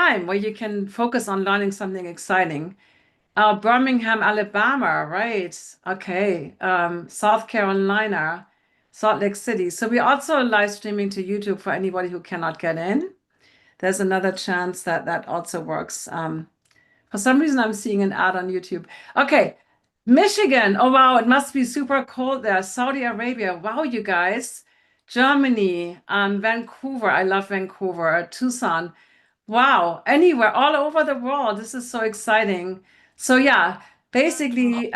time where you can focus on learning something exciting. Birmingham, Alabama, right? Okay. South Carolina, Salt Lake City. So we also live streaming to YouTube for anybody who cannot get in. There's another chance that that also works. For some reason, I'm seeing an ad on YouTube. Okay. Michigan. Oh, wow. It must be super cold there. Saudi Arabia. Wow, you guys. Germany, Vancouver. I love Vancouver. Tucson. Wow, anywhere, all over the world. This is so exciting. So yeah, basically,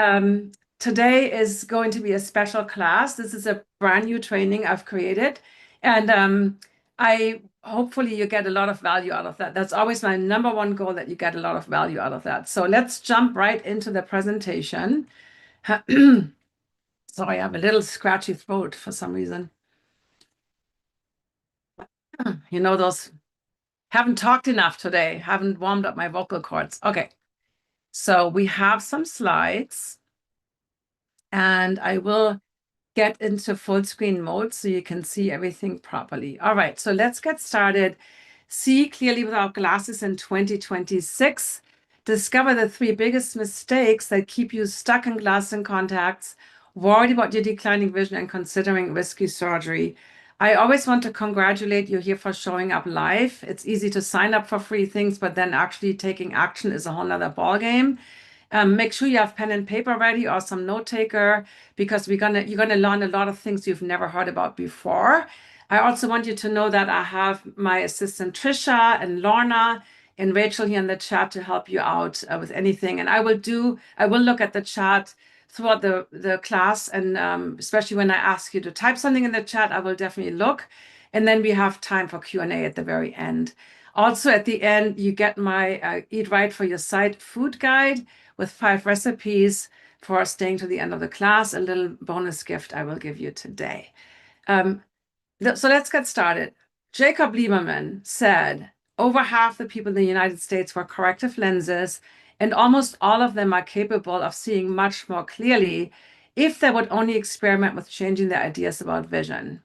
today is going to be a special class. This is a brand new training I've created, and I hopefully you get a lot of value out of that. That's always my number one goal, that you get a lot of value out of that. So let's jump right into the presentation. Sorry, I have a little scratchy throat for some reason. You know, those haven't talked enough today, haven't warmed up my vocal cords. Okay. So we have some slides, and I will get into full screen mode so you can see everything properly. All right, so let's get started. See clearly without glasses in 2026. Discover the three biggest mistakes that keep you stuck in glasses and contacts, worried about your declining vision, and considering risky surgery. I always want to congratulate you here for showing up live. It's easy to sign up for free things, but then actually taking action is a whole nother ballgame. Make sure you have pen and paper ready or some note taker, because you're gonna learn a lot of things you've never heard about before. I also want you to know that I have my assistant Trisha and Lorna and Rachel here in the chat to help you out with anything. And I will look at the chat throughout the class, and especially when I ask you to type something in the chat, I will definitely look. And then we have time for Q&A at the very end. Also, at the end, you get my Eat Right for Your Sight food guide with 5 recipes for staying to the end of the class, a little bonus gift I will give you today. So let's get started. Jacob Lieberman said, over half the people in the United States wear corrective lenses, and almost all of them are capable of seeing much more clearly if they would only experiment with changing their ideas about vision.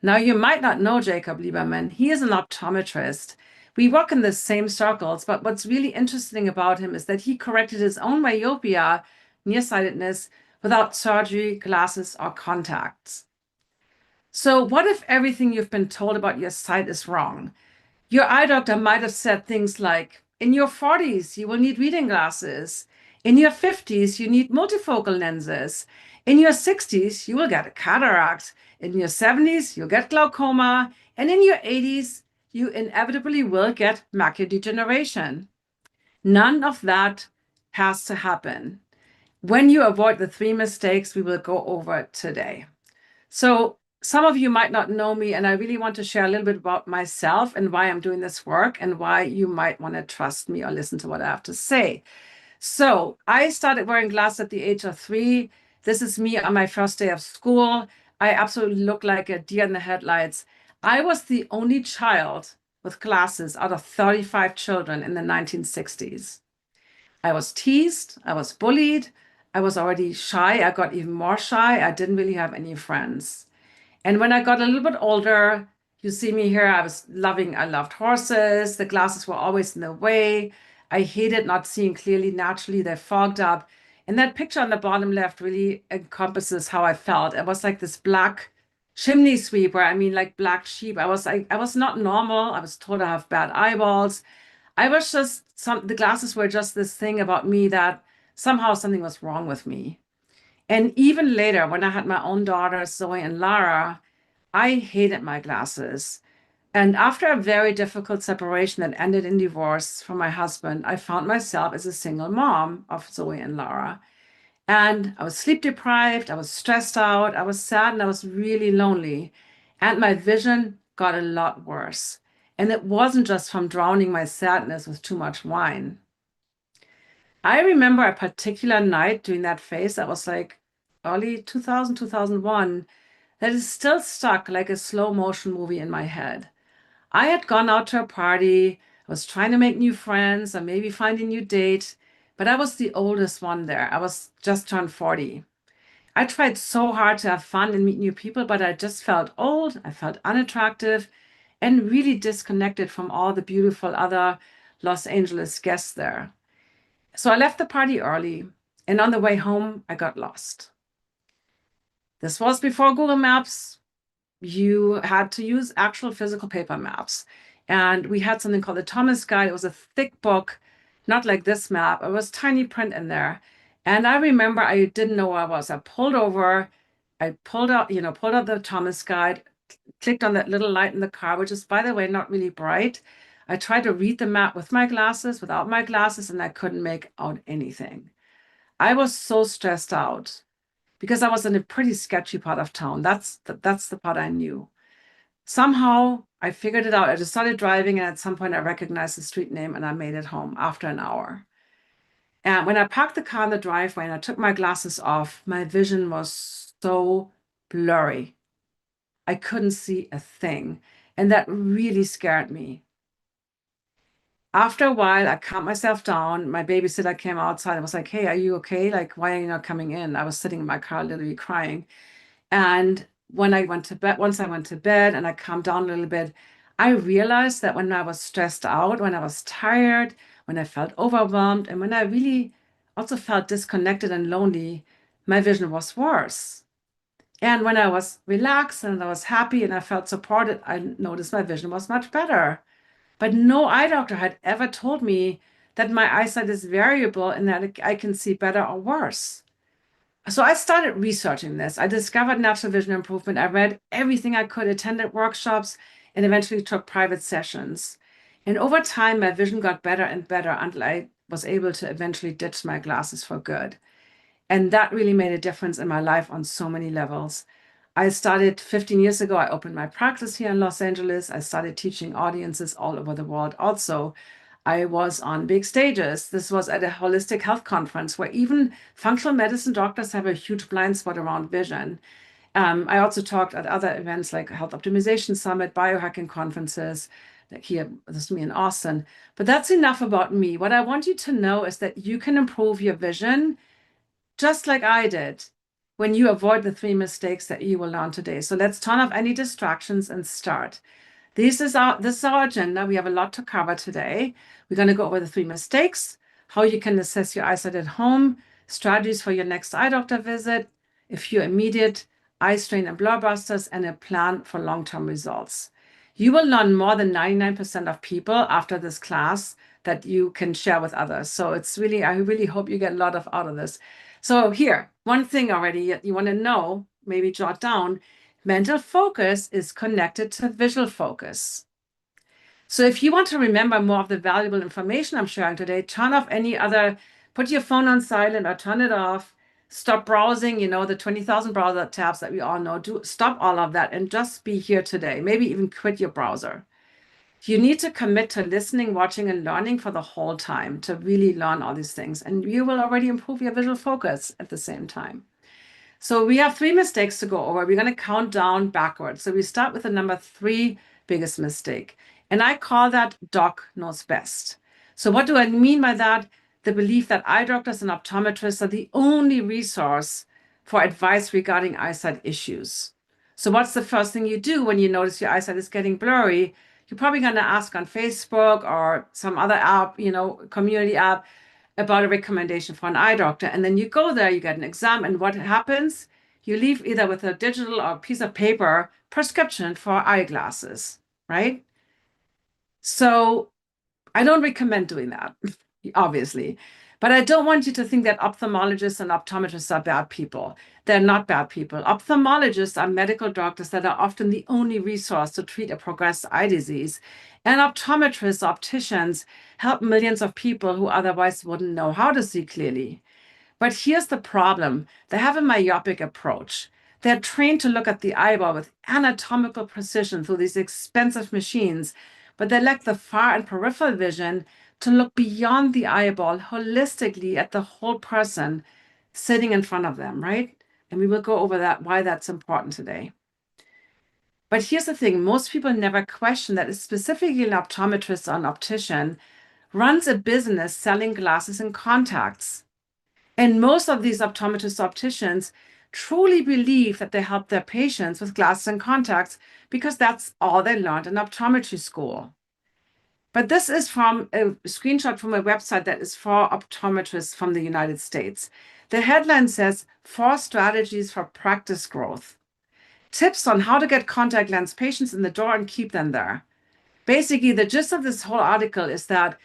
Now, you might not know Jacob Lieberman. He is an optometrist. We work in the same circles, but what's really interesting about him is that he corrected his own myopia, nearsightedness, without surgery, glasses, or contacts. So what if everything you've been told about your sight is wrong? Your eye doctor might have said things like, in your 40s, you will need reading glasses. In your 50s, you need multifocal lenses. In your 60s, you will get a cataract. In your 70s, you'll get glaucoma. And in your 80s, you inevitably will get macular degeneration. None of that has to happen when you avoid the 3 mistakes we will go over today. So some of you might not know me, and I really want to share a little bit about myself and why I'm doing this work and why you might want to trust me or listen to what I have to say. So I started wearing glasses at the age of 3. This is me on my first day of school. I absolutely look like a deer in the headlights. I was the only child with glasses out of 35 children in the 1960s. I was teased, I was bullied, I was already shy. I got even more shy. I didn't really have any friends. And when I got a little bit older, you see me here, I loved horses. The glasses were always in the way. I hated not seeing clearly naturally. They fogged up. And that picture on the bottom left really encompasses how I felt. It was like this black chimney sweeper. I mean, like black sheep. I was not normal. I was told I have bad eyeballs. I was just the glasses were just this thing about me that somehow something was wrong with me. And even later, when I had my own daughters, Zoe and Lara, I hated my glasses. And after a very difficult separation that ended in divorce from my husband, I found myself as a single mom of Zoe and Lara. And I was sleep deprived, I was stressed out, I was sad, and I was really lonely. And my vision got a lot worse. And it wasn't just from drowning my sadness with too much wine. I remember a particular night during that phase that was like early 2000, 2001, that is still stuck like a slow motion movie in my head. I had gone out to a party, I was trying to make new friends or maybe find a new date, but I was the oldest one there. I was just turned 40. I tried so hard to have fun and meet new people, but I just felt old, I felt unattractive, and really disconnected from all the beautiful other Los Angeles guests there. So I left the party early, and on the way home, I got lost. This was before Google Maps. You had to use actual physical paper maps. And we had something called the Thomas Guide. It was a thick book, not like this map. It was tiny print in there. And I remember I didn't know where I was. I pulled over, I pulled out the Thomas Guide, clicked on that little light in the car, which is, by the way, not really bright. I tried to read the map with my glasses, without my glasses, and I couldn't make out anything. I was so stressed out because I was in a pretty sketchy part of town. That's the part I knew. Somehow I figured it out. I just started driving, and at some point I recognized the street name, and I made it home after an hour. And when I parked the car in the driveway and I took my glasses off, my vision was so blurry. I couldn't see a thing. And that really scared me. After a while, I calmed myself down. My babysitter came outside and was like, "Hey, are you okay? Like, why are you not coming in?" I was sitting in my car, literally crying. And when I went to bed, once I went to bed and I calmed down a little bit, I realized that when I was stressed out, when I was tired, when I felt overwhelmed, and when I really also felt disconnected and lonely, my vision was worse. And when I was relaxed and I was happy and I felt supported, I noticed my vision was much better. But no eye doctor had ever told me that my eyesight is variable and that I can see better or worse. So I started researching this. I discovered natural vision improvement. I read everything I could, attended workshops, and eventually took private sessions. And over time, my vision got better and better until I was able to eventually ditch my glasses for good. And that really made a difference in my life on so many levels. I started 15 years ago. I opened my practice here in Los Angeles. I started teaching audiences all over the world. Also, I was on big stages. This was at a holistic health conference where even functional medicine doctors have a huge blind spot around vision. I also talked at other events like Health Optimization Summit, biohacking conferences, like here, this is me in Austin. But that's enough about me. What I want you to know is that you can improve your vision just like I did when you avoid the three mistakes that you will learn today. So let's turn off any distractions and start. This is our agenda. We have a lot to cover today. We're going to go over the three mistakes, how you can assess your eyesight at home, strategies for your next eye doctor visit, a few immediate eye strain and blur busters, and a plan for long-term results. You will learn more than 99% of people after this class that you can share with others. So I really hope you get a lot out of this. So here, one thing already you want to know, maybe jot down, mental focus is connected to visual focus. So if you want to remember more of the valuable information I'm sharing today, put your phone on silent or turn it off. Stop browsing, the 20,000 browser tabs that we all know. Stop all of that and just be here today. Maybe even quit your browser. You need to commit to listening, watching, and learning for the whole time to really learn all these things. And you will already improve your visual focus at the same time. So we have three mistakes to go over. We're going to count down backwards. So we start with the number 3 biggest mistake. And I call that doc knows best. So what do I mean by that? The belief that eye doctors and optometrists are the only resource for advice regarding eyesight issues. So what's the first thing you do when you notice your eyesight is getting blurry? You're probably going to ask on Facebook or some other app, community app, about a recommendation for an eye doctor. And then you go there, you get an exam, and what happens? You leave either with a digital or piece of paper prescription for eyeglasses, right? So I don't recommend doing that, obviously. But I don't want you to think that ophthalmologists and optometrists are bad people. They're not bad people. Ophthalmologists are medical doctors that are often the only resource to treat a progressed eye disease. And optometrists, opticians, help millions of people who otherwise wouldn't know how to see clearly. But here's the problem. They have a myopic approach. They're trained to look at the eyeball with anatomical precision through these expensive machines, but they lack the far and peripheral vision to look beyond the eyeball holistically at the whole person sitting in front of them, right? And we will go over that, why that's important today. But here's the thing, most people never question that specifically an optometrist or an optician runs a business selling glasses and contacts. And most of these optometrists, opticians truly believe that they help their patients with glasses and contacts because that's all they learned in optometry school. But this is from a screenshot from a website that is for optometrists from the United States. The headline says, 4 strategies for practice growth. Tips on how to get contact lens patients in the door and keep them there. Basically, the gist of this whole article is that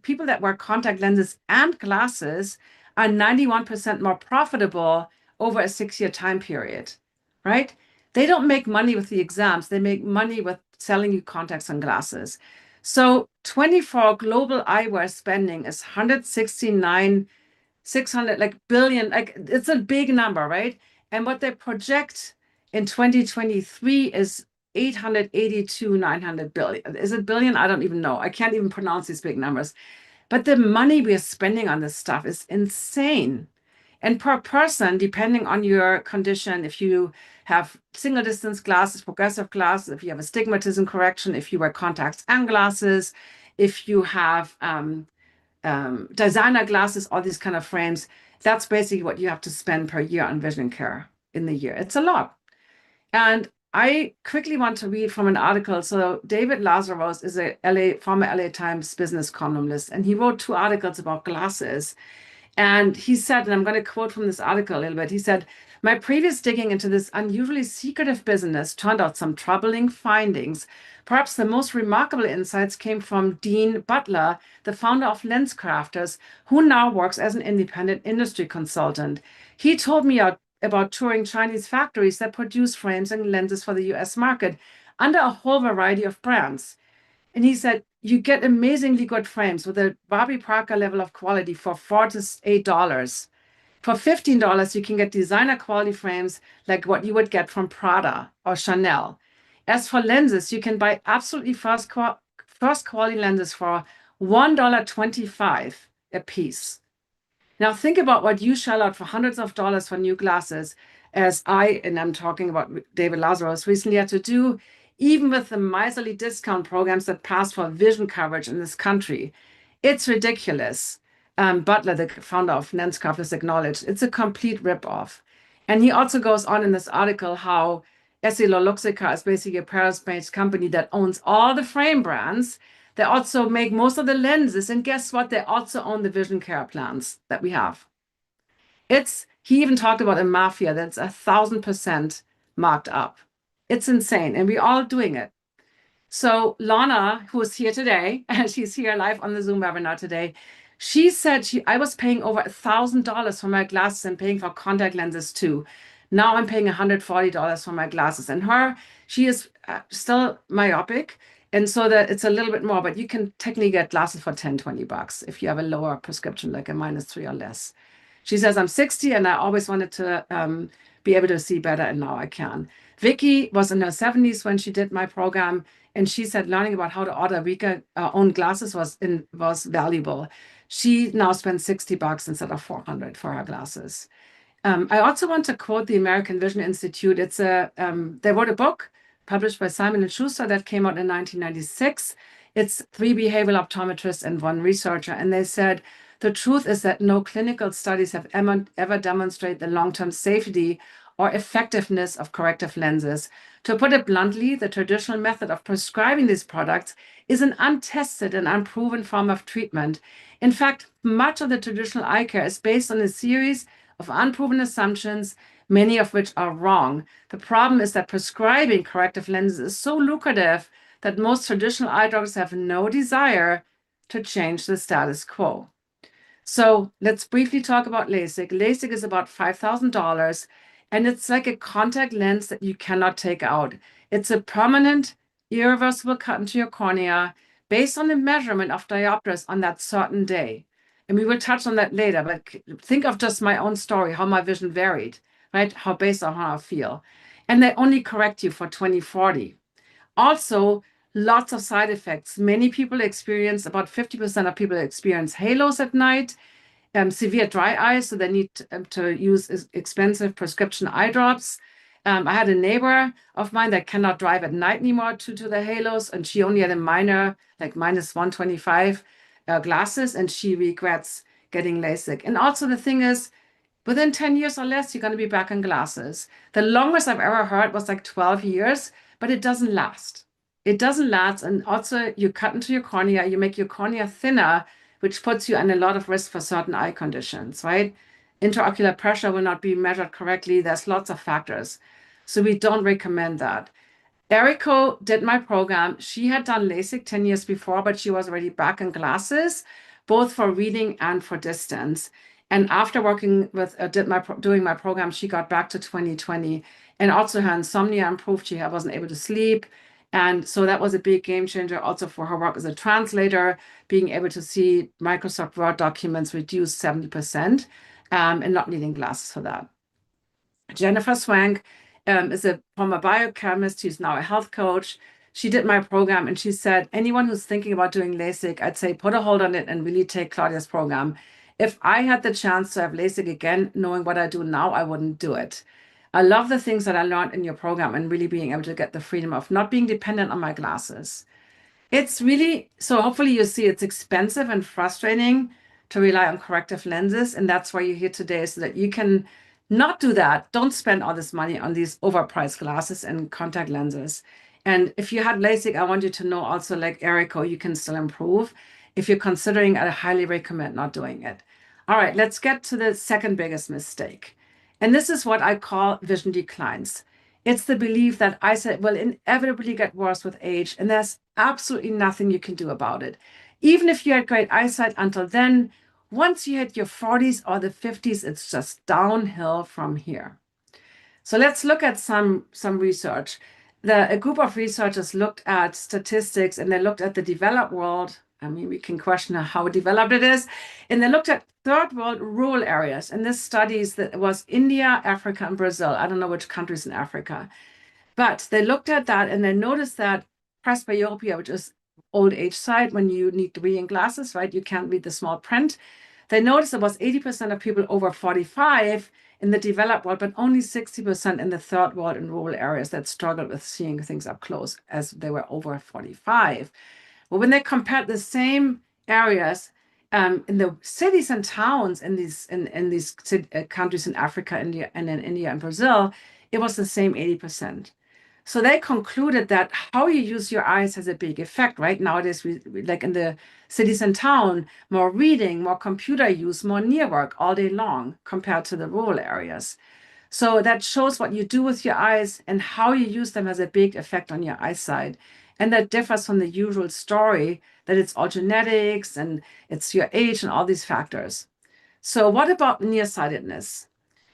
people that wear contact lenses and glasses are 91% more profitable over a 6-year time period, right? They don't make money with the exams. They make money with selling you contacts and glasses. So 24 global eyewear spending is 169 600 like billion, like it's a big number, right? And what they project in 2023 is 882 900 billion. Is it billion? I don't even know. I can't even pronounce these big numbers. But the money we are spending on this stuff is insane. And per person, depending on your condition, if you have single distance glasses, progressive glasses, if you have astigmatism correction, if you wear contacts and glasses, if you have designer glasses, all these kind of frames. That's basically what you have to spend per year on vision care in the year. It's a lot. And I quickly want to read from an article. So David Lazarus is a former LA Times business columnist, and he wrote 2 articles about glasses. And he said, and I'm going to quote from this article a little bit, he said, my previous digging into this unusually secretive business turned out some troubling findings. Perhaps the most remarkable insights came from Dean Butler, the founder of LensCrafters, who now works as an independent industry consultant. He told me about touring Chinese factories that produce frames and lenses for the US market under a whole variety of brands. And he said, you get amazingly good frames with a Barbie Parker level of quality for $4 to $8. For $15, you can get designer quality frames like what you would get from Prada or Chanel. As for lenses, you can buy absolutely first quality lenses for $1.25 a piece. Now think about what you shell out for hundreds of dollars for new glasses, as and I'm talking about David Lazarus, recently had to do, even with the miserly discount programs that pass for vision coverage in this country. It's ridiculous. Butler, the founder of LensCrafters, has acknowledged it's a complete ripoff. And he also goes on in this article how EssilorLuxottica is basically a Paris-based company that owns all the frame brands. They also make most of the lenses. And guess what? They also own the vision care plans that we have. He even talked about a mafia that's 1,000% marked up. It's insane. And we're all doing it. So Lana, who is here today, and she's here live on the Zoom webinar today, she said I was paying over $1,000 for my glasses and paying for contact lenses too. Now I'm paying $140 for my glasses. And she is still myopic. And so that it's a little bit more, but you can technically get glasses for 10, $20 if you have a lower prescription, like a -3 or less. She says, I'm 60 and I always wanted to be able to see better, and now I can. Vicky was in her 70s when she did my program, and she said learning about how to order Rika own glasses was valuable. She now spends $60 instead of $400 for her glasses. I also want to quote the American Vision Institute. They wrote a book published by Simon & Schuster that came out in 1996. It's 3 behavioral optometrists and 1 researcher, and they said, the truth is that no clinical studies have ever demonstrated the long-term safety or effectiveness of corrective lenses. To put it bluntly, the traditional method of prescribing these products is an untested and unproven form of treatment. In fact, much of the traditional eye care is based on a series of unproven assumptions, many of which are wrong. The problem is that prescribing corrective lenses is so lucrative that most traditional eye doctors have no desire to change the status quo. So let's briefly talk about LASIK. LASIK is about $5,000, and it's like a contact lens that you cannot take out. It's a permanent, irreversible cut into your cornea based on the measurement of diopters on that certain day. And we will touch on that later, but think of just my own story, how my vision varied, right? How based on how I feel. And they only correct you for 20/40. Also, lots of side effects. Many people experience, about 50% of people experience halos at night, severe dry eyes, so they need to use expensive prescription eye drops. I had a neighbor of mine that cannot drive at night anymore due to the halos, and she only had a minor, like -125 glasses, and she regrets getting LASIK. And also the thing is, within 10 years or less, you're going to be back in glasses. The longest I've ever heard was like 12 years, but it doesn't last. it doesn't last. And also, you cut into your cornea, you make your cornea thinner, which puts you in a lot of risk for certain eye conditions, right? Intraocular pressure will not be measured correctly. There's lots of factors. So we don't recommend that. Eriko did my program. She had done LASIK 10 years before, but she was already back in glasses, both for reading and for distance. And after working with, doing my program, she got back to 2020. And also her insomnia improved. She wasn't able to sleep. And so that was a big game changer also for her work as a translator, being able to see Microsoft Word documents reduced 70%, and not needing glasses for that. Jennifer Swank is a former biochemist. She's now a health coach. She did my program and she said, anyone who's thinking about doing LASIK, I'd say put a hold on it and really take Claudia's program. If I had the chance to have LASIK again, knowing what I do now, I wouldn't do it. I love the things that I learned in your program and really being able to get the freedom of not being dependent on my glasses. It's really, so hopefully you see it's expensive and frustrating to rely on corrective lenses. And that's why you're here today, so that you can not do that. Don't spend all this money on these overpriced glasses and contact lenses. And if you had LASIK, I want you to know also, like Eriko, you can still improve. If you're considering, I highly recommend not doing it. All right, let's get to the second biggest mistake. And this is what I call vision declines. It's the belief that eyesight will inevitably get worse with age, and there's absolutely nothing you can do about it. Even if you had great eyesight until then, once you hit your 40s or the 50s, it's just downhill from here. So let's look at some research. A group of researchers looked at statistics and they looked at the developed world. I mean, we can question how developed it is. And they looked at third world rural areas. And this studies that was India, Africa, and Brazil. I don't know which countries in Africa. But they looked at that and they noticed that presbyopia, which is old age sight, when you need reading glasses, right? You can't read the small print. They noticed it was 80% of people over 45 in the developed world, but only 60% in the third world and rural areas that struggled with seeing things up close as they were over 45. Well, when they compared the same areas in the cities and towns in these countries in Africa, India, and in India and Brazil, it was the same 80%. So they concluded that how you use your eyes has a big effect, right? Nowadays, like in the cities and town, more reading, more computer use, more near work all day long compared to the rural areas. So that shows what you do with your eyes and how you use them has a big effect on your eyesight. And that differs from the usual story that it's all genetics and it's your age and all these factors. So what about nearsightedness?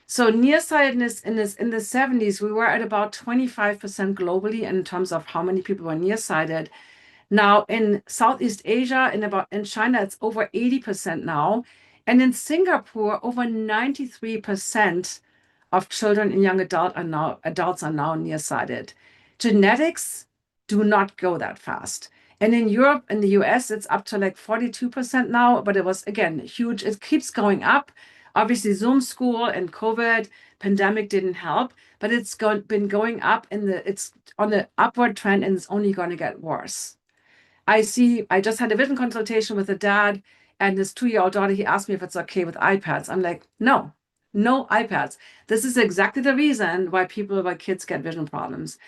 So nearsightedness in the 70s, we were at about 25% globally in terms of how many people were nearsighted. Now in Southeast Asia, in China, it's over 80% now. And in Singapore, over 93% of children and young adults are now nearsighted. Genetics do not go that fast. And in Europe and the US, it's up to like 42% now, but it was again huge. It keeps going up. Obviously, Zoom school and COVID pandemic didn't help, but been going up it's on the upward trend and it's only going to get worse. I just had a vision consultation with a dad and his 2-year-old daughter. He asked me if it's okay with iPads. I'm like, no, no iPads. This is exactly the reason why kids get vision problems.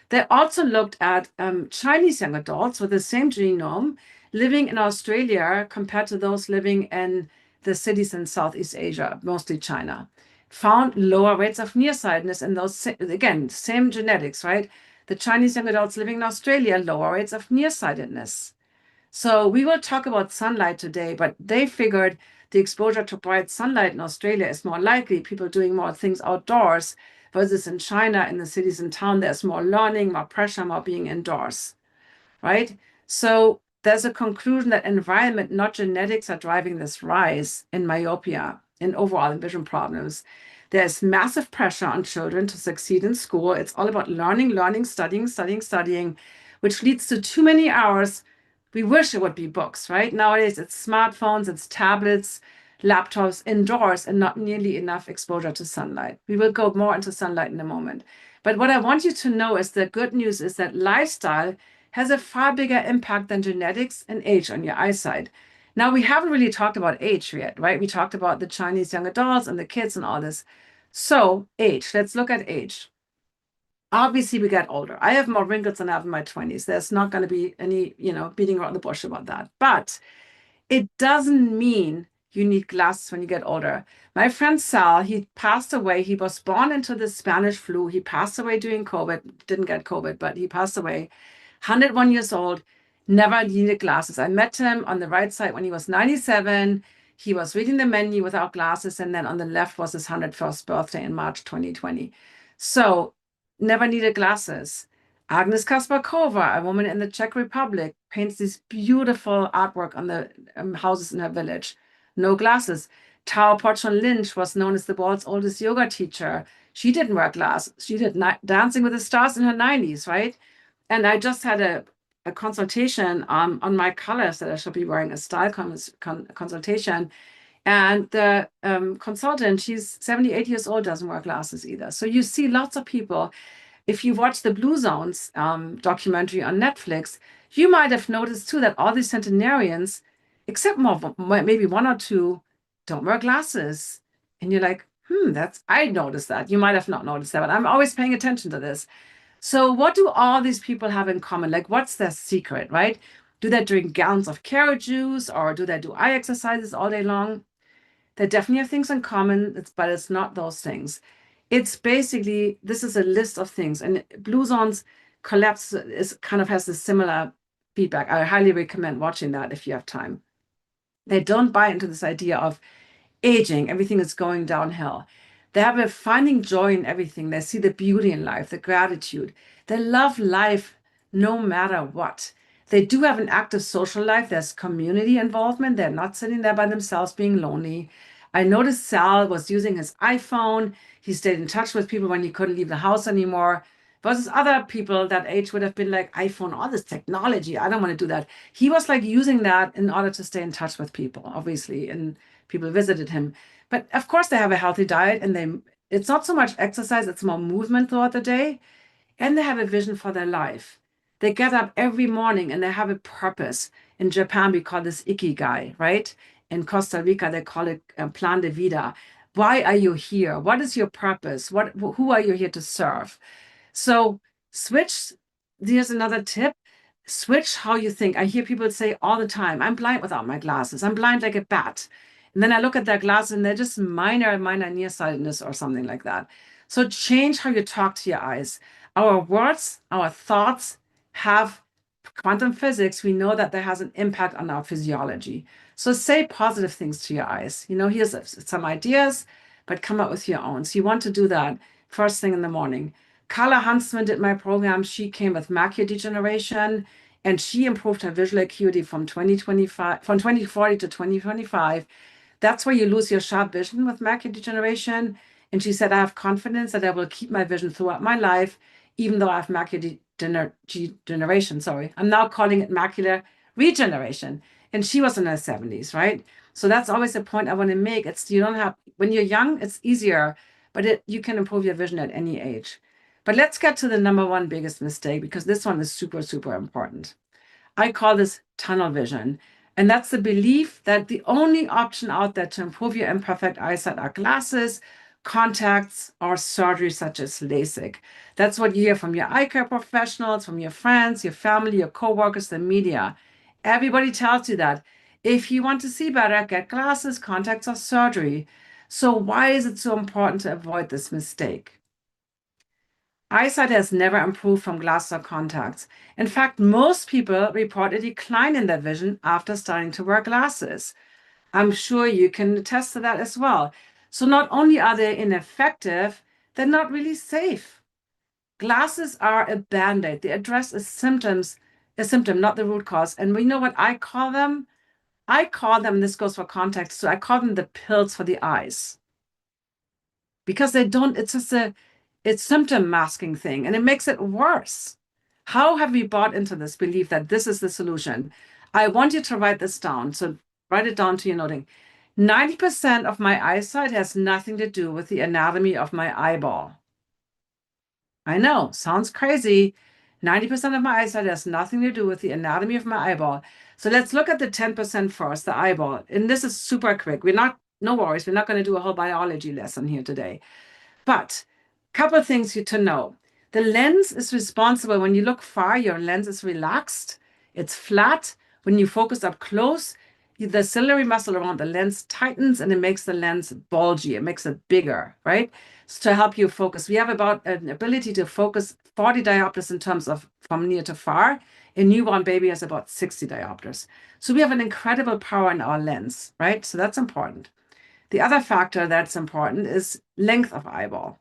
They also looked at Chinese young adults with the same genome living in Australia compared to those living in the cities in Southeast Asia, mostly China. Found lower rates of nearsightedness in those, again, same genetics, right? The Chinese young adults living in Australia, lower rates of nearsightedness. So we will talk about sunlight today, but they figured the exposure to bright sunlight in Australia is more likely, people doing more things outdoors, versus in China, in the cities and town, there's more learning, more pressure, more being indoors, right? So there's a conclusion that environment, not genetics, are driving this rise in myopia and overall in vision problems. There's massive pressure on children to succeed in school. It's all about learning, learning, studying, studying, studying, which leads to too many hours. We wish it would be books, right? Nowadays, it's smartphones, it's tablets, laptops indoors, and not nearly enough exposure to sunlight. We will go more into sunlight in a moment. But what I want you to know is the good news is that lifestyle has a far bigger impact than genetics and age on your eyesight. Now, we haven't really talked about age yet, right? We talked about the Chinese young adults and the kids and all this. So, age, let's look at age. Obviously, we get older. I have more wrinkles than I have in my 20s. There's not going to be any, beating around the bush about that. But it doesn't mean you need glasses when you get older. My friend Sal, he passed away. He was born into the Spanish flu. He passed away during COVID, didn't get COVID, but he passed away. 101 years old, never needed glasses. I met him on the right side when he was 97. He was reading the menu without glasses, and then on the left was his 101st birthday in March 2020. So, never needed glasses. Agnes Kasparkova, a woman in the Czech Republic, paints this beautiful artwork on the houses in her village. No glasses. Tao Porchon Lynch was known as the world's oldest yoga teacher. She didn't wear glasses. She did Dancing with the Stars in her 90s, right? And I just had a consultation on my colors that I should be wearing, a style consultation. And the consultant, she's 78 years old, doesn't wear glasses either. So you see lots of people. If you watch the Blue Zones documentary on Netflix, you might have noticed too that all these centenarians, except maybe one or two, don't wear glasses. And you're like, I noticed that. You might have not noticed that, but I'm always paying attention to this. So, what do all these people have in common? Like, what's their secret, right? Do they drink gallons of carrot juice or do they do eye exercises all day long? They definitely have things in common, but it's not those things. It's basically, this is a list of things. And Blue Zone's collapse is kind of has a similar feedback. I highly recommend watching that if you have time. They don't buy into this idea of aging, everything is going downhill. They have a finding joy in everything. They see the beauty in life, the gratitude. They love life no matter what. They do have an active social life. There's community involvement. They're not sitting there by themselves being lonely. I noticed Sal was using his iPhone. He stayed in touch with people when he couldn't leave the house anymore. Versus other people that age would have been like, iPhone, all this technology. I don't want to do that. He was like using that in order to stay in touch with people, obviously. And people visited him. But of course, they have a healthy diet and it's not so much exercise, it's more movement throughout the day. And they have a vision for their life. They get up every morning and they have a purpose. In Japan, we call this ikigai, right? In Costa Rica, they call it plan de vida. Why are you here? What is your purpose? Who are you here to serve? So switch. Here's another tip. Switch how you think. I hear people say all the time, I'm blind without my glasses. I'm blind like a bat. And then I look at their glasses and they're just minor nearsightedness or something like that. So change how you talk to your eyes. Our words, our thoughts have quantum physics. We know that that has an impact on our physiology. So say positive things to your eyes. Here's some ideas, but come up with your own. So you want to do that first thing in the morning. Carla Huntsman did my program. She came with macular degeneration and she improved her visual acuity from 2040 to 2025. That's where you lose your sharp vision with macular degeneration. And she said, I have confidence that I will keep my vision throughout my life, even though I have macular degeneration. Sorry, I'm now calling it macular regeneration. And she was in her 70s, right? So that's always the point I want to make. It's you don't have when you're young, it's easier, but you can improve your vision at any age. But let's get to the number one biggest mistake because this one is super, super important. I call this tunnel vision. And that's the belief that the only option out there to improve your imperfect eyesight are glasses, contacts, or surgery such as LASIK. That's what you hear from your eye care professionals, from your friends, your family, your coworkers, the media. Everybody tells you that. If you want to see better, get glasses, contacts, or surgery. So why is it so important to avoid this mistake? Eyesight has never improved from glasses or contacts. In fact, most people report a decline in their vision after starting to wear glasses. I'm sure you can attest to that as well. So not only are they ineffective, they're not really safe. Glasses are a band-aid. They address a symptom, not the root cause. And we know what I call them? I call them, and this goes for contacts, so I call them the pills for the eyes. Because they don't, it's just it's symptom masking thing and it makes it worse. How have we bought into this belief that this is the solution? I want you to write this down. So write it down to your noting. 90% of my eyesight has nothing to do with the anatomy of my eyeball. I know, sounds crazy. 90% of my eyesight has nothing to do with the anatomy of my eyeball. So let's look at the 10% first, the eyeball. And this is super quick. No worries, we're not going to do a whole biology lesson here today. But a couple of things to know. The lens is responsible. When you look far, your lens is relaxed. It's flat. When you focus up close, the ciliary muscle around the lens tightens and it makes the lens bulgy. It makes it bigger, right? So to help you focus. We have about an ability to focus 40 diopters in terms of from near to far. A newborn baby has about 60 diopters. So we have an incredible power in our lens, right? So that's important. The other factor that's important is length of eyeball.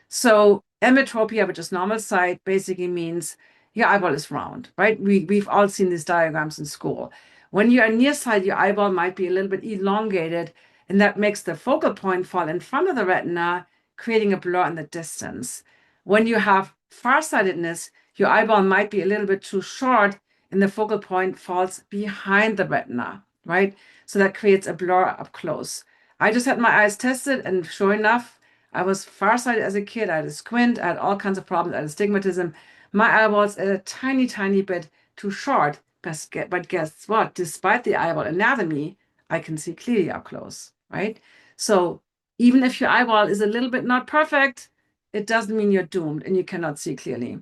So emmetropia, which is normal sight, basically means your eyeball is round, right? We've all seen these diagrams in school. When you are nearsighted, your eyeball might be a little bit elongated, and that makes the focal point fall in front of the retina, creating a blur in the distance. When you have farsightedness, your eyeball might be a little bit too short, and the focal point falls behind the retina, right? So that creates a blur up close. I just had my eyes tested, and sure enough, I was farsighted as a kid. I had a squint. I had all kinds of problems. I had astigmatism. My eyeballs are a tiny, tiny bit too short. But guess what? Despite the eyeball anatomy, I can see clearly up close, right? So even if your eyeball is a little bit not perfect, it doesn't mean you're doomed and you cannot see clearly.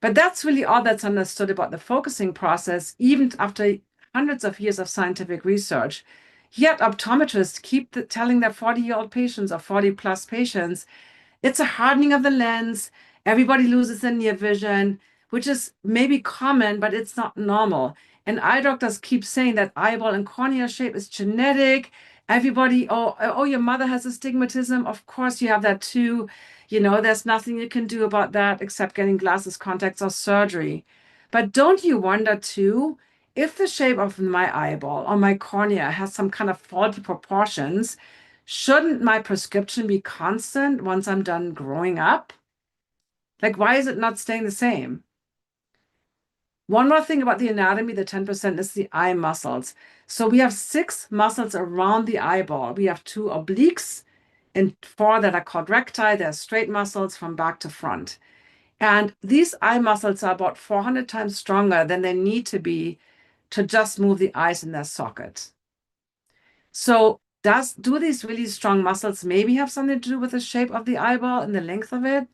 But that's really all that's understood about the focusing process, even after hundreds of years of scientific research. Yet optometrists keep telling their 40-year-old patients or 40 plus patients, it's a hardening of the lens. Everybody loses their near vision, which is maybe common, but it's not normal. And eye doctors keep saying that eyeball and cornea shape is genetic. Everybody, oh, your mother has astigmatism. Of course, you have that too. There's nothing you can do about that except getting glasses, contacts, or surgery. But don't you wonder too, if the shape of my eyeball or my cornea has some kind of faulty proportions, shouldn't my prescription be constant once I'm done growing up? Like, why is it not staying the same? One more thing about the anatomy, the 10% is the eye muscles. So we have 6 muscles around the eyeball. We have 2 obliques and 4 that are called recti. They're straight muscles from back to front. And these eye muscles are about 400 times stronger than they need to be to just move the eyes in their socket. So do these really strong muscles maybe have something to do with the shape of the eyeball and the length of it?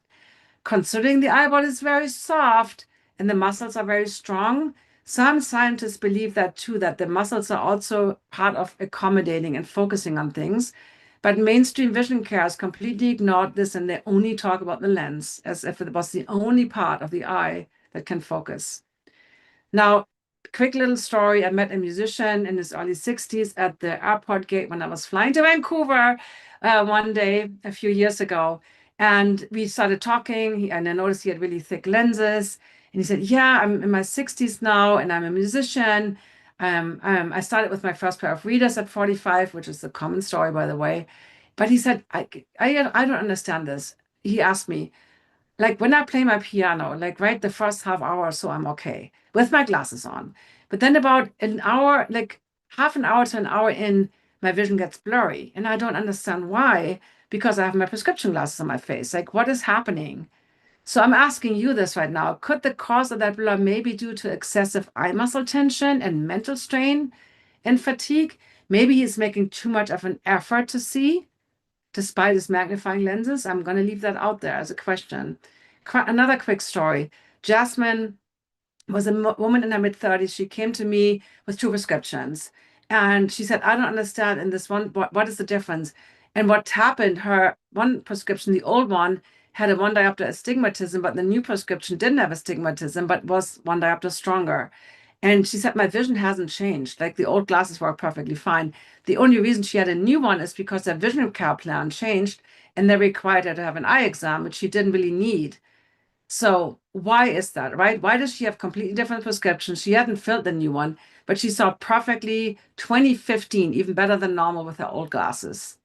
Considering the eyeball is very soft and the muscles are very strong, some scientists believe that too, that the muscles are also part of accommodating and focusing on things. But mainstream vision care has completely ignored this and they only talk about the lens as if it was the only part of the eye that can focus. Now, quick little story. I met a musician in his early 60s at the airport gate when I was flying to Vancouver one day a few years ago. And we started talking, and I noticed he had really thick lenses. And he said, yeah, I'm in my 60s now, and I'm a musician. I started with my first pair of readers at 45, which is a common story, by the way. But he said, I don't understand this. He asked me, like when I play my piano, like right the first half hour or so, I'm okay with my glasses on. But then about an hour, like half an hour to an hour in, my vision gets blurry. And I don't understand why, because I have my prescription glasses on my face. Like, what is happening? So I'm asking you this right now. Could the cause of that blur maybe due to excessive eye muscle tension and mental strain and fatigue? Maybe he's making too much of an effort to see despite his magnifying lenses? I'm going to leave that out there as a question. Another quick story. Jasmine was a woman in her mid-30s. She came to me with 2 prescriptions. And she said, I don't understand in this one, what is the difference? And what happened, her one prescription, the old one, had a 1 diopter astigmatism, but the new prescription didn't have astigmatism, but was 1 diopter stronger. And she said, my vision hasn't changed. Like the old glasses were perfectly fine. The only reason she had a new one is because their vision care plan changed and they required her to have an eye exam, which she didn't really need. So why is that, right? Why does she have completely different prescriptions? She hadn't filled the new one, but she saw perfectly 20/15, even better than normal with her old glasses.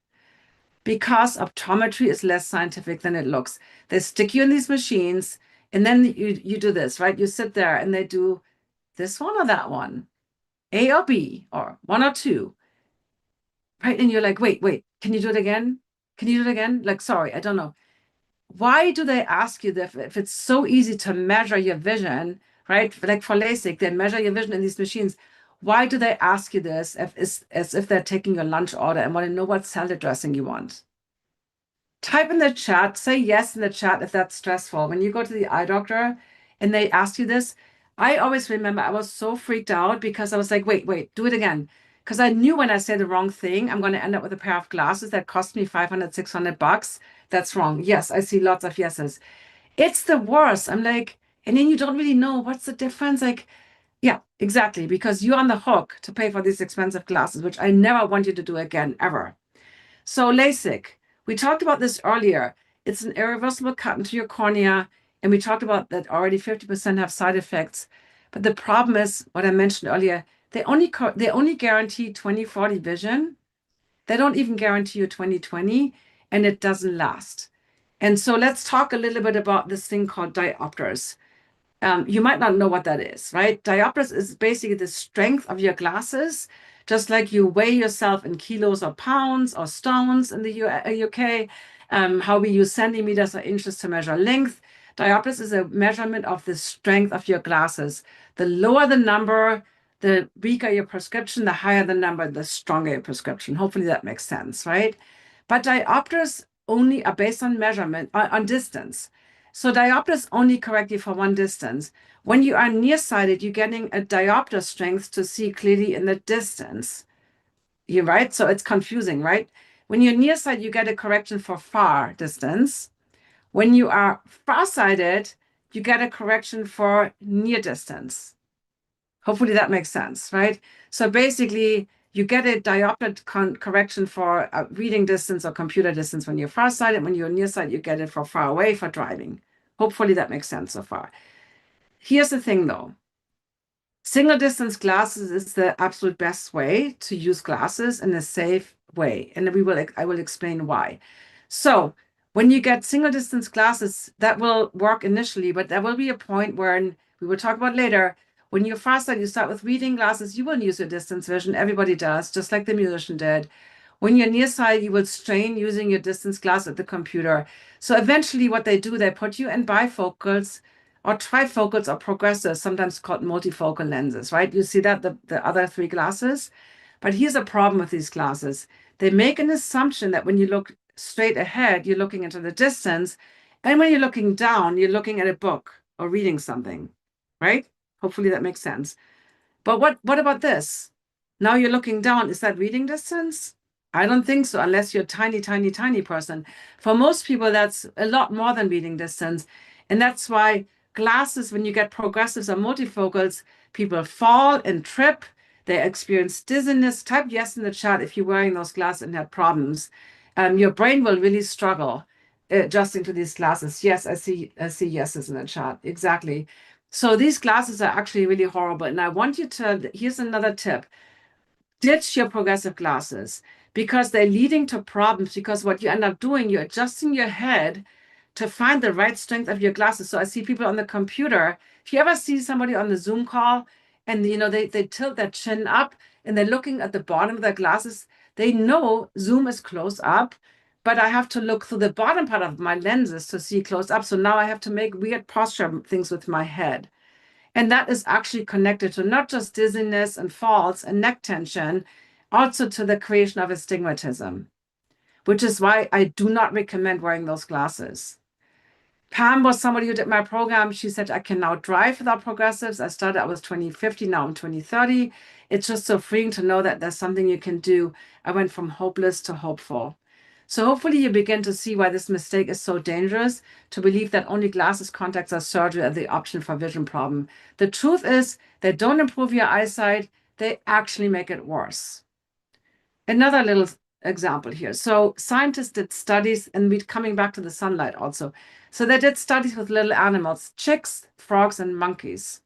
Because optometry is less scientific than it looks. They stick you in these machines, and then you do this, right? You sit there and they do this one or that one, A or B, or 1 or 2, right? And you're like, wait, can you do it again? Can you do it again? Like, sorry, I don't know. Why do they ask you that if it's so easy to measure your vision, right? Like for LASIK, they measure your vision in these machines. Why do they ask you this as if they're taking your lunch order and want to know what salad dressing you want? Type in the chat, say yes in the chat if that's stressful. When you go to the eye doctor and they ask you this, I always remember I was so freaked out because I was like, wait, do it again. Because I knew when I say the wrong thing, I'm going to end up with a pair of glasses that cost me 500, $600. That's wrong. Yes, I see lots of yeses. It's the worst. I'm like, and then you don't really know what's the difference. Like, yeah, exactly. Because you're on the hook to pay for these expensive glasses, which I never want you to do again, ever. So LASIK, we talked about this earlier. It's an irreversible cut into your cornea, and we talked about that already 50% have side effects. But the problem is what I mentioned earlier, they only guarantee 20/40 vision. They don't even guarantee you 20/20, and it doesn't last. And so let's talk a little bit about this thing called diopters. You might not know what that is, right? Diopters is basically the strength of your glasses, just like you weigh yourself in kilos or pounds or stones in the UK, how we use centimeters or inches to measure length. Diopters is a measurement of the strength of your glasses. The lower the number, the weaker your prescription, the higher the number, the stronger your prescription. Hopefully that makes sense, right? But diopters only are based on measurement, on distance. So diopters only correct you for one distance. When you are nearsighted, you're getting a diopter strength to see clearly in the distance. You're right. So it's confusing, right? When you're nearsighted, you get a correction for far distance. When you are farsighted, you get a correction for near distance. Hopefully that makes sense, right? So basically, you get a diopter correction for reading distance or computer distance when you're farsighted. When you're nearsighted, you get it for far away for driving. Hopefully that makes sense so far. Here's the thing though. Single distance glasses is the absolute best way to use glasses in a safe way. And I will explain why. So when you get single distance glasses, that will work initially, but there will be a point where we will talk about later. When you're farsighted, you start with reading glasses, you will use your distance vision. Everybody does, just like the musician did. When you're nearsighted, you will strain using your distance glass at the computer. So eventually what they do, they put you in bifocals or trifocals or progressives, sometimes called multifocal lenses, right? You see that, the other three glasses? But here's a problem with these glasses. They make an assumption that when you look straight ahead, you're looking into the distance. And when you're looking down, you're looking at a book or reading something, right? Hopefully that makes sense. But what about this? Now you're looking down. Is that reading distance? I don't think so, unless you're a tiny, tiny, tiny person. For most people, that's a lot more than reading distance. And that's why glasses, when you get progressives or multifocals, people fall and trip. They experience dizziness. Type yes in the chat if you're wearing those glasses and have problems. Your brain will really struggle adjusting to these glasses. Yes, I see yeses in the chat. Exactly. So these glasses are actually really horrible. And I want you to, here's another tip. Ditch your progressive glasses because they're leading to problems. Because what you end up doing, you're adjusting your head to find the right strength of your glasses. So I see people on the computer. If you ever see somebody on the Zoom call and they tilt their chin up and they're looking at the bottom of their glasses, they know Zoom is close up, but I have to look through the bottom part of my lenses to see close up. So now I have to make weird posture things with my head. And that is actually connected to not just dizziness and falls and neck tension, also to the creation of astigmatism, which is why I do not recommend wearing those glasses. Pam was somebody who did my program. She said, I can now drive without progressives. I was 2050, now I'm 2030. It's just so freeing to know that there's something you can do. I went from hopeless to hopeful. So hopefully you begin to see why this mistake is so dangerous, to believe that only glasses, contacts, or surgery are the option for vision problem. The truth is they don't improve your eyesight. They actually make it worse. Another little example here. So scientists did studies, and we're coming back to the sunlight also. So they did studies with little animals, chicks, frogs, and monkeys.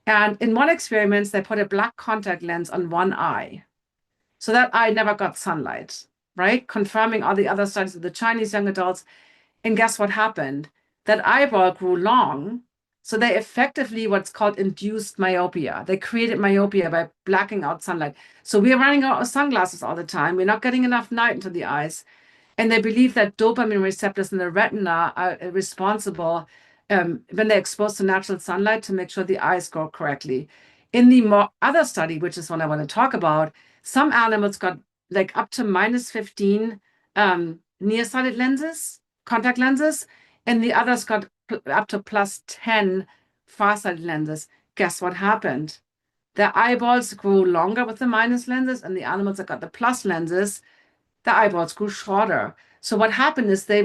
And in one experiment, they put a black contact lens on one eye. So that eye never got sunlight, right? Confirming all the other studies of the Chinese young adults. And guess what happened? That eyeball grew long. So they effectively what's called induced myopia. They created myopia by blacking out sunlight. So we're running out of sunglasses all the time. We're not getting enough light into the eyes. And they believe that dopamine receptors in the retina are responsible when they're exposed to natural sunlight to make sure the eyes grow correctly. In the other study, which is what I want to talk about, some animals got like up to -15 nearsighted lenses. contact lenses, and the others got up to +10 farsighted lenses. Guess what happened? Their eyeballs grew longer with the minus lenses, and the animals that got the plus lenses, the eyeballs grew shorter. So what happened is they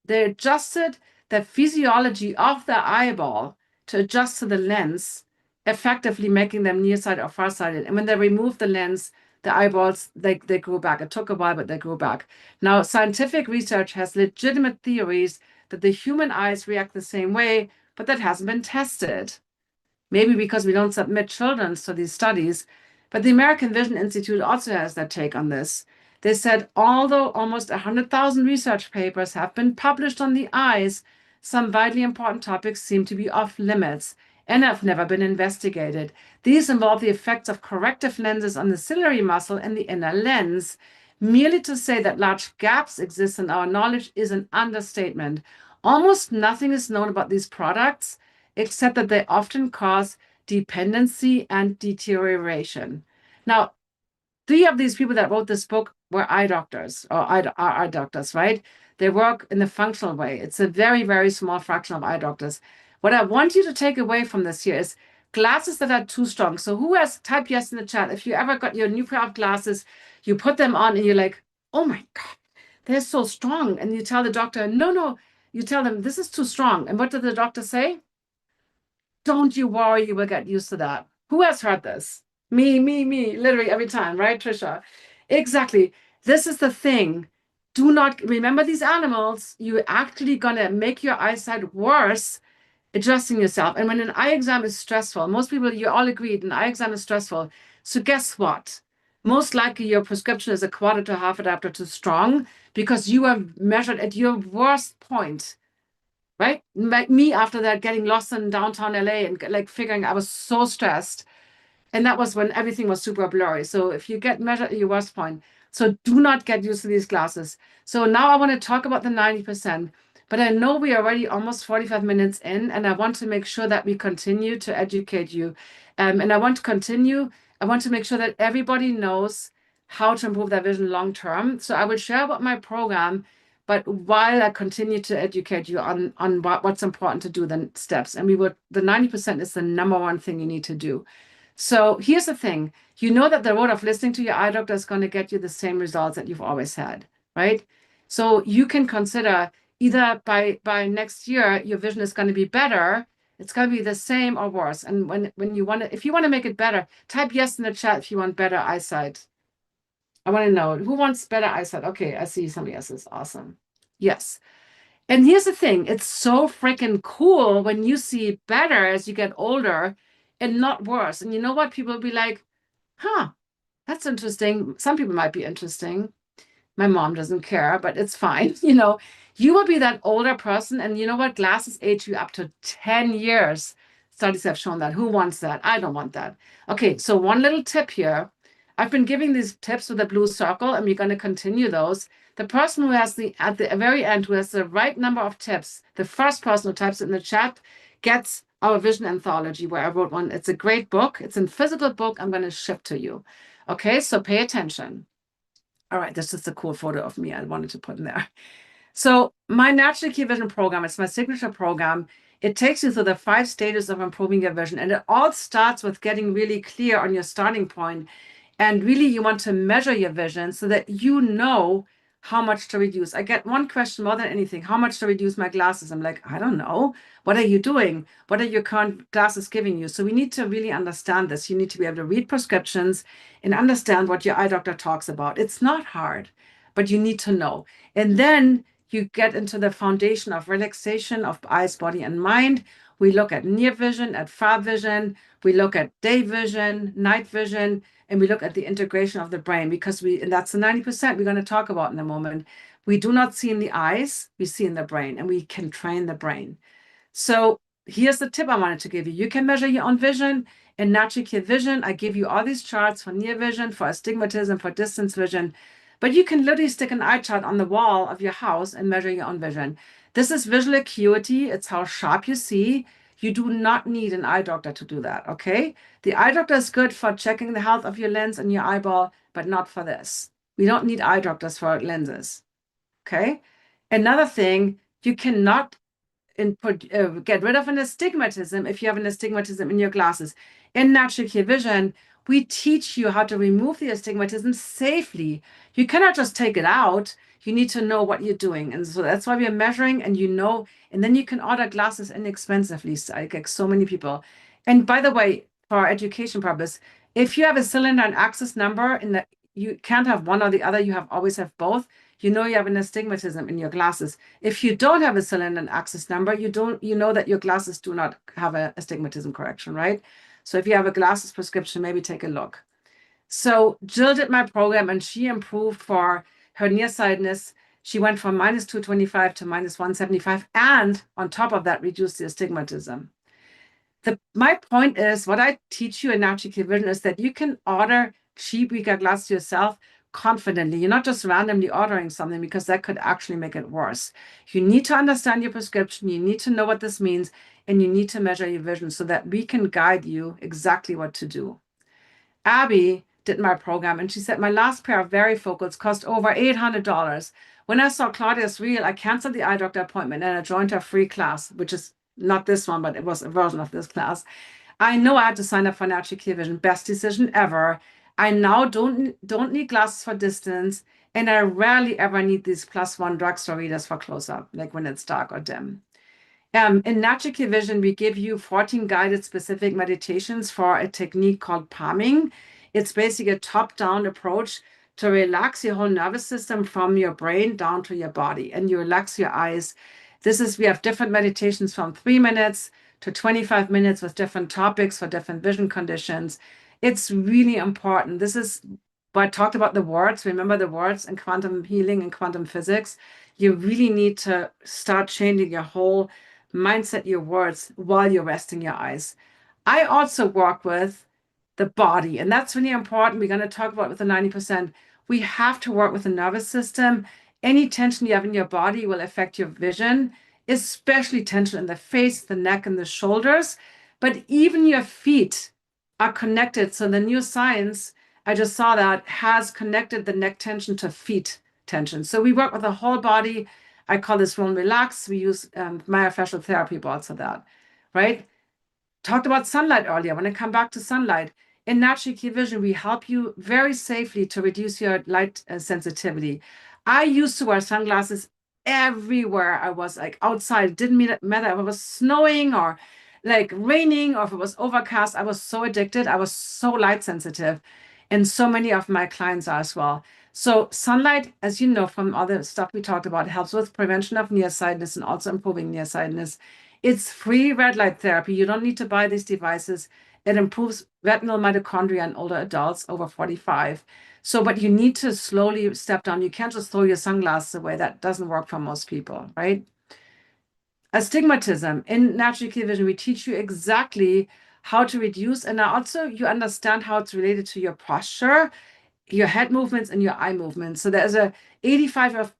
adjusted the physiology of the eyeball to adjust to the lens, effectively making them nearsighted or farsighted. And when they removed the lens, the eyeballs they grew back. It took a while, but they grew back. Now, scientific research has legitimate theories that the human eyes react the same way, but that hasn't been tested. Maybe because we don't submit children to these studies. But the American Vision Institute also has their take on this. They said, although almost 100,000 research papers have been published on the eyes, some vitally important topics seem to be off limits and have never been investigated. These involve the effects of corrective lenses on the ciliary muscle and the inner lens. Merely to say that large gaps exist in our knowledge is an understatement. Almost nothing is known about these products, except that they often cause dependency and deterioration. Now, 3 of these people that wrote this book were eye doctors or are eye doctors, right? They work in the functional way. It's a very, very small fraction of eye doctors. What I want you to take away from this here is glasses that are too strong. So who has type yes in the chat? If you ever got your new pair of glasses, you put them on and you're like, oh my God, they're so strong. And you tell the doctor, no, you tell them this is too strong. And what did the doctor say? Don't you worry, you will get used to that. Who has heard this? Me, literally every time, right, Trisha? Exactly. This is the thing. Do not remember these animals. You're actually going to make your eyesight worse adjusting yourself. And when an eye exam is stressful, most people, you all agreed, an eye exam is stressful. So guess what? Most likely your prescription is a quarter to half adapter too strong because you are measured at your worst point. Right? Like me after that, getting lost in downtown LA and like figuring I was so stressed. And that was when everything was super blurry. So if you get measured at your worst point, so do not get used to these glasses. So now I want to talk about the 90%, but I know we are already almost 45 minutes in, and I want to make sure that we continue to educate you. And I want to make sure that everybody knows how to improve their vision long term. So I will share about my program, but while I continue to educate you on what's important to do, the steps. And the 90% is the number one thing you need to do. So here's the thing. You know that the road of listening to your eye doctor is going to get you the same results that you've always had, right? So you can consider either by next year, your vision is going to be better, it's going to be the same or worse. And if you want to make it better, type yes in the chat if you want better eyesight. I want to know who wants better eyesight. Okay, I see some yeses. Awesome. Yes. And here's the thing, it's so freaking cool when you see better as you get older and not worse. And you know what? People will be like, huh, that's interesting. Some people might be interesting. My mom doesn't care, but it's fine. You will be that older person. And you know what? Glasses age you up to 10 years. Studies have shown that. Who wants that? I don't want that. Okay, so one little tip here. I've been giving these tips with a blue circle, and we're going to continue those. The person who has at the very end, who has the right number of tips, the first person who types it in the chat, gets our vision anthology where I wrote one. It's a great book. It's a physical book I'm going to ship to you. Okay, so pay attention. All right, this is a cool photo of me I wanted to put in there. So my Naturally Key Vision program, it's my signature program. It takes you through the 5 stages of improving your vision. And it all starts with getting really clear on your starting point. And really, you want to measure your vision so that you know how much to reduce. I get one question more than anything: how much to reduce my glasses? I'm like, I don't know. What are you doing? What are your current glasses giving you? So we need to really understand this. You need to be able to read prescriptions and understand what your eye doctor talks about. It's not hard, but you need to know. And then you get into the foundation of relaxation of eyes, body, and mind. We look at near vision, at far vision. We look at day vision, night vision, and we look at the integration of the brain, because and that's the 90% we're going to talk about in a moment. We do not see in the eyes, we see in the brain, and we can train the brain. So here's the tip I wanted to give you. You can measure your own vision in Naturally Key Vision. I give you all these charts for near vision, for astigmatism, for distance vision, but you can literally stick an eye chart on the wall of your house and measure your own vision. This is visual acuity. It's how sharp you see. You do not need an eye doctor to do that, okay? The eye doctor is good for checking the health of your lens and your eyeball, but not for this. We don't need eye doctors for lenses, okay? Another thing, You cannot get rid of an astigmatism if you have an astigmatism in your glasses. In natural clear vision, we teach you how to remove the astigmatism safely. You cannot just take it out. You need to know what you're doing. And so that's why we're measuring, and and then you can order glasses inexpensively. So I get so many people. And by the way, for our education purpose, if you have a cylinder and axis number in the you can't have one or the other, always have both. You know you have an astigmatism in your glasses. If you don't have a cylinder and axis number, you know that your glasses do not have a astigmatism correction, right? So if you have a glasses prescription, maybe take a look. So Jill did my program and she improved for her nearsightedness. She went from -225 to -175, and on top of that, reduced the astigmatism. My point is, what I teach you in natural clear vision is that you can order cheap weaker glasses yourself confidently. You're not just randomly ordering something, because that could actually make it worse. You need to understand your prescription. You need to know what this means, and you need to measure your vision so that we can guide you exactly what to do. Abby did my program, and she said my last pair of varifocals cost over $800. When I saw Claudia's reel, I canceled the eye doctor appointment and I joined her free class, which is not this one, but it was a version of this class. I know I had to sign up for natural clear vision. Best decision ever. I now don't need glasses for distance, and I rarely ever need these +1 drugstore readers for close-up, like when it's dark or dim. In natural clear vision, we give you 14 guided specific meditations for a technique called palming. It's basically a top-down approach to relax your whole nervous system from your brain down to your body, and you relax your eyes. We have different meditations from 3 minutes to 25 minutes with different topics for different vision conditions. It's really important. This is why I talked about the words. Remember the words in quantum healing and quantum physics. You really need to start changing your whole mindset, your words, while you're resting your eyes. I also work with the body, and that's really important. We're going to talk about with the 90%. We have to work with the nervous system. Any tension you have in your body will affect your vision, especially tension in the face, the neck, and the shoulders. But even your feet are connected. So the new science, I just saw that, has connected the neck tension to feet tension. So we work with the whole body. I call this one relax. We use myofascial therapy balls for that, right? Talked about sunlight earlier. When I come back to sunlight, in natural clear vision, we help you very safely to reduce your light sensitivity. I used to wear sunglasses everywhere I was, like outside. It didn't matter if it was snowing or like raining or if it was overcast. I was so addicted. I was so light sensitive. And so many of my clients are as well. So sunlight, as you know from all the stuff we talked about, helps with prevention of nearsightedness and also improving nearsightedness. It's free red light therapy. You don't need to buy these devices. It improves retinal mitochondria in older adults over 45. So, but you need to slowly step down. You can't just throw your sunglasses away. That doesn't work for most people, right? Astigmatism. In natural clear vision, we teach you exactly how to reduce, and also you understand how it's related to your posture, your head movements, and your eye movements. So there's 85%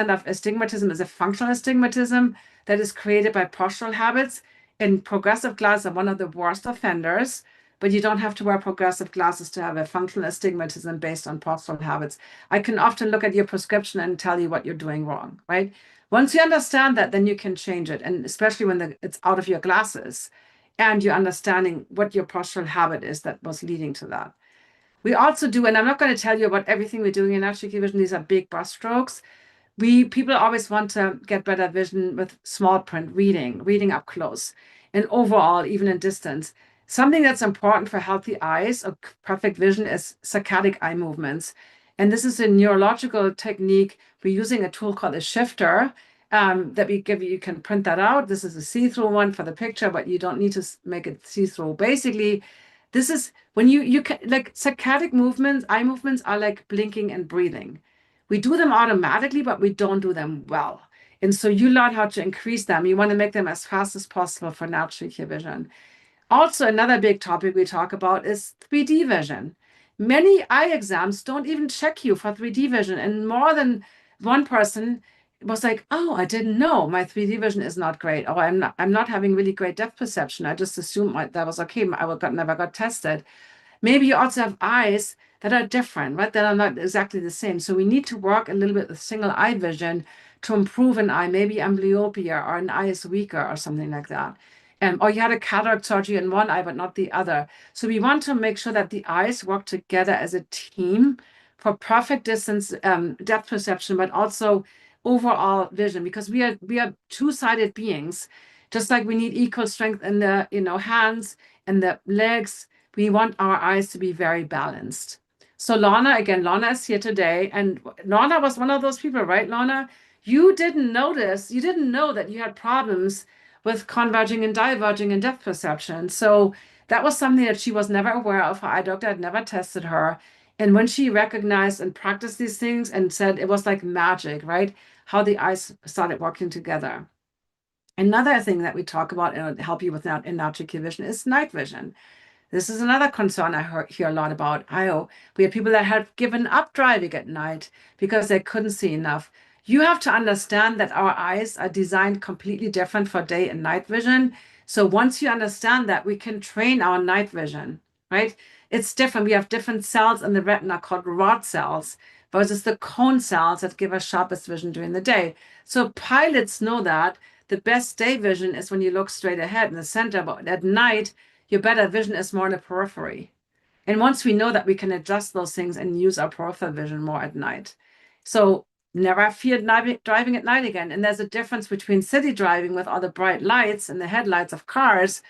of astigmatism is a functional astigmatism that is created by postural habits. And progressive glasses are one of the worst offenders, but you don't have to wear progressive glasses to have a functional astigmatism based on postural habits. I can often look at your prescription and tell you what you're doing wrong, right? Once you understand that, then you can change it. And especially when it's out of your glasses and you're understanding what your postural habit is that was leading to that. We also do, and I'm not going to tell you about everything we're doing in natural clear vision. These are big brushstrokes. People always want to get better vision with small print reading up close, and overall, even in distance. Something that's important for healthy eyes or perfect vision is saccadic eye movements. And this is a neurological technique. We're using a tool called a shifter that we give you. You can print that out. This is a see-through one for the picture, but you don't need to make it see-through. Basically, this is when you can, like saccadic movements, eye movements are like blinking and breathing. We do them automatically, but we don't do them well. And so you learn how to increase them. You want to make them as fast as possible for natural clear vision. Also, another big topic we talk about is 3D vision. Many eye exams don't even check you for 3D vision. And more than one person was like, oh, I didn't know my 3D vision is not great. Or I'm not having really great depth perception. I just assumed that was okay. Never got tested. Maybe you also have eyes that are different, right? That are not exactly the same. So we need to work a little bit with single eye vision to improve an eye, maybe amblyopia or an eye is weaker or something like that. Or you had a cataract surgery in one eye but not the other. So we want to make sure that the eyes work together as a team for perfect distance, depth perception, but also overall vision, because we are two-sided beings. Just like we need equal strength in the hands and the legs, we want our eyes to be very balanced. So Lana, again, Lana is here today, and Lana was one of those people, right, Lana? You didn't notice, you didn't know that you had problems with converging and diverging in depth perception. So that was something that she was never aware of. Her eye doctor had never tested her. And when she recognized and practiced these things and said it was like magic, right? How the eyes started working together. Another thing that we talk about and help you with in natural vision is night vision. This is another concern I hear a lot about. We have people that have given up driving at night because they couldn't see enough. You have to understand that our eyes are designed completely different for day and night vision. So once you understand that, we can train our night vision, right? It's different. We have different cells in the retina called rod cells versus the cone cells that give us sharpest vision during the day. So pilots know that the best day vision is when you look straight ahead in the center, but at night, your better vision is more in the periphery. And once we know that, we can adjust those things and use our peripheral vision more at night. So never fear driving at night again. And there's a difference between city driving with all the bright lights and the headlights of cars.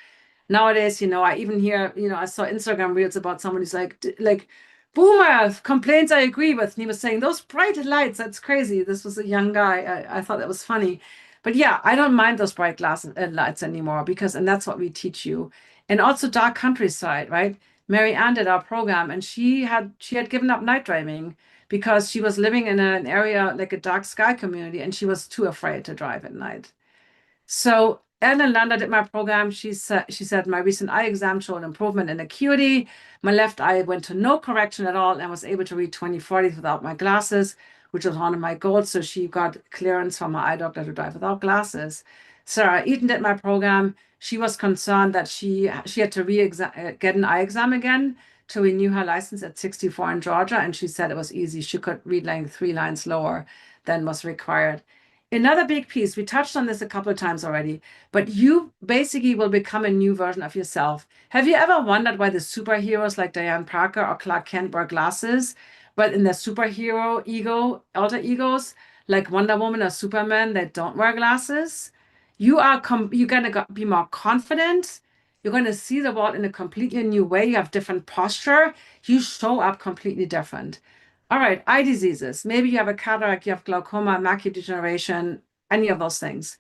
Nowadays, I even hear, I saw Instagram reels about someone who's like, boomer complaints I agree with. And he was saying, those bright lights, that's crazy. This was a young guy. I thought that was funny. But yeah, I don't mind those bright lights anymore and that's what we teach you. And also dark countryside, right? Mary Ann did our program, and she had given up night driving because she was living in an area like a dark sky community, and she was too afraid to drive at night. So Ellen Lander did my program. She said my recent eye exam showed improvement in acuity. My left eye went to no correction at all and was able to read 20/40 without my glasses, which was one of my goals. So she got clearance from her eye doctor to drive without glasses. Sarah Eaton did my program. She was concerned that she had to get an eye exam again to renew her license at 64 in Georgia, and she said it was easy. She could read like 3 lines lower than was required. Another big piece, we touched on this a couple of times already, but you basically will become a new version of yourself. Have you ever wondered why the superheroes like Diane Parker or Clark Kent wear glasses, but in their superhero alter egos, like Wonder Woman or Superman, they don't wear glasses? You're gonna be more confident. You're gonna see the world in a completely new way. You have different posture. You show up completely different. All right, eye diseases. Maybe you have a cataract, you have glaucoma, macular degeneration, any of those things.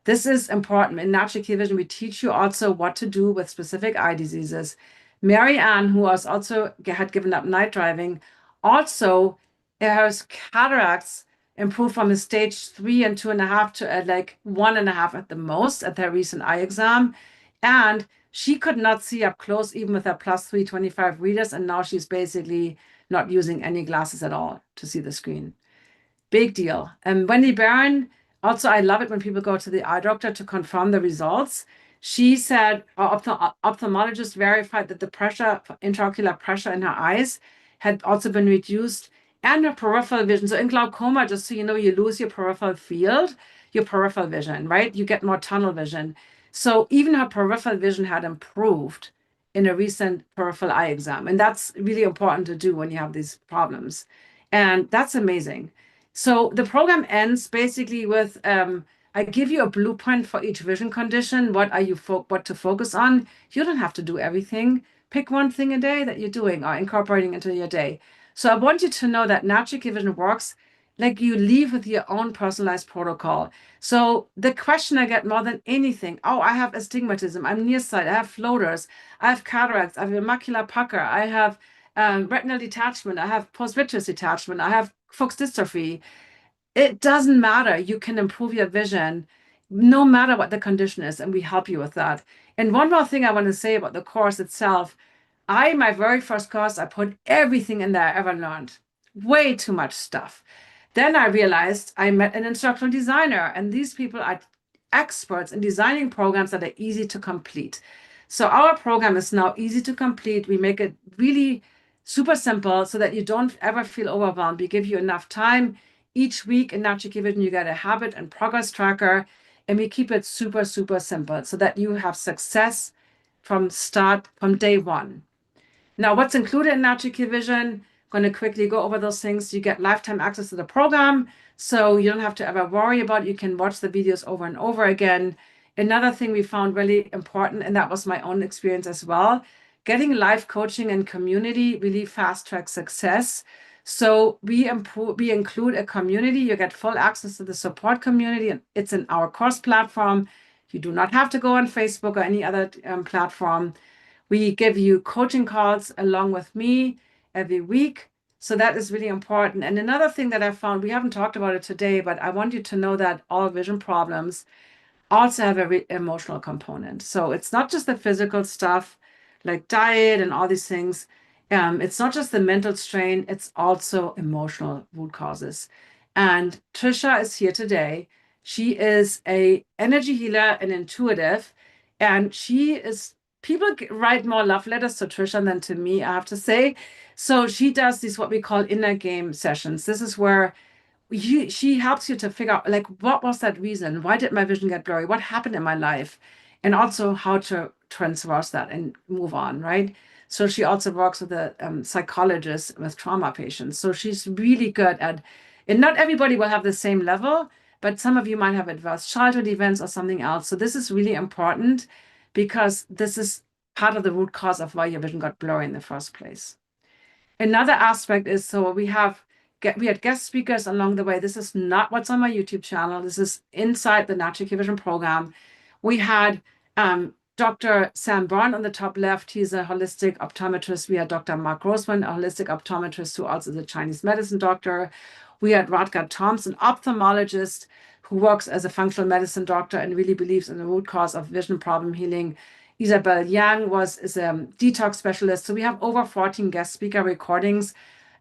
This is important. In natural key vision, we teach you also what to do with specific eye diseases. Mary Ann, who was also had given up night driving, also her cataracts improved from a stage 3 and 2.5 to like 1.5 at the most at her recent eye exam. And she could not see up close even with her plus 325 readers. And now she's basically not using any glasses at all to see the screen. Big deal. And Wendy Barron, also, I love it when people go to the eye doctor to confirm the results. She said our ophthalmologist verified that the pressure, intraocular pressure in her eyes had also been reduced and her peripheral vision. So in glaucoma, just so you know, you lose your peripheral field, your peripheral vision, right? You get more tunnel vision. So even her peripheral vision had improved in a recent peripheral eye exam. And that's really important to do when you have these problems. And that's amazing. So the program ends basically with I give you a blueprint for each vision condition. What to focus on? You don't have to do everything. Pick one thing a day that you're doing or incorporating into your day. So I want you to know that natural vision works like you leave with your own personalized protocol. So the question I get more than anything, oh, I have astigmatism, I'm nearsighted, I have floaters, I have cataracts, I have a macular pucker, I have retinal detachment, I have post-vitreous detachment, I have Fuchs dystrophy. It doesn't matter. You can improve your vision no matter what the condition is, and we help you with that. And one more thing I want to say about the course itself. My very first course, I put everything in there I ever learned. Way too much stuff. Then I realized I met an instructional designer, and these people are experts in designing programs that are easy to complete. So our program is now easy to complete. We make it really super simple so that you don't ever feel overwhelmed. We give you enough time each week in Natural Vision, you get a habit and progress tracker, and we keep it super, super simple so that you have success from day one. Now, what's included in Natural Vision? I'm going to quickly go over those things. You get lifetime access to the program, so you don't have to ever worry about it. You can watch the videos over and over again. Another thing we found really important, and that was my own experience as well, getting life coaching and community really fast track success. So we include a community. You get full access to the support community, and it's in our course platform. You do not have to go on Facebook or any other platform. We give you coaching calls along with me every week. So that is really important. And another thing that I found, we haven't talked about it today, but I want you to know that all vision problems also have a emotional component. So it's not just the physical stuff like diet and all these things. It's not just the mental strain, it's also emotional root causes. And Trisha is here today. She is a energy healer and intuitive, and she is people write more love letters to Trisha than to me, I have to say. So she does these what we call inner game sessions. This is where she helps you to figure out like what was that reason? Why did my vision get blurry? What happened in my life? And also how to transverse that and move on, right? So she also works with a psychologist with trauma patients. So she's really good at, and not everybody will have the same level, but some of you might have adverse childhood events or something else. So this is really important because this is part of the root cause of why your vision got blurry in the first place. Another aspect is so we had guest speakers along the way. This is not what's on my YouTube channel. This is inside the Natural Vision program. We had Dr. Sam Byrne on the top left. He's a holistic optometrist. We had Dr. Mark Grossman, a holistic optometrist who also is a Chinese medicine doctor. We had Radka Thompson, ophthalmologist who works as a functional medicine doctor and really believes in the root cause of vision problem healing. Isabel Yang is a detox specialist. So we have over 14 guest speaker recordings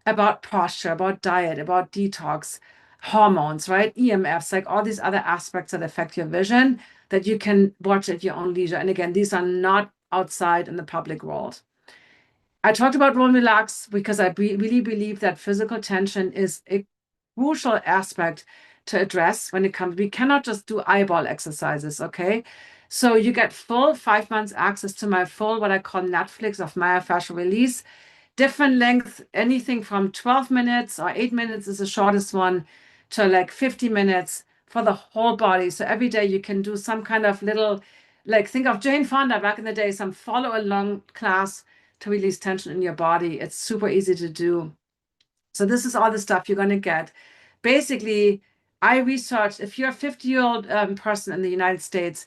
about posture, about diet, about detox, hormones, right? EMFs, like all these other aspects that affect your vision that you can watch at your own leisure. And again, these are not outside in the public world. I talked about Roll Relax because I really believe that physical tension is a crucial aspect to address when it comes. We cannot just do eyeball exercises, okay? So you get full 5 months access to my full, what I call Netflix of myofascial release. Different length, anything from 12 minutes or 8 minutes is the shortest one to like 50 minutes for the whole body. So every day you can do some kind of little, like think of Jane Fonda back in the day, some follow along class to release tension in your body. It's super easy to do. So this is all the stuff you're going to get. Basically, I researched if you're a 50-year-old person in the United States,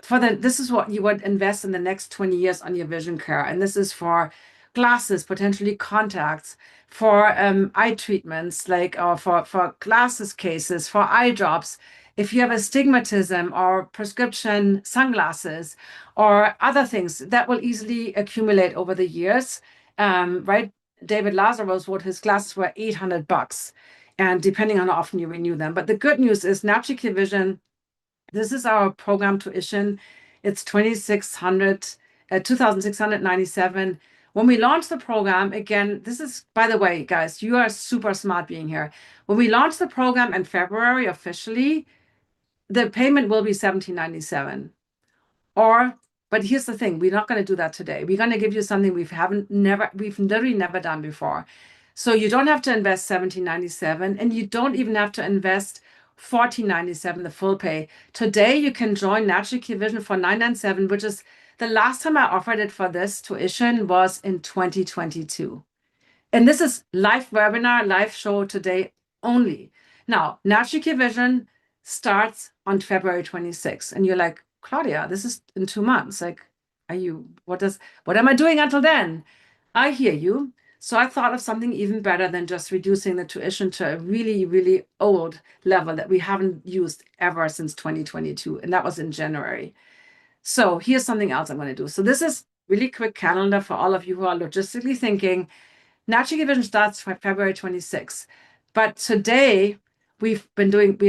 this is what you would invest in the next 20 years on your vision care. And this is for glasses, potentially contacts, for eye treatments, like or for glasses cases, for eye drops. If you have astigmatism or prescription sunglasses or other things that will easily accumulate over the years, right? David Lazarus wrote his glasses were $800, and depending on how often you renew them. But the good news is Natural Vision. This is our program tuition. It's 2,697. When we launched the program, again, this is, by the way, guys, you are super smart being here. When we launched the program in February officially, the payment will be $1,797. But here's the thing, we're not going to do that today. We're going to give you something we've literally never done before. So you don't have to invest $1,797, and you don't even have to invest $1,497, the full pay. Today you can join Natural Vision for $997, which is the last time I offered it for this tuition was in 2022. And this is live webinar, live show today only. Now, Natural Vision starts on February 26th. And you're like, Claudia, this is in 2 months. Like, what am I doing until then? I hear you. So I thought of something even better than just reducing the tuition to a really, really old level that we haven't used ever since 2022. And that was in January. So here's something else I'm going to do. So this is really quick calendar for all of you who are logistically thinking. Natural Vision starts February 26th. But today we're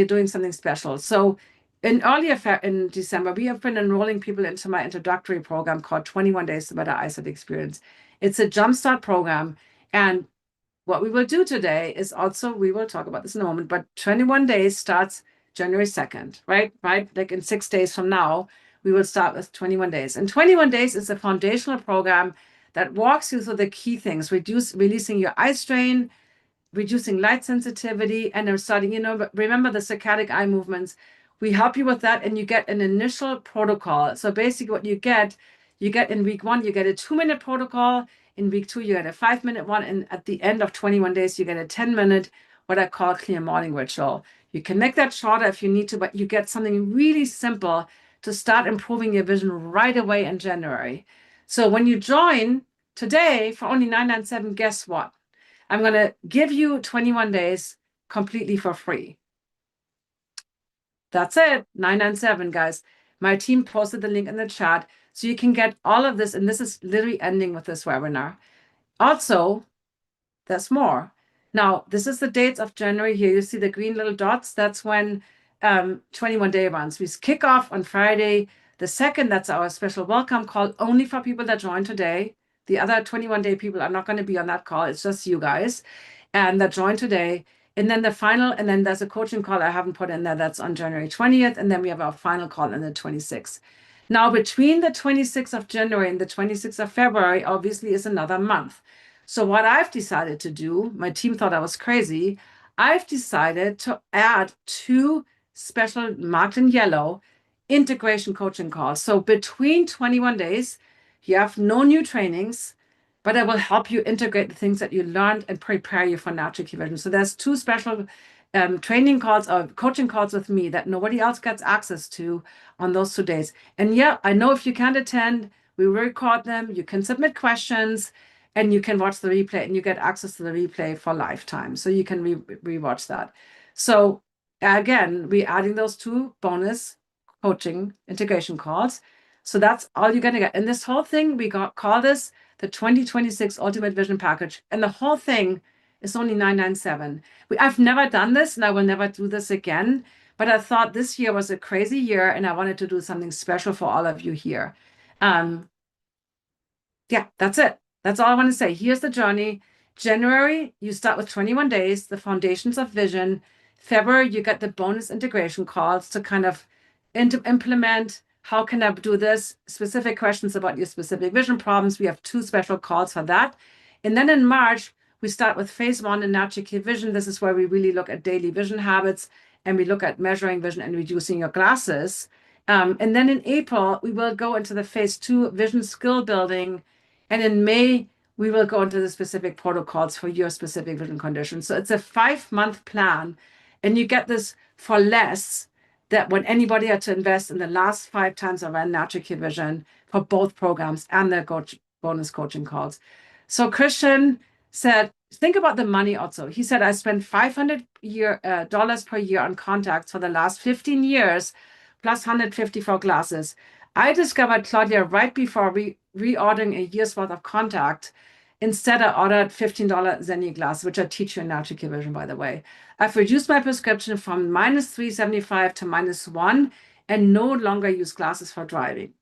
doing something special. So in December, we have been enrolling people into my introductory program called 21 Days to Better Eyesight Experience. It's a jumpstart program. And what we will do today is also, we will talk about this in a moment, but 21 days starts January 2nd, right? Right? Like in 6 days from now, we will start with 21 days. And 21 days is a foundational program that walks you through the key things, releasing your eye strain, reducing light sensitivity, and they're starting, remember the saccadic eye movements. We help you with that, and you get an initial protocol. So basically what you get in week 1, you get a 2-minute protocol. In week 2, you get a 5-minute one. And at the end of 21 days, you get a 10-minute, what I call clear morning ritual. You can make that shorter if you need to, but you get something really simple to start improving your vision right away in January. So when you join today for only $997, guess what? I'm going to give you 21 days completely for free. That's it, $997, guys. My team posted the link in the chat, so you can get all of this, and this is literally ending with this webinar. Also, there's more. Now, this is the dates of January here. You see the green little dots? That's when 21-day runs. We kick off on Friday the 2nd. That's our special welcome call, only for people that join today. The other 21-day people are not going to be on that call. It's just you guys and that joined today. And then the final, and then there's a coaching call I haven't put in there. That's on January 20th. And then we have our final call on the 26th. Now, between the 26th of January and the 26th of February, obviously, is another month. So what I've decided to do, my team thought I was crazy. I've decided to add 2 special marked in yellow integration coaching calls. So between 21 days, you have no new trainings, but I will help you integrate the things that you learned and prepare you for natural key vision. So there's 2 special training calls or coaching calls with me that nobody else gets access to on those 2 days. And yeah, I know if you can't attend, we record them, you can submit questions, and you can watch the replay, and you get access to the replay for lifetime. So you can rewatch that. So again, we're adding those 2 bonus coaching integration calls. So that's all you're going to get. And this whole thing, call this the 2026 Ultimate Vision Package. And the whole thing is only $997. I've never done this, and I will never do this again. But I thought this year was a crazy year, and I wanted to do something special for all of you here. Yeah, that's it. That's all I want to say. Here's the journey. January, you start with 21 days, the foundations of vision. February, you get the bonus integration calls to kind of implement how can I do this, specific questions about your specific vision problems. We have 2 special calls for that. And then in March, we start with phase 1 in natural key vision. This is where we really look at daily vision habits, and we look at measuring vision and reducing your glasses. And then in April, we will go into the phase 2 vision skill building. And in May, we will go into the specific protocols for your specific vision condition. So it's a 5-month plan, and you get this for less that when anybody had to invest in the last 5 times I ran natural key vision for both programs and the bonus coaching calls. So Christian said, think about the money also. He said, I spent $500 per year on contacts for the last 15 years, plus 150 for glasses. I discovered Claudia right before reordering a year's worth of contact. Instead, I ordered $15 Zenny glass, which I teach you in natural key vision, by the way. I've reduced my prescription from -375 to -1 and no longer use glasses for driving.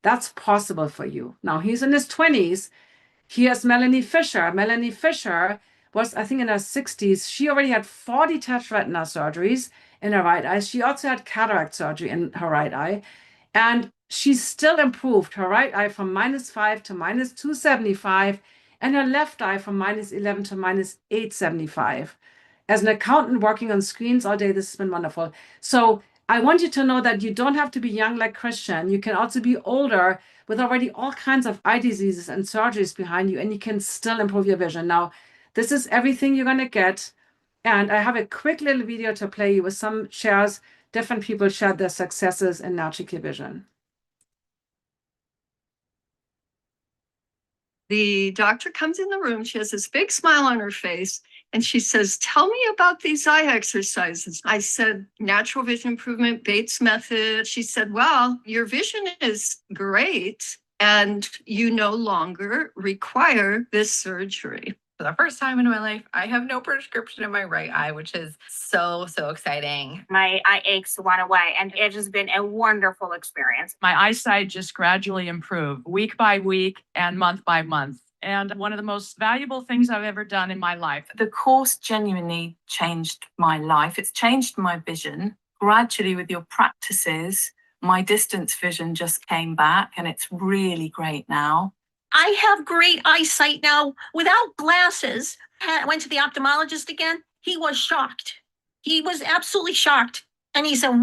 That's possible for you. Now, he's in his 20s. Here's Melanie Fisher. Melanie Fisher was, I think, in her 60s. She already had 4 detached retina surgeries in her right eye. She also had cataract surgery in her right eye. And she still improved her right eye from -5 to -275 and her left eye from -11 to -875. As an accountant working on screens all day, this has been wonderful. So I want you to know that you don't have to be young like Christian. You can also be older with already all kinds of eye diseases and surgeries behind you, and you can still improve your vision. Now, this is everything you're going to get. And I have a quick little video to play you with some shares. Different people shared their successes in natural key vision. The doctor comes in the room. She has this big smile on her face. And she says, tell me about these eye exercises. I said, natural vision improvement, Bates method. She said, well, your vision is great and you no longer require this surgery. For the first time in my life, I have no prescription in my right eye, which is so exciting. My eye aches went away, and it has been a wonderful experience. My eyesight just gradually improved week by week and month by month. and one of the most valuable things I've ever done in my life. The course genuinely changed my life. It's changed my vision. Gradually, with your practices, my distance vision just came back, and it's really great now. I have great eyesight now without glasses. I went to the ophthalmologist again. He was shocked. He was absolutely shocked. And he said,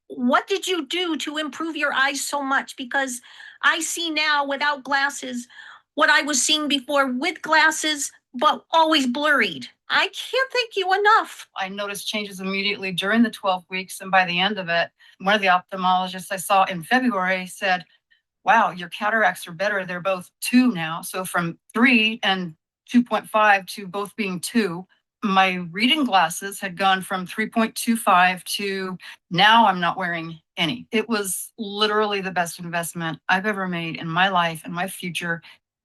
what did you do to improve your eyes so much? Because I see now without glasses what I was seeing before with glasses, but always blurred. I can't thank you enough. I noticed changes immediately during the 12 weeks. And by the end of it, one of the ophthalmologists I saw in February said, wow, your cataracts are better. They're both 2 now. So from 3 and 2.5 to both being 2. My reading glasses had gone from 3.25 to now I'm not wearing any. It was literally the best investment I've ever made in my life and my future.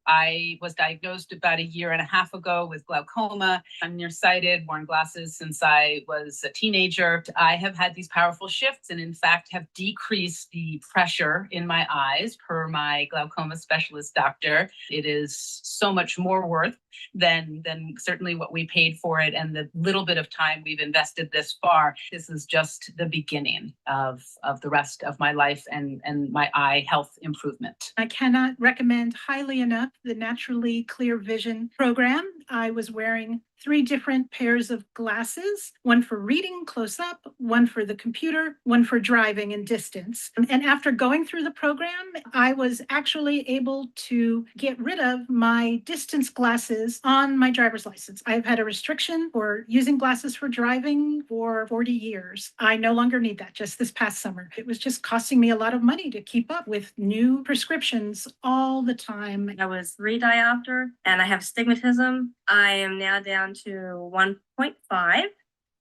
I was diagnosed about 1.5 years ago with glaucoma. I'm nearsighted, worn glasses since I was a teenager. I have had these powerful shifts and in fact have decreased the pressure in my eyes per my glaucoma specialist doctor. It is so much more worth than certainly what we paid for it and the little bit of time we've invested this far. This is just the beginning of the rest of my life and my eye health improvement. I cannot recommend highly enough the Naturally Clear Vision program. I was wearing 3 different pairs of glasses, one for reading close up, one for the computer, one for driving and distance. And after going through the program, I was actually able to get rid of my distance glasses on my driver's license. I've had a restriction for using glasses for driving for 40 years. I no longer need that just this past summer. It was just costing me a lot of money to keep up with new prescriptions all the time. I was 3 diopter and I have stigmatism. I am now down to 1.5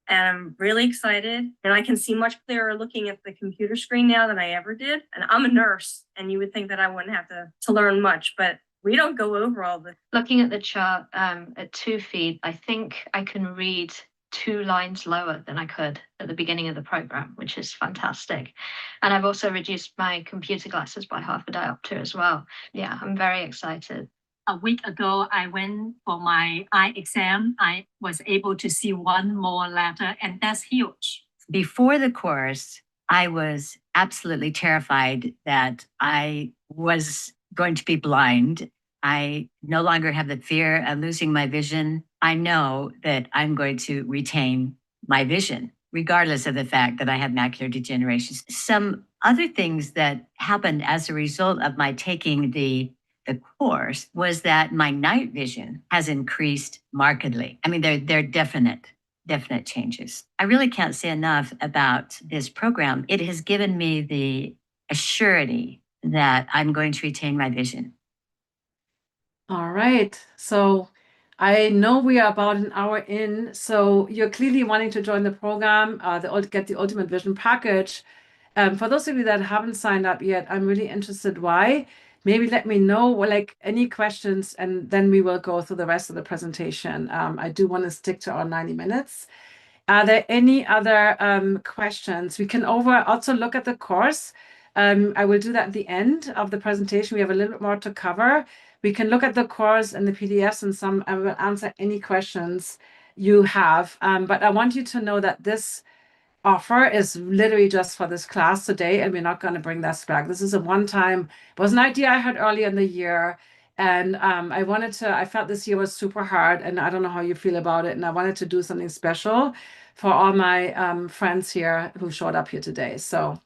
and I'm really excited and I can see much clearer looking at the computer screen now than I ever did. And I'm a nurse and you would think that I wouldn't have to learn much, but we don't go over all this. Looking at the chart at 2 feet, I think I can read 2 lines lower than I could at the beginning of the program, which is fantastic. And I've also reduced my computer glasses by half a diopter as well. Yeah, I'm very excited. A week ago, I went for my eye exam. I was able to see 1 more letter, and that's huge. Before the course, I was absolutely terrified that I was going to be blind. I no longer have the fear of losing my vision. I know that I'm going to retain my vision, regardless of the fact that I have macular degeneration. Some other things that happened as a result of my taking the course was that my night vision has increased markedly. I mean, they're definite changes. I really can't say enough about this program. It has given me the assurity that I'm going to retain my vision. All right. So I know we are about an hour in. So you're clearly wanting to join the program, get the Ultimate Vision package. For those of you that haven't signed up yet, I'm really interested why. Maybe let me know, like, any questions, and then we will go through the rest of the presentation. I do want to stick to our 90 minutes. Are there any other questions? We can also look at the course. I will do that at the end of the presentation. We have a little bit more to cover. We can look at the course and the PDFs and I will answer any questions you have. But I want you to know that this offer is literally just for this class today, and we're not going to bring that back. This is a one-time, it was an idea I had earlier in the year, and I felt this year was super hard, and I don't know how you feel about it, and I wanted to do something special for all my friends here who showed up here today. So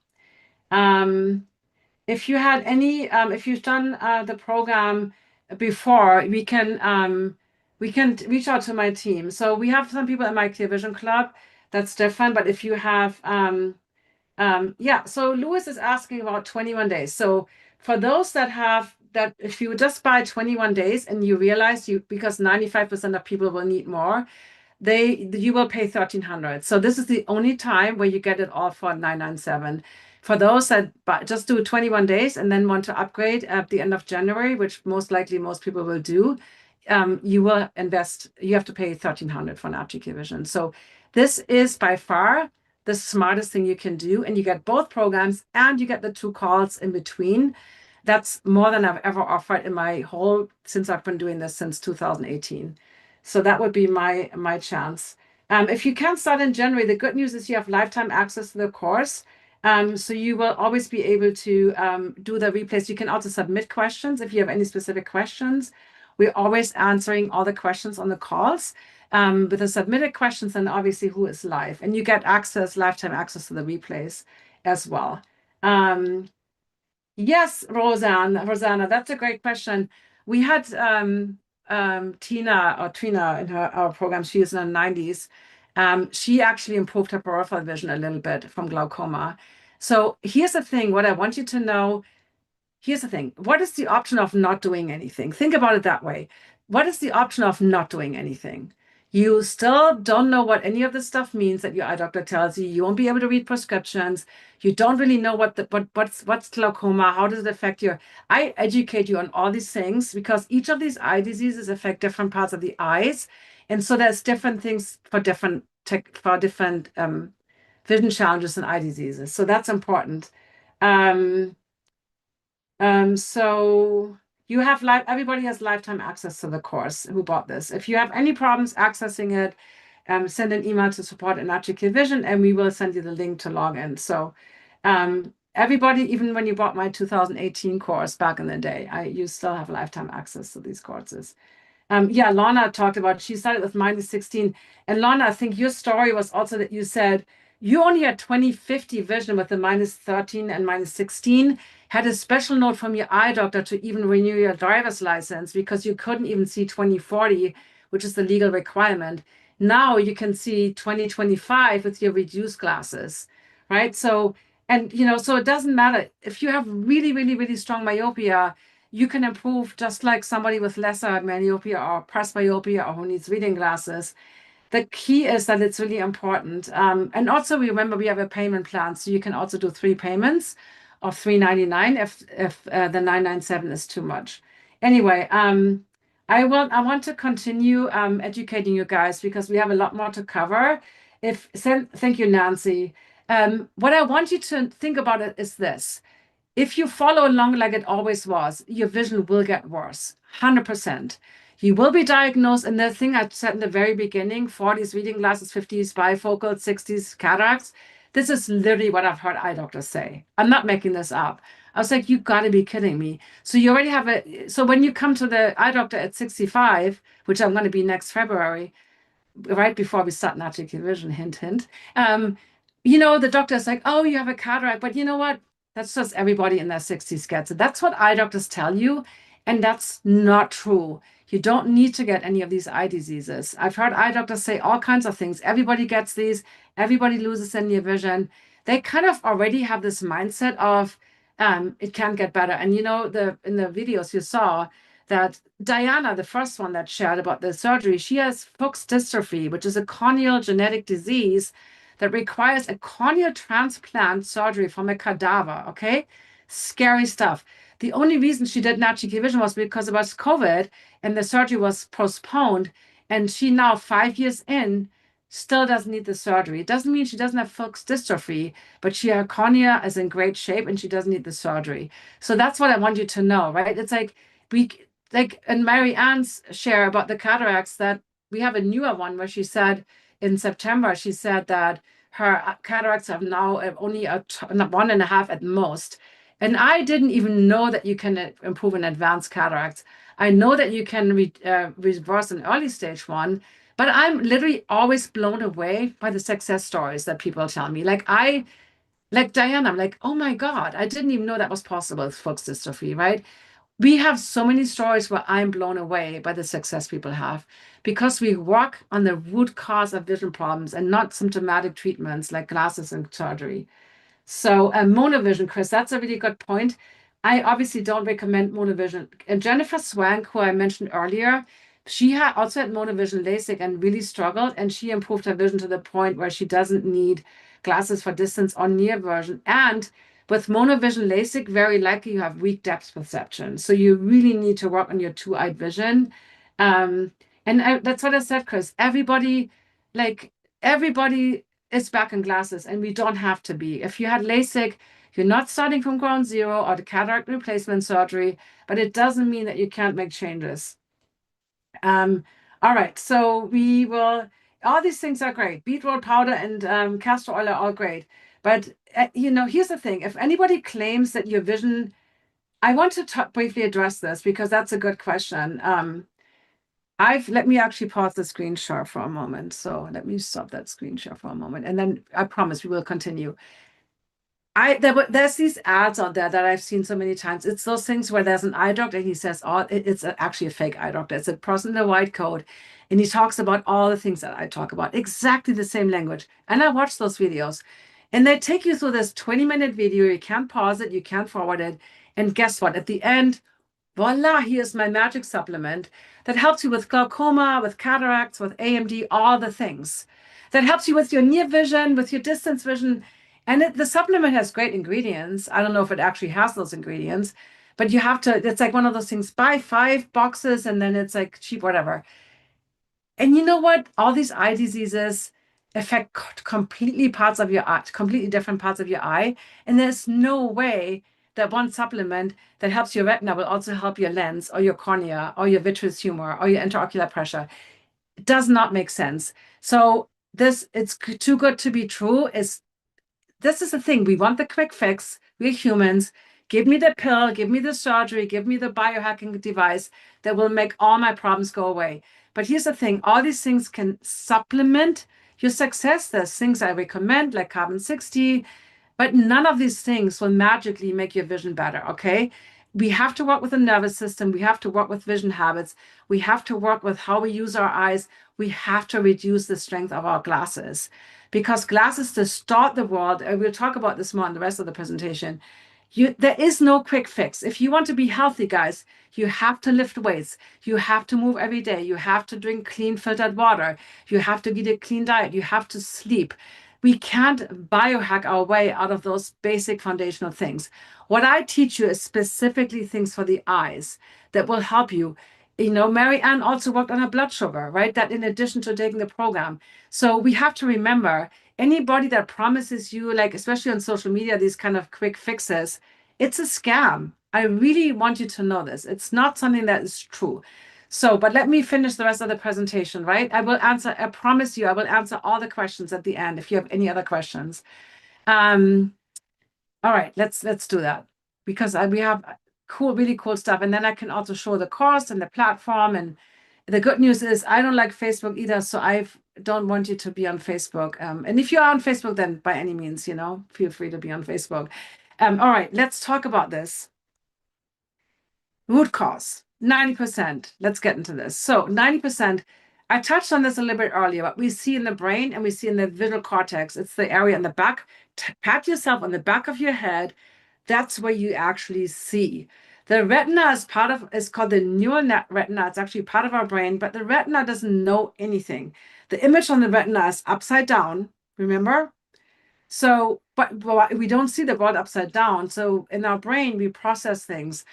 if you had any, if you've done the program before, we can reach out to my team. So we have some people in my Clear Vision Club. That's different. But if you have, so Louis is asking about 21 days. So for those that if you just buy 21 days and you realize because 95% of people will need more, you will pay $1,300. So this is the only time where you get it all for $997. For those that just do 21 days and then want to upgrade at the end of January, which most likely most people will do, you have to pay $1,300 for an Optic Vision. So this is by far the smartest thing you can do, and you get both programs and you get the 2 calls in between. That's more than I've ever offered in my whole, since I've been doing this since 2018. So that would be my chance. If you can't start in January, the good news is you have lifetime access to the course. So you will always be able to do the replays. You can also submit questions if you have any specific questions. We're always answering all the questions on the calls with the submitted questions and obviously who is live. And you get lifetime access to the replays as well. Yes, Rosanna, that's a great question. We had Tina or Trina in our program. She is in her 90s. She actually improved her peripheral vision a little bit from glaucoma. So here's the thing, what I want you to know. Here's the thing. What is the option of not doing anything? Think about it that way. What is the option of not doing anything? You still don't know what any of this stuff means that your eye doctor tells you. You won't be able to read prescriptions. You don't really know what's glaucoma, how does it affect you. I educate you on all these things because each of these eye diseases affect different parts of the eyes. And so there's different things for different vision challenges and eye diseases. So that's important. So you have everybody has lifetime access to the course who bought this. If you have any problems accessing it, send an email to support@Vision and we will send you the link to log in. So everybody, even when you bought my 2018 course back in the day, you still have lifetime access to these courses. Yeah, Lana talked about, she started with -16. And Lana, I think your story was also that you said you only had 20/50 vision with the -13 and -16, had a special note from your eye doctor to even renew your driver's license because you couldn't even see 20/40, which is the legal requirement. Now you can see 20/25 with your reduced glasses, right? So, and so it doesn't matter. If you have really, really, really strong myopia, you can improve just like somebody with lesser myopia or presbyopia or who needs reading glasses. The key is that it's really important. And also remember we have a payment plan, so you can also do 3 payments of $399 if the $997 is too much. Anyway, I want to continue educating you guys because we have a lot more to cover. Thank you, Nancy. What I want you to think about it is this. If you follow along like it always was, your vision will get worse, 100%. You will be diagnosed, and the thing I said in the very beginning, 40s reading glasses, 50s bifocals, 60s cataracts, this is literally what I've heard eye doctors say. I'm not making this up. I was like, you got to be kidding me. So you already have so when you come to the eye doctor at 65, which I'm going to be next February, right before we start Natural Vision, hint, hint, the doctor's like, oh, you have a cataract, but you know what? That's just everybody in their 60s gets it. That's what eye doctors tell you, and that's not true. You don't need to get any of these eye diseases. I've heard eye doctors say all kinds of things. Everybody gets these. Everybody loses their near vision. They kind of already have this mindset of it can get better. And in the videos you saw that Diana, the first one that shared about the surgery, she has Fuchs dystrophy, which is a corneal genetic disease that requires a corneal transplant surgery from a cadaver, okay? Scary stuff. The only reason she did natural vision was because it was COVID and the surgery was postponed. And she now, 5 years in, still doesn't need the surgery. It doesn't mean she doesn't have Fuchs dystrophy, but her cornea is in great shape and she doesn't need the surgery. So that's what I want you to know, right? It's like and Mary Ann's share about the cataracts, that we have a newer one where she said in September, she said that her cataracts have now only a 1.5 at most. And I didn't even know that you can improve an advanced cataracts. I know that you can reverse an early stage one, but I'm literally always blown away by the success stories that people tell me. Like Diana, I'm like, oh my God, I didn't even know that was possible with Fuchs dystrophy, right? We have so many stories where I'm blown away by the success people have because we work on the root cause of vision problems and not symptomatic treatments like glasses and surgery. So monovision, Chris, that's a really good point. I obviously don't recommend monovision. And Jennifer Swank, who I mentioned earlier, she also had monovision LASIK and really struggled, and she improved her vision to the point where she doesn't need glasses for distance or near vision. And with monovision LASIK, very likely you have weak depth perception. So you really need to work on your 2-eyed vision. That's what I said, Chris. Everybody is back in glasses, and we don't have to be. If you had LASIK, You're not starting from ground zero or the cataract replacement surgery, but it doesn't mean that you can't make changes. All right, so we will, all these things are great. Beetroot powder and castor oil are all great. But, here's the thing. If anybody claims that your vision, I want to briefly address this because that's a good question. Let me actually pause the screen share for a moment. So let me stop that screen share for a moment. And then I promise we will continue. There's these ads out there that I've seen so many times. It's those things where there's an eye doctor and he says, it's actually a fake eye doctor. It's a person in a white coat. And he talks about all the things that I talk about, exactly the same language. And I watch those videos. And they take you through this 20-minute video. You can't pause it. You can't forward it. And guess what? At the end, voila, here's my magic supplement that helps you with glaucoma, with cataracts, with AMD, all the things. That helps you with your near vision, with your distance vision. And the supplement has great ingredients. I don't know if it actually has those ingredients, but you have to, it's like one of those things, buy 5 boxes and then it's like cheap, whatever. And you know what? All these eye diseases affect completely different parts of your eye. And there's no way that one supplement that helps your retina will also help your lens or your cornea or your vitreous humor or your intraocular pressure. It does not make sense. So it's too good to be true. This is the thing. We want the quick fix. We're humans. Give me the pill, give me the surgery, give me the biohacking device that will make all my problems go away. But here's the thing. All these things can supplement your success. There's things I recommend, like carbon 60, but none of these things will magically make your vision better, okay? We have to work with the nervous system. We have to work with vision habits. We have to work with how we use our eyes. We have to reduce the strength of our glasses because glasses distort the world. And we'll talk about this more in the rest of the presentation. There is no quick fix. If you want to be healthy, guys, you have to lift weights. You have to move every day. You have to drink clean filtered water. You have to eat a clean diet. You have to sleep. We can't biohack our way out of those basic foundational things. What I teach you is specifically things for the eyes that will help you. Mary Ann also worked on her blood sugar, right? That in addition to taking the program. So we have to remember anybody that promises you, like, especially on social media, these kind of quick fixes, it's a scam. I really want you to know this. It's not something that is true. So, but let me finish the rest of the presentation, right? I promise you, I will answer all the questions at the end if you have any other questions. All right, let's do that because we have really cool stuff. And then I can also show the course and the platform. And the good news is I don't like Facebook either, so I don't want you to be on Facebook. And if you are on Facebook, then by any means, feel free to be on Facebook. All right, let's talk about this. Root cause, 90%. Let's get into this. So 90%, I touched on this a little bit earlier, but we see in the brain and we see in the visual cortex. It's the area in the back. Pat yourself on the back of your head. That's where you actually see. The retina is called the neural net retina. It's actually part of our brain, but the retina doesn't know anything. The image on the retina is upside down, remember? So, but we don't see the world upside down. So in our brain, we process things.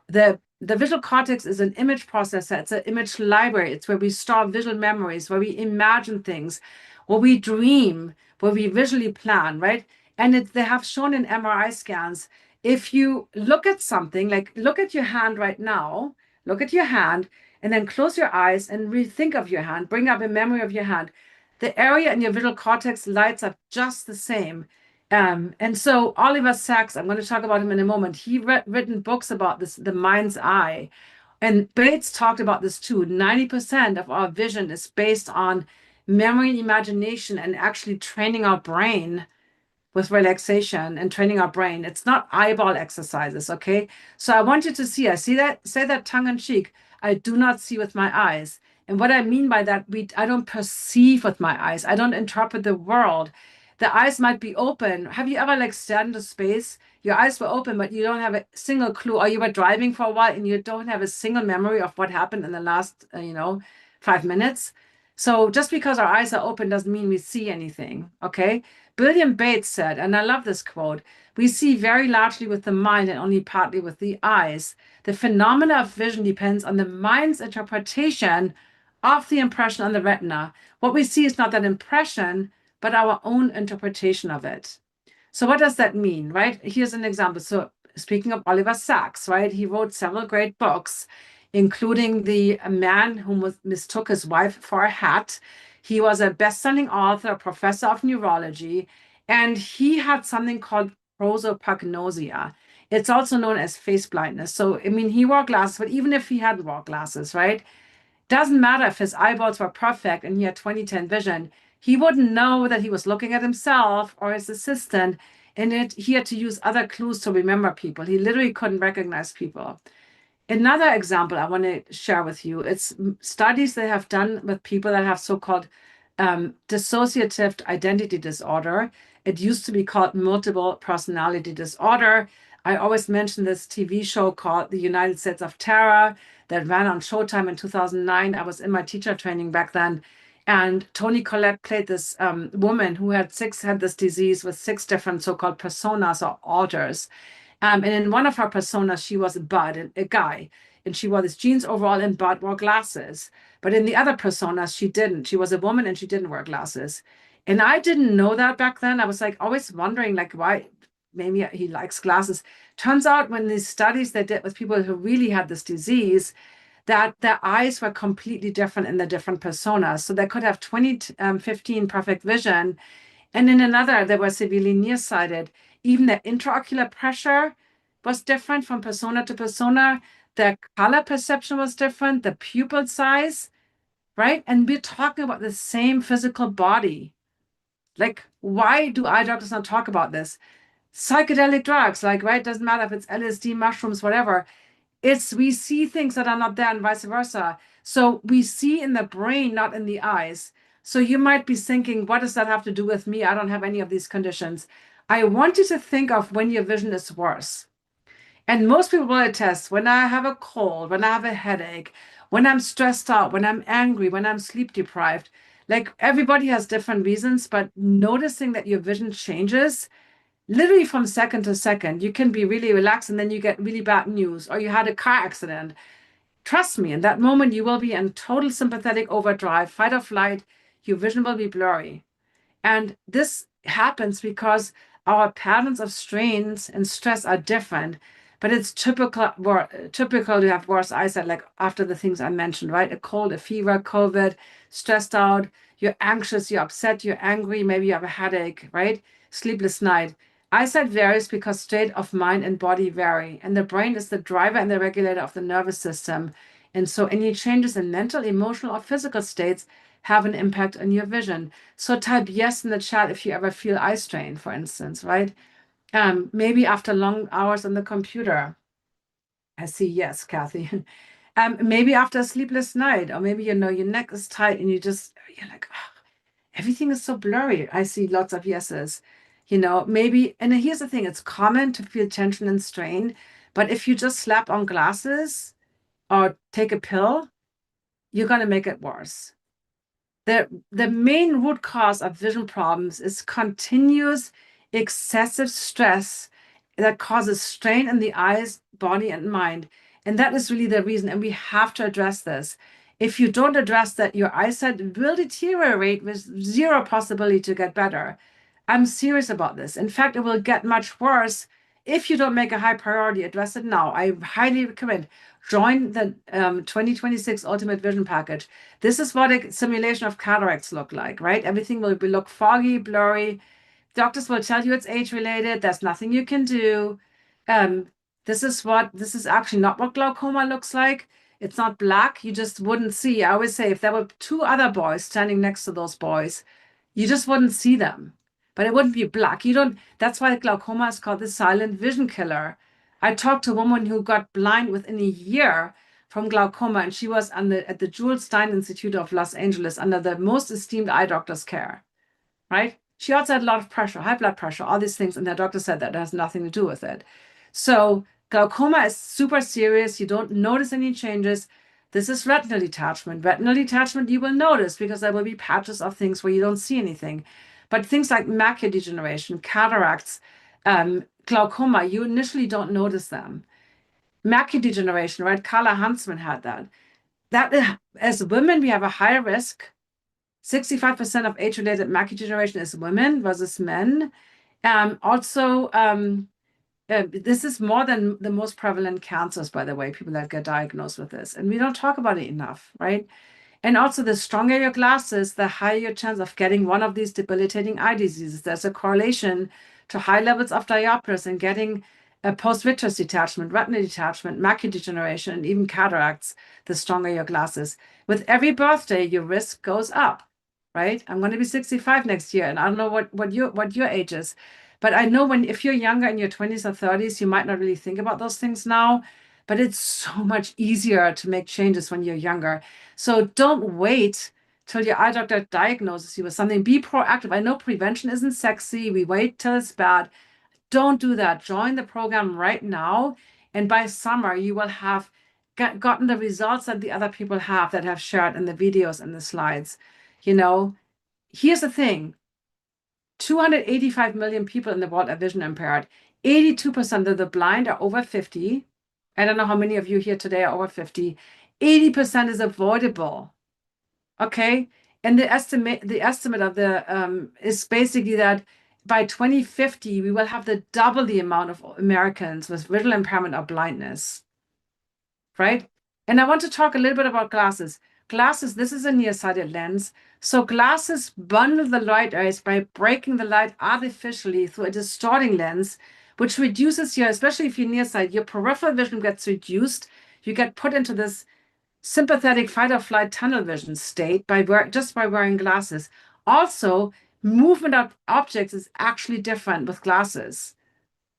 The visual cortex is an image processor. It's an image library. It's where we store visual memories, where we imagine things, where we dream, where we visually plan, right? And they have shown in MRI scans, if you look at something, like look at your hand right now, look at your hand, and then close your eyes and rethink of your hand, bring up a memory of your hand, the area in your visual cortex lights up just the same. And so Oliver Sacks, I'm going to talk about him in a moment. He written books about this, the mind's eye. And Bates talked about this too. 90% of our vision is based on memory and imagination and actually training our brain with relaxation and training our brain. It's not eyeball exercises, okay? So I want you to see, say that tongue in cheek. I do not see with my eyes. And what I mean by that, I don't perceive with my eyes. I don't interpret the world. The eyes might be open. Have you ever stared into space? Your eyes were open, but you don't have a single clue. Or you were driving for a while and you don't have a single memory of what happened in the last, 5 minutes. So just because our eyes are open doesn't mean we see anything, okay? William Bates said, and I love this quote, we see very largely with the mind and only partly with the eyes. The phenomena of vision depends on the mind's interpretation of the impression on the retina. What we see is not that impression, but our own interpretation of it. So what does that mean, right? Here's an example. So speaking of Oliver Sacks, right? He wrote several great books, including The Man Who Mistook His Wife for a Hat. He was a best-selling author, a professor of neurology, and he had something called prosopagnosia. It's also known as face blindness. So, I mean, he wore glasses, but even if he had wore glasses, right? Doesn't matter if his eyeballs were perfect and he had 20/10 vision, he wouldn't know that he was looking at himself or his assistant, and he had to use other clues to remember people. He literally couldn't recognize people. Another example I want to share with you, it's studies they have done with people that have so-called dissociative identity disorder. It used to be called multiple personality disorder. I always mention this TV show called The United States of Terror that ran on Showtime in 2009. I was in my teacher training back then. And Toni Collette played this woman who had this disease with 6 different so-called personas or alters. And in one of her personas, she was a bud, a guy, and she wore this jeans overall and bud wore glasses. But in the other personas, she didn't. She was a woman and she didn't wear glasses. And I didn't know that back then. I was like always wondering, like, why maybe he likes glasses. Turns out when these studies they did with people who really had this disease, that their eyes were completely different in the different personas. So they could have 20/15 perfect vision, and in another, they were severely nearsighted. Even the intraocular pressure was different from persona to persona. The color perception was different, the pupil size, right? And we're talking about the same physical body. Like, why do eye doctors not talk about this? Psychedelic drugs, like, right? Doesn't matter if it's LSD, mushrooms, whatever. We see things that are not there and vice versa. So we see in the brain, not in the eyes. So you might be thinking, what does that have to do with me? I don't have any of these conditions. I want you to think of when your vision is worse. And most people will attest when I have a cold, when I have a headache, when I'm stressed out, when I'm angry, when I'm sleep deprived. Like everybody has different reasons, but noticing that your vision changes literally from second to second, you can be really relaxed and then you get really bad news or you had a car accident. Trust me, in that moment, you will be in total sympathetic overdrive, fight or flight. Your vision will be blurry. And this happens because our patterns of strains and stress are different, but it's typical to have worse eyesight, like after the things I mentioned, right? A cold, a fever, COVID, stressed out, you're anxious, you're upset, you're angry, maybe you have a headache, right? Sleepless night. Eyesight varies because state of mind and body vary, and the brain is the driver and the regulator of the nervous system. And so any changes in mental, emotional, or physical states have an impact on your vision. So type yes in the chat if you ever feel eye strain, for instance, right? Maybe after long hours on the computer. I see yes, Kathy. Maybe after a sleepless night, or maybe your neck is tight and you're like, oh, everything is so blurry. I see lots of yeses. Maybe, and here's the thing, it's common to feel tension and strain, but if you just slap on glasses or take a pill, you're going to make it worse. The main root cause of vision problems is continuous excessive stress that causes strain in the eyes, body, and mind. And that is really the reason. And we have to address this. If you don't address that, your eyesight will deteriorate with zero possibility to get better. I'm serious about this. In fact, it will get much worse if you don't make a high priority. Address it now. I highly recommend join the 2026 Ultimate Vision Package. This is what a simulation of cataracts look like, right? Everything will look foggy, blurry. Doctors will tell you it's age-related. There's nothing you can do. This is actually not what glaucoma looks like. It's not black. You just wouldn't see. I always say if there were 2 other boys standing next to those boys, you just wouldn't see them. But it wouldn't be black. That's why glaucoma is called the silent vision killer. I talked to a woman who got blind within a year from glaucoma, and she was at the Jules Stein Institute of Los Angeles under the most esteemed eye doctor's care, right? She also had a lot of pressure, high blood pressure, all these things, and the doctor said that has nothing to do with it. So glaucoma is super serious. You don't notice any changes. This is retinal detachment. Retinal detachment you will notice because there will be patches of things where you don't see anything. But things like macular degeneration, cataracts, glaucoma, you initially don't notice them. Macular degeneration, right? Carla Huntsman had that. As women, we have a higher risk. 65% of age-related macular degeneration is women versus men. Also, this is more than the most prevalent cancers, by the way, people that get diagnosed with this. And we don't talk about it enough, right? And also, the stronger your glasses, the higher your chance of getting one of these debilitating eye diseases. There's a correlation to high levels of diopters and getting a post-vitreous detachment, retina detachment, macular degeneration, and even cataracts, the stronger your glasses. With every birthday, your risk goes up, right? I'm going to be 65 next year, and I don't know what your age is. But I know if you're younger in your 20s or 30s, you might not really think about those things now, but it's so much easier to make changes when you're younger. So don't wait till your eye doctor diagnoses you with something. Be proactive. I know prevention isn't sexy. We wait till it's bad. Don't do that. Join the program right now. And by summer, you will have gotten the results that the other people have that have shared in the videos and the slides. Here's the thing. 285 million people in the world are vision impaired. 82% of the blind are over 50. I don't know how many of you here today are over 50. 80% is avoidable. Okay. And the estimate of the is basically that by 2050, we will have the double the amount of Americans with visual impairment or blindness. Right? And I want to talk a little bit about glasses. Glasses, this is a nearsighted lens. So glasses bundle the light rays by breaking the light artificially through a distorting lens, which reduces especially if you're nearsighted, your peripheral vision gets reduced. You get put into this sympathetic fight or flight tunnel vision state just by wearing glasses. Also, movement of objects is actually different with glasses.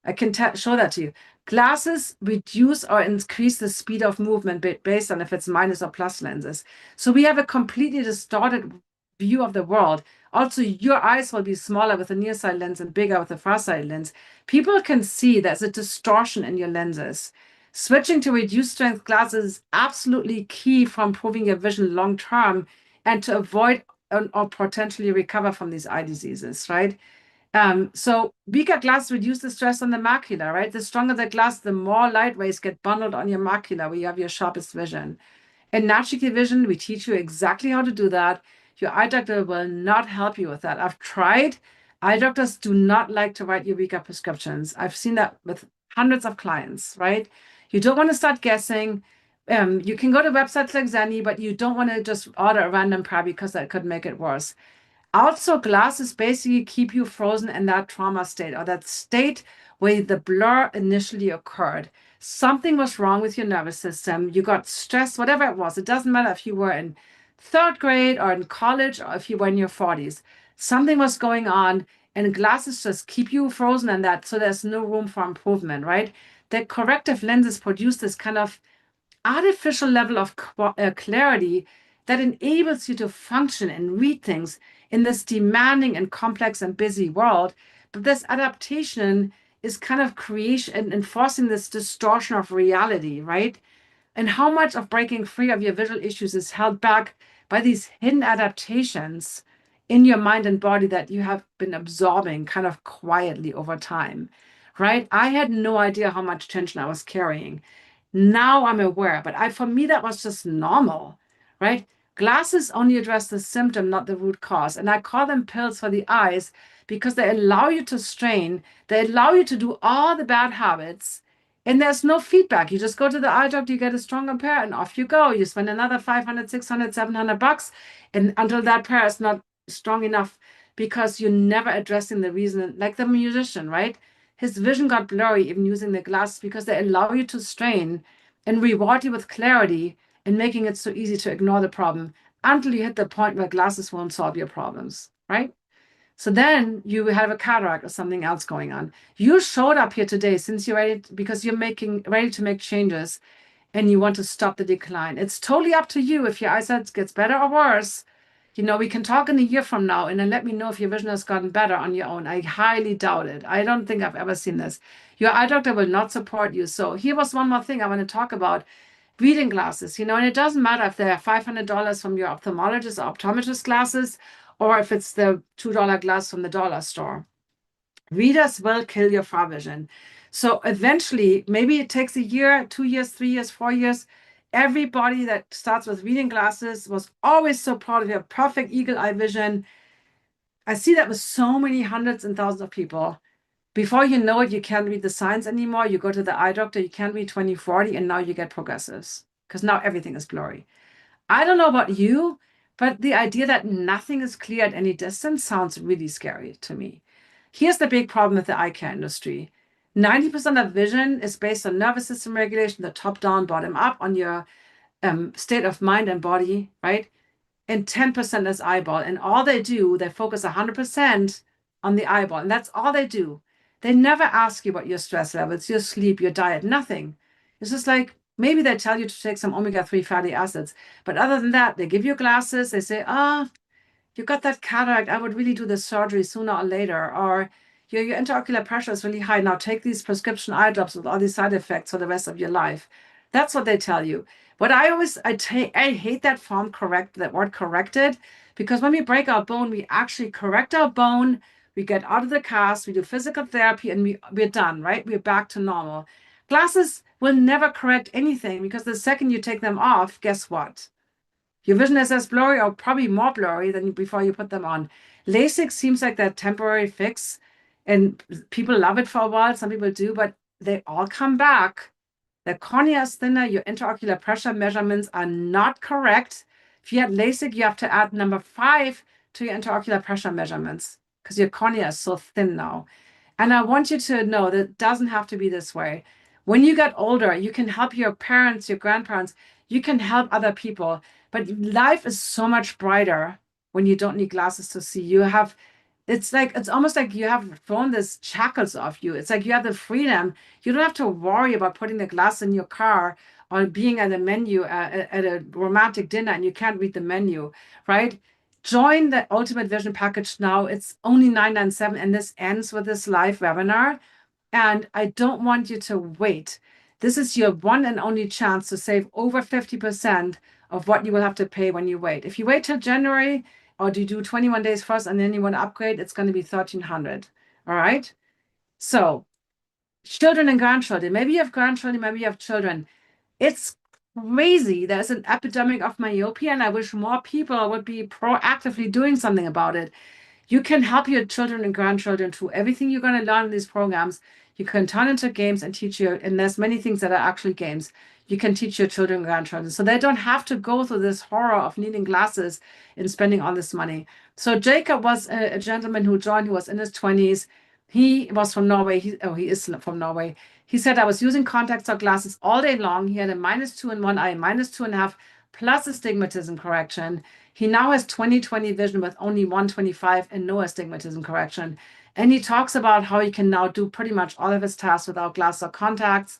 I can show that to you. Glasses reduce or increase the speed of movement based on if it's minus or plus lenses. So we have a completely distorted view of the world. Also, your eyes will be smaller with a nearsighted lens and bigger with a farsighted lens. People can see there's a distortion in your lenses. Switching to reduced strength glasses is absolutely key for improving your vision long term and to avoid or potentially recover from these eye diseases, right? So weaker glass reduce the stress on the macula, right? The stronger the glass, the more light rays get bundled on your macula where you have your sharpest vision. In natural vision, we teach you exactly how to do that. Your eye doctor will not help you with that. I've tried. Eye doctors do not like to write you weaker prescriptions. I've seen that with hundreds of clients, right? You don't want to start guessing. You can go to websites like Zenny, but you don't want to just order a random pair because that could make it worse. Also, glasses basically keep you frozen in that trauma state or that state where the blur initially occurred. Something was wrong with your nervous system. You got stressed, whatever it was. It doesn't matter if you were in third grade or in college or if you were in your 40s. Something was going on, and glasses just keep you frozen in that. So there's no room for improvement, right? The corrective lenses produce this kind of artificial level of clarity that enables you to function and read things in this demanding and complex and busy world. But this adaptation is kind of creation and enforcing this distortion of reality, right? And how much of breaking free of your visual issues is held back by these hidden adaptations in your mind and body that you have been absorbing kind of quietly over time, right? I had no idea how much tension I was carrying. Now I'm aware, but for me, that was just normal, right? Glasses only address the symptom, not the root cause. And I call them pills for the eyes because they allow you to strain. They allow you to do all the bad habits. And there's no feedback. You just go to the eye doctor, you get a stronger pair, and off you go. You spend another 500, 600, 700 bucks, and until that pair is not strong enough because you're never addressing the reason, like the musician, right? His vision got blurry even using the glasses because they allow you to strain and reward you with clarity and making it so easy to ignore the problem until you hit the point where glasses won't solve your problems, right? So then you have a cataract or something else going on. You showed up here today since you're ready because you're ready to make changes and you want to stop the decline. It's totally up to you if your eyesight gets better or worse. We can talk in a year from now and then let me know if your vision has gotten better on your own. I highly doubt it. I don't think I've ever seen this. Your eye doctor will not support you. So here was one more thing I want to talk about. Reading glasses, and it doesn't matter if they're $500 from your ophthalmologist or optometrist glasses, or if it's the $2 glass from the dollar store. Readers will kill your far vision. So eventually, maybe it takes a year, 2 years, 3 years, 4 years. Everybody that starts with reading glasses was always so proud of your perfect eagle eye vision. I see that with so many hundreds and thousands of people. Before you know it, you can't read the signs anymore. You go to the eye doctor, you can't read 20/40, and now you get progressives because now everything is blurry. I don't know about you, but the idea that nothing is clear at any distance sounds really scary to me. Here's the big problem with the eye care industry. 90% of vision is based on nervous system regulation, the top down, bottom up, on your state of mind and body, right? And 10% is eyeball. And all they do, they focus 100% on the eyeball. And that's all they do. They never ask you about your stress levels, your sleep, your diet, nothing. It's just like, maybe they tell you to take some omega-3 fatty acids. But other than that, they give you glasses. They say, you got that cataract. I would really do the surgery sooner or later. Or your intraocular pressure is really high. Now take these prescription eye drops with all these side effects for the rest of your life. That's what they tell you. But I hate that that word corrected, because when we break our bone, we actually correct our bone. We get out of the cast, we do physical therapy, and we're done, right? We're back to normal. Glasses will never correct anything, because the second you take them off, guess what? Your vision is as blurry or probably more blurry than before you put them on. LASIK seems like that temporary fix, and people love it for a while. Some people do, but they all come back. The cornea is thinner. Your intraocular pressure measurements are not correct. If you had LASIK, you have to add number 5 to your intraocular pressure measurements because your cornea is so thin now. And I want you to know that it doesn't have to be this way. When you get older, you can help your parents, your grandparents, you can help other people. But life is so much brighter when you don't need glasses to see. It's almost like you have thrown this shackles off you. It's like you have the freedom. You don't have to worry about putting the glass in your car or being at a menu at a romantic dinner and you can't read the menu, right? Join the Ultimate Vision package now. It's only $997, and this ends with this live webinar. And I don't want you to wait. This is your one and only chance to save over 50% of what you will have to pay when you wait. If you wait till January, or do you do 21 days first and then you want to upgrade, it's going to be $1,300. All right. So children and grandchildren, maybe you have grandchildren, maybe you have children. It's crazy. There's an epidemic of myopia, and I wish more people would be proactively doing something about it. You can help your children and grandchildren through everything you're going to learn in these programs. You can turn into games and teach your, and there's many things that are actually games. You can teach your children and grandchildren, so they don't have to go through this horror of needing glasses and spending all this money. So Jacob was a gentleman who joined, who was in his 20s. He was from Norway. He is from Norway. He said, I was using contacts or glasses all day long. He had a -2 in one eye, -2.5, plus astigmatism correction. He now has 20/20 vision with only 125 and no astigmatism correction. And he talks about how he can now do pretty much all of his tasks without glasses or contacts.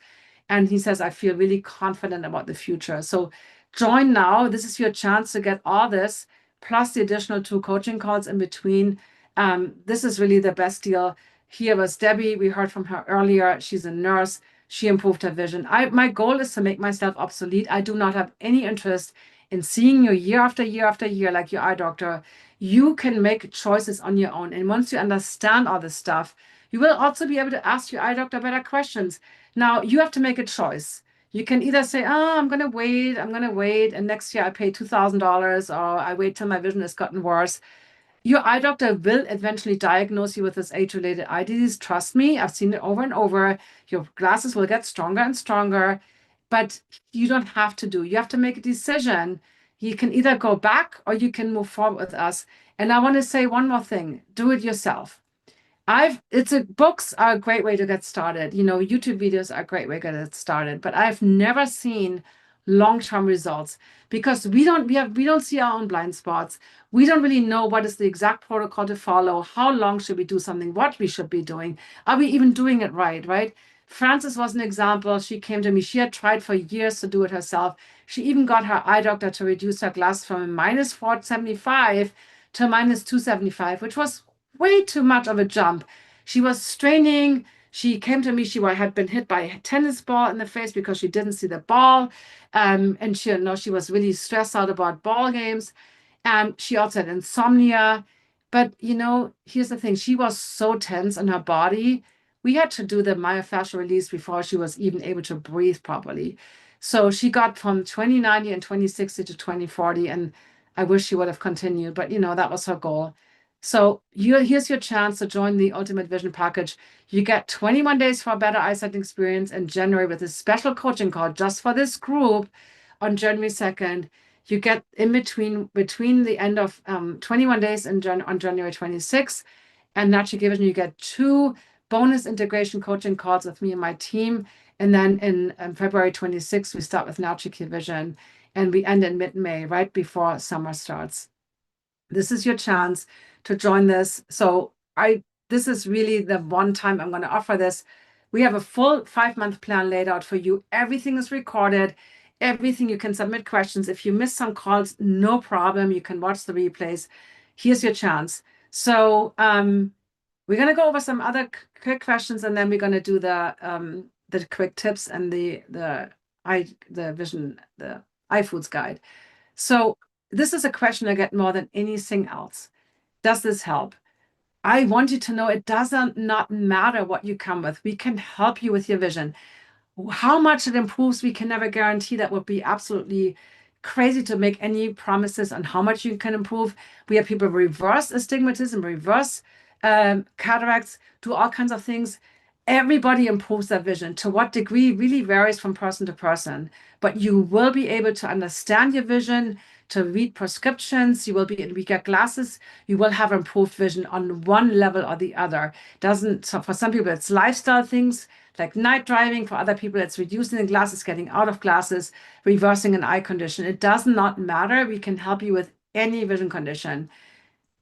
And he says, I feel really confident about the future. So join now. This is your chance to get all this, plus the additional 2 coaching calls in between. This is really the best deal. Here was Debbie. We heard from her earlier. She's a nurse. She improved her vision. My goal is to make myself obsolete. I do not have any interest in seeing you year after year after year like your eye doctor. You can make choices on your own. And once you understand all this stuff, you will also be able to ask your eye doctor better questions. Now, you have to make a choice. You can either say, I'm going to wait, and next year I pay $2,000, or I wait till my vision has gotten worse. Your eye doctor will eventually diagnose you with this age-related eye disease. Trust me, I've seen it over and over. Your glasses will get stronger and stronger, but you don't have to do. You have to make a decision. You can either go back or you can move forward with us. And I want to say one more thing. Do it yourself. Books are a great way to get started. YouTube videos are a great way to get started, but I've never seen long-term results because we don't see our own blind spots. We don't really know what is the exact protocol to follow. How long should we do something? What we should be doing? Are we even doing it right? Frances was an example. She came to me. She had tried for years to do it herself. She even got her eye doctor to reduce her glass from a -475 to -275, which was way too much of a jump. She was straining. She came to me. She had been hit by a tennis ball in the face because she didn't see the ball. And she was really stressed out about ball games. She also had insomnia. But, here's the thing. She was so tense in her body. We had to do the myofascial release before she was even able to breathe properly. So she got from 20/90 and 20/60 to 20/40. And I wish she would have continued. But, that was her goal. So here's your chance to join the Ultimate Vision Package. You get 21 days for a better eyesight experience in January with a special coaching call just for this group on January 2nd. You get in between the end of 21 days on January 26th and Natural Vision, you get 2 bonus integration coaching calls with me and my team. And then in February 26th, we start with Natural Vision and we end in mid-May, right before summer starts. This is your chance to join this. So this is really the one time I'm going to offer this. We have a full 5-month plan laid out for you. Everything is recorded. Everything, you can submit questions. If you miss some calls, no problem. You can watch the replays. Here's your chance. So we're going to go over some other quick questions, and then we're going to do the quick tips and the iFoods guide. So this is a question I get more than anything else. Does this help? I want you to know it doesn't not matter what you come with. We can help you with your vision. How much it improves, we can never guarantee. That would be absolutely crazy to make any promises on how much you can improve. We have people reverse astigmatism, reverse cataracts, do all kinds of things. Everybody improves their vision. To what degree really varies from person to person, but you will be able to understand your vision, to read prescriptions. You will be, we get glasses, you will have improved vision on one level or the other. So for some people, it's lifestyle things like night driving. For other people, it's reducing the glasses, getting out of glasses, reversing an eye condition. It does not matter. We can help you with any vision condition.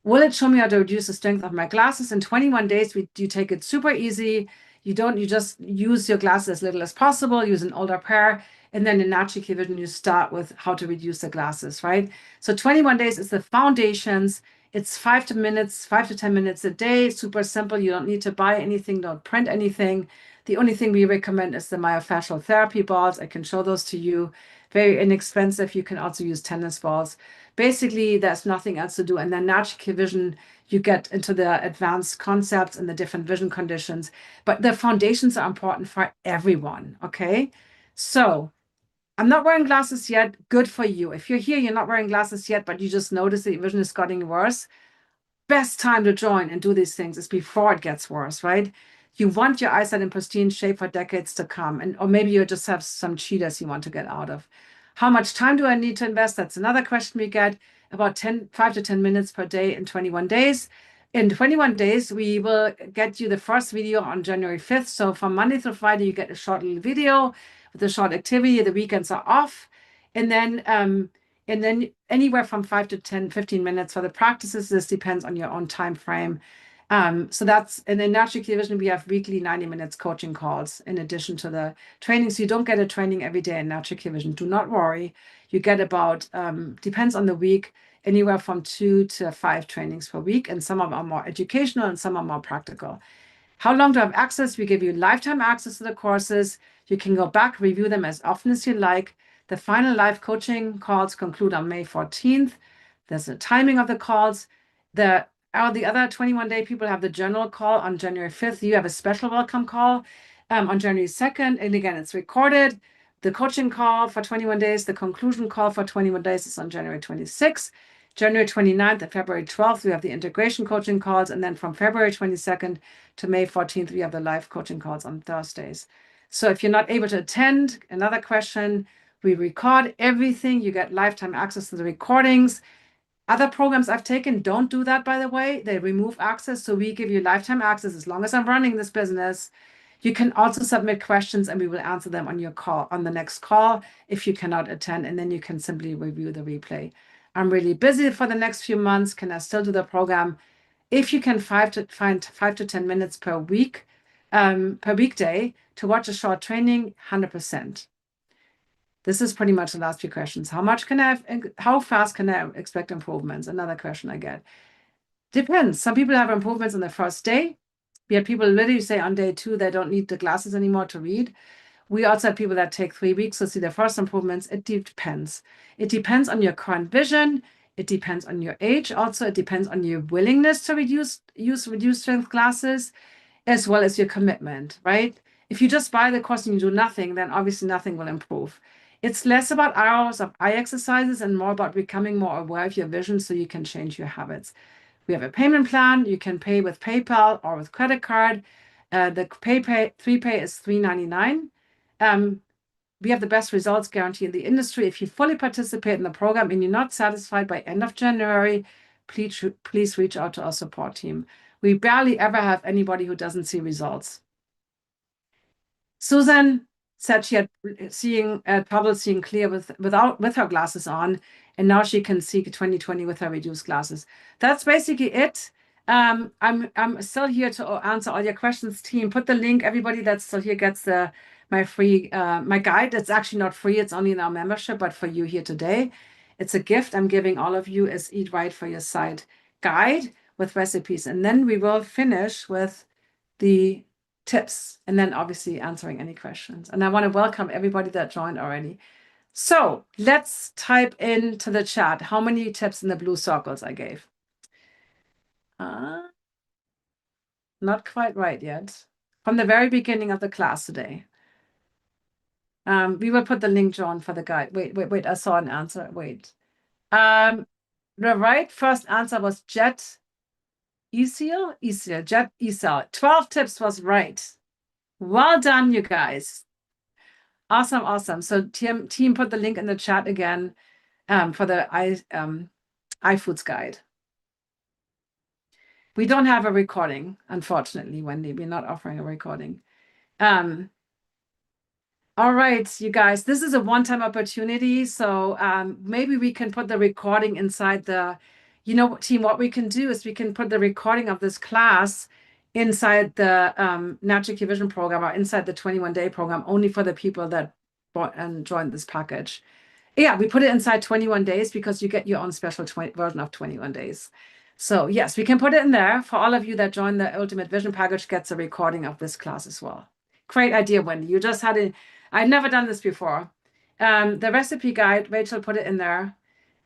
Will it show me how to reduce the strength of my glasses? In 21 days, you take it super easy. You just use your glasses as little as possible, use an older pair, and then in Natural Vision, you start with how to reduce the glasses, right? So 21 days is the foundations. It's 5 to 10 minutes a day, super simple. You don't need to buy anything, don't print anything. The only thing we recommend is the myofascial therapy balls. I can show those to you. Very inexpensive. You can also use tennis balls. Basically, there's nothing else to do. And then Natural Vision, you get into the advanced concepts and the different vision conditions. But the foundations are important for everyone, okay? So I'm not wearing glasses yet. Good for you. If you're here, you're not wearing glasses yet, but you just notice that your vision is getting worse. Best time to join and do these things is before it gets worse, right? You want your eyesight in pristine shape for decades to come. Or maybe you just have some cheaters you want to get out of. How much time do I need to invest? That's another question we get. About 5 to 10 minutes per day in 21 days. In 21 days, we will get you the first video on January 5th. So from Monday through Friday, you get a short little video with a short activity. The weekends are off. And then anywhere from 5 to 15 minutes for the practices. This depends on your own time frame. So that's, and in Natural Vision, we have weekly 90 minutes coaching calls in addition to the training. So you don't get a training every day in Natural Vision. Do not worry. You get about, depends on the week, anywhere from 2 to 5 trainings per week. And some of them are more educational and some are more practical. How long do I have access? We give you lifetime access to the courses. You can go back, review them as often as you like. The final live coaching calls conclude on May 14th. There's the timing of the calls. The other 21-day people have the general call on January 5th. You have a special welcome call on January 2nd. And again, it's recorded. The coaching call for 21 days, the conclusion call for 21 days is on January 26th. January 29th and February 12th, we have the integration coaching calls. And then from February 22nd to May 14th, we have the live coaching calls on Thursdays. So if you're not able to attend, another question, we record everything. You get lifetime access to the recordings. Other programs I've taken don't do that, by the way. They remove access. So we give you lifetime access as long as I'm running this business. You can also submit questions and we will answer them on your call, on the next call if you cannot attend, and then you can simply review the replay. I'm really busy for the next few months. Can I still do the program? If you can find 5 to 10 minutes per week, per weekday to watch a short training, 100%. This is pretty much the last few questions. How fast can I expect improvements? Another question I get. Depends. Some people have improvements on the first day. We have people literally say on day 2, they don't need the glasses anymore to read. We also have people that take 3 weeks to see their first improvements. It depends. It depends on your current vision. It depends on your age. Also, it depends on your willingness to use reduced strength glasses, as well as your commitment, right? If you just buy the course and you do nothing, then obviously nothing will improve. It's less about hours of eye exercises and more about becoming more aware of your vision so you can change your habits. We have a payment plan. You can pay with PayPal or with credit card. The 3Pay is $3.99. We have the best results guarantee in the industry. If you fully participate in the program and you're not satisfied by end of January, please reach out to our support team. We barely ever have anybody who doesn't see results. Susan said she had trouble seeing clear with her glasses on, and now she can see 20/20 with her reduced glasses. That's basically it. I'm still here to answer all your questions, team. Put the link. Everybody that's still here gets my free my guide. It's actually not free. It's only in our membership, but for you here today, it's a gift I'm giving all of you as Eat Right for Your Sight guide with recipes. And then we will finish with the tips and then obviously answering any questions. And I want to welcome everybody that joined already. So let's type into the chat how many tips in the blue circles I gave. Not quite right yet. From the very beginning of the class today. We will put the link, John, for the guide. Wait. I saw an answer. Wait. The right first answer was Jet Jet Esel. 12 tips was right. Well done, you guys. Awesome. So team put the link in the chat again for the iFoods guide. We don't have a recording, unfortunately, Wendy. We're not offering a recording. All right, you guys, this is a one-time opportunity. So maybe we can put the recording inside the, team, what we can do is we can put the recording of this class inside the Natural Key Vision program or inside the 21-day program only for the people that bought and joined this package. Yeah, we put it inside 21 days because you get your own special version of 21 days. So yes, we can put it in there. For all of you that join the Ultimate Vision package, gets a recording of this class as well. Great idea, Wendy. You just had it. I've never done this before. The recipe guide, Rachel put it in there.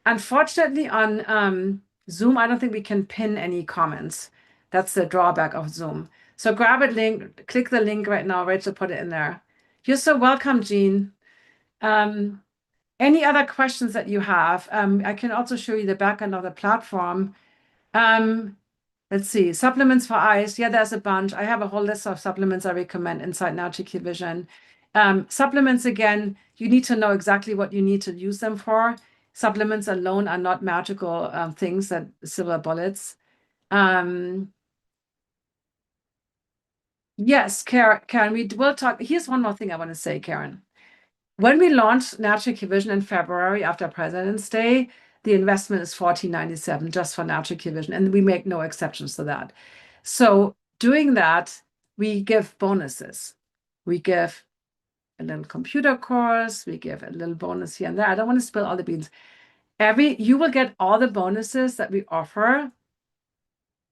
Unfortunately, on Zoom, I don't think we can pin any comments. That's the drawback of Zoom. So grab a link, click the link right now. Rachel put it in there. You're so welcome, Jean. Any other questions that you have? I can also show you the back end of the platform. Let's see, supplements for eyes. Yeah, there's a bunch. I have a whole list of supplements I recommend inside Natural Key Vision. Supplements, again, you need to know exactly what you need to use them for. Supplements alone are not magical things that silver bullets. Yes, Karen, we will talk. Here's one more thing I want to say, Karen. When we launched Natural Key Vision in February after President's Day, the investment is $14.97 just for Natural Key Vision, and we make no exceptions to that. So doing that, we give bonuses. We give a little computer course. We give a little bonus here and there. I don't want to spill all the beans. You will get all the bonuses that we offer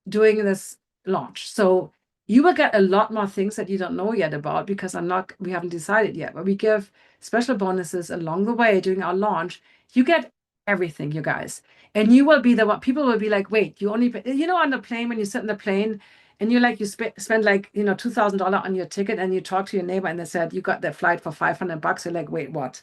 doing this launch. So you will get a lot more things that you don't know yet about because we haven't decided yet, but we give special bonuses along the way during our launch. You get everything, you guys. And you will be the one, people will be like, wait, you only pay, on the plane, when you sit in the plane and you spend like, $2,000 on your ticket and you talk to your neighbor and they said, you got the flight for $500. You're like, wait, what?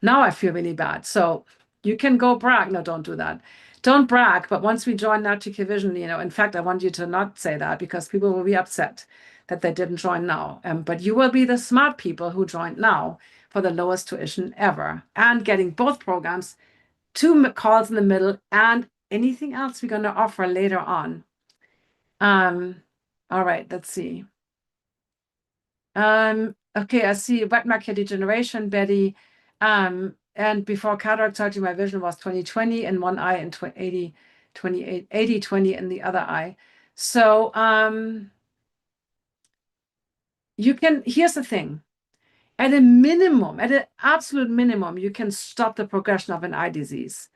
Now I feel really bad. So you can go brag. No, don't do that. Don't brag. But once we join Natural Key Vision, in fact, I want you to not say that because people will be upset that they didn't join now. But you will be the smart people who joined now for the lowest tuition ever and getting both programs, 2 calls in the middle, and anything else we're going to offer later on. All right, let's see. Okay, I see wet macular degeneration, Betty. And before cataract surgery, my vision was 20/20 in one eye and 80/20 in the other eye. So here's the thing. At an absolute minimum, you can stop the progression of an eye disease.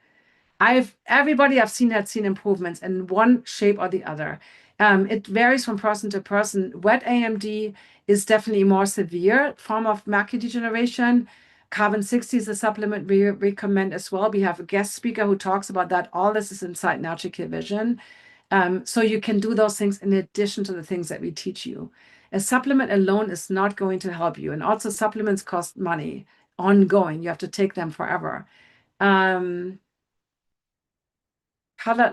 Everybody I've seen had seen improvements in one shape or the other. It varies from person to person. Wet AMD is definitely a more severe form of macular degeneration. Carbon 60 is a supplement we recommend as well. We have a guest speaker who talks about that. All this is inside Natural Key Vision. So you can do those things in addition to the things that we teach you. A supplement alone is not going to help you. And also supplements cost money ongoing. You have to take them forever. Colored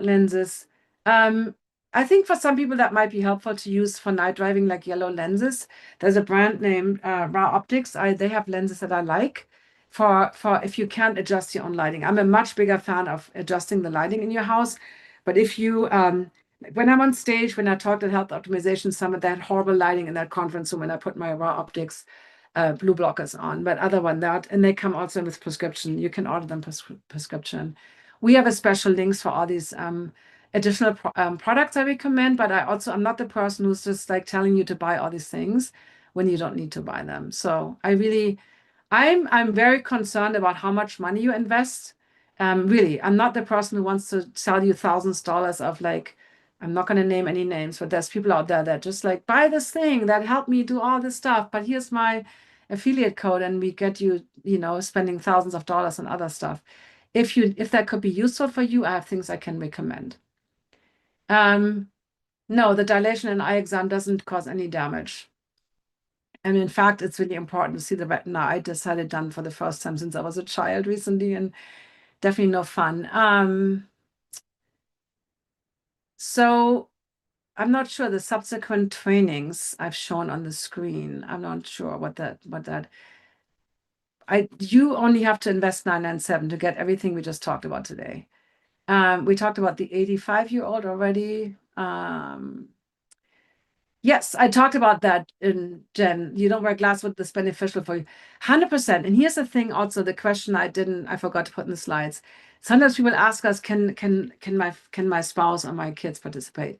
lenses. I think for some people that might be helpful to use for night driving, like yellow lenses. There's a brand named Raw Optics. They have lenses that I like for if you can't adjust your own lighting. I'm a much bigger fan of adjusting the lighting in your house. But if you, when I'm on stage, when I talked at Health Optimization Summit, they had horrible lighting in that conference room when I put my Raw Optics blue blockers on. But other than that, and they come also with prescription. You can order them prescription. We have a special links for all these additional products I recommend, but I'm not the person who's just like telling you to buy all these things when you don't need to buy them. So I'm very concerned about how much money you invest. Really, I'm not the person who wants to sell you thousands of dollars of like, I'm not going to name any names, but there's people out there that just like buy this thing that helped me do all this stuff. But here's my affiliate code, and we get you, spending thousands of dollars on other stuff. If that could be useful for you, I have things I can recommend. No, the dilation in eye exam doesn't cause any damage. And in fact, it's really important to see the retina. I just had it done for the first time since I was a child recently, and definitely no fun. So I'm not sure the subsequent trainings I've shown on the screen. I'm not sure what you only have to invest 997 to get everything we just talked about today. We talked about the 85-year-old already. Yes, I talked about that in Jen. You don't wear glasses with this beneficial for you. 100%. And here's the thing also, the question I forgot to put in the slides. Sometimes people ask us, can my spouse or my kids participate?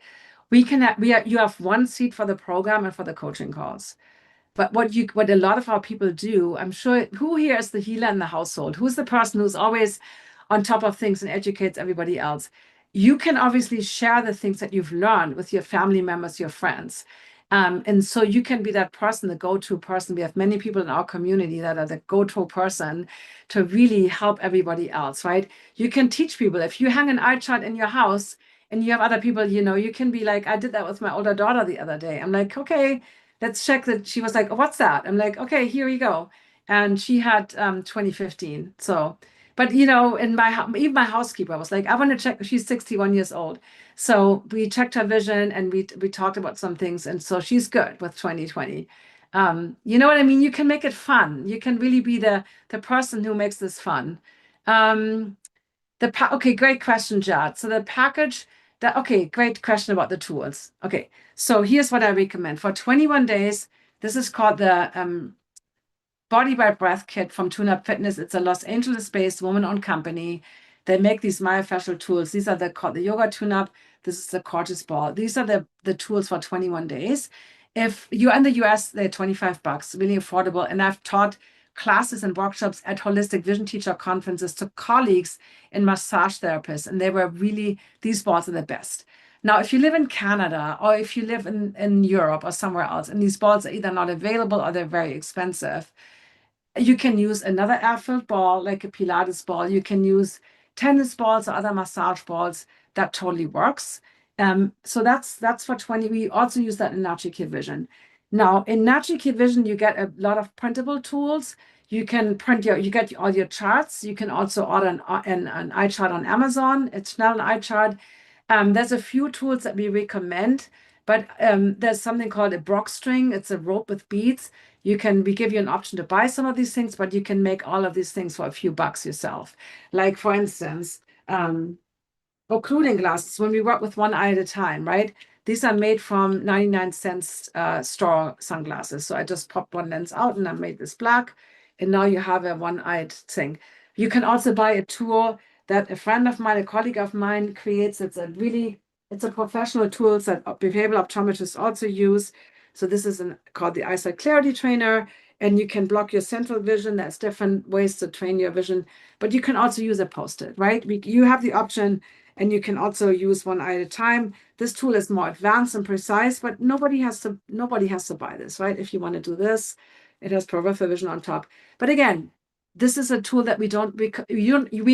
You have one seat for the program and for the coaching calls. But what a lot of our people do, I'm sure, who here is the healer in the household? Who's the person who's always on top of things and educates everybody else? You can obviously share the things that you've learned with your family members, your friends. And so you can be that person, the go-to person. We have many people in our community that are the go-to person to really help everybody else, right? You can teach people. If you hang an eye chart in your house and you have other people, you can be like, I did that with my older daughter the other day. I'm like, okay, let's check that. She was like, what's that? I'm like, okay, here we go. And she had 2015. So, but in even my housekeeper was like, I want to check. She's 61 years old. So we checked her vision and we talked about some things. And so she's good with 2020. You know what I mean? You can make it fun. You can really be the person who makes this fun. Okay, great question, Jad. So the package okay, great question about the tools. Okay, so here's what I recommend. For 21 days, this is called the Body by Breath kit from Tune Up Fitness. It's a Los Angeles-based woman-owned company. They make these myofascial tools. These are called the Yoga Tune Up. This is the Cortex Ball. These are the tools for 21 days. If you're in the US, they're $25, really affordable. And I've taught classes and workshops at holistic vision teacher conferences to colleagues and massage therapists. And these balls are the best. Now, if you live in Canada or if you live in Europe or somewhere else, and these balls are either not available or they're very expensive, you can use another air-filled ball, like a Pilates ball. You can use tennis balls or other massage balls. That totally works. So that's for 20. We also use that in Natural Kid Vision. Now, in Natural Kid Vision, you get a lot of printable tools. You can you get all your charts. You can also order an eye chart on Amazon. It's now an eye chart. There's a few tools that we recommend, but there's something called a Brock string. It's a rope with beads. We give you an option to buy some of these things, but you can make all of these things for a few bucks yourself. Like for instance, occluding glasses, when we work with one eye at a time, right? These are made from 99-cent straw sunglasses. So I just popped one lens out and I made this black. And now you have a one-eyed thing. You can also buy a tool that a friend of mine, a colleague of mine creates. It's a professional tool that behavioral optometrists also use. So this is called the Eyesight Clarity Trainer, and you can block your central vision. There's different ways to train your vision, but you can also use a Post-it, right? You have the option, and you can also use one eye at a time. This tool is more advanced and precise, but nobody has to buy this, right? If you want to do this, it has peripheral vision on top. But again, this is a tool that we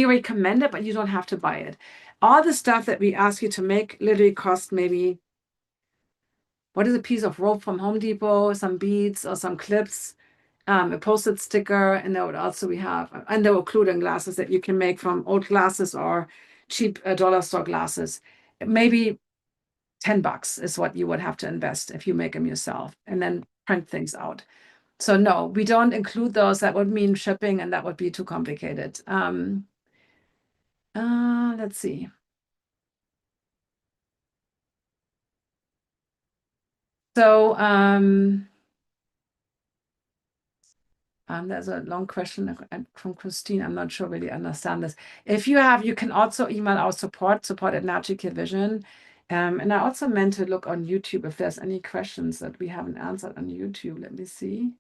recommend it, but you don't have to buy it. All the stuff that we ask you to make literally cost maybe, what is a piece of rope from Home Depot, some beads or some clips, a Post-it sticker, and then what else do we have? And there were occluding glasses that you can make from old glasses or cheap dollar store glasses. maybe $10 is what you would have to invest if you make them yourself and then print things out. So no, we don't include those. That would mean shipping and that would be too complicated. Let's see. So there's a long question from Christine. I'm not sure really understand this. If you have, you can also email our support at Natural Vision. And I also meant to look on YouTube if there's any questions that we haven't answered on YouTube. Let me see.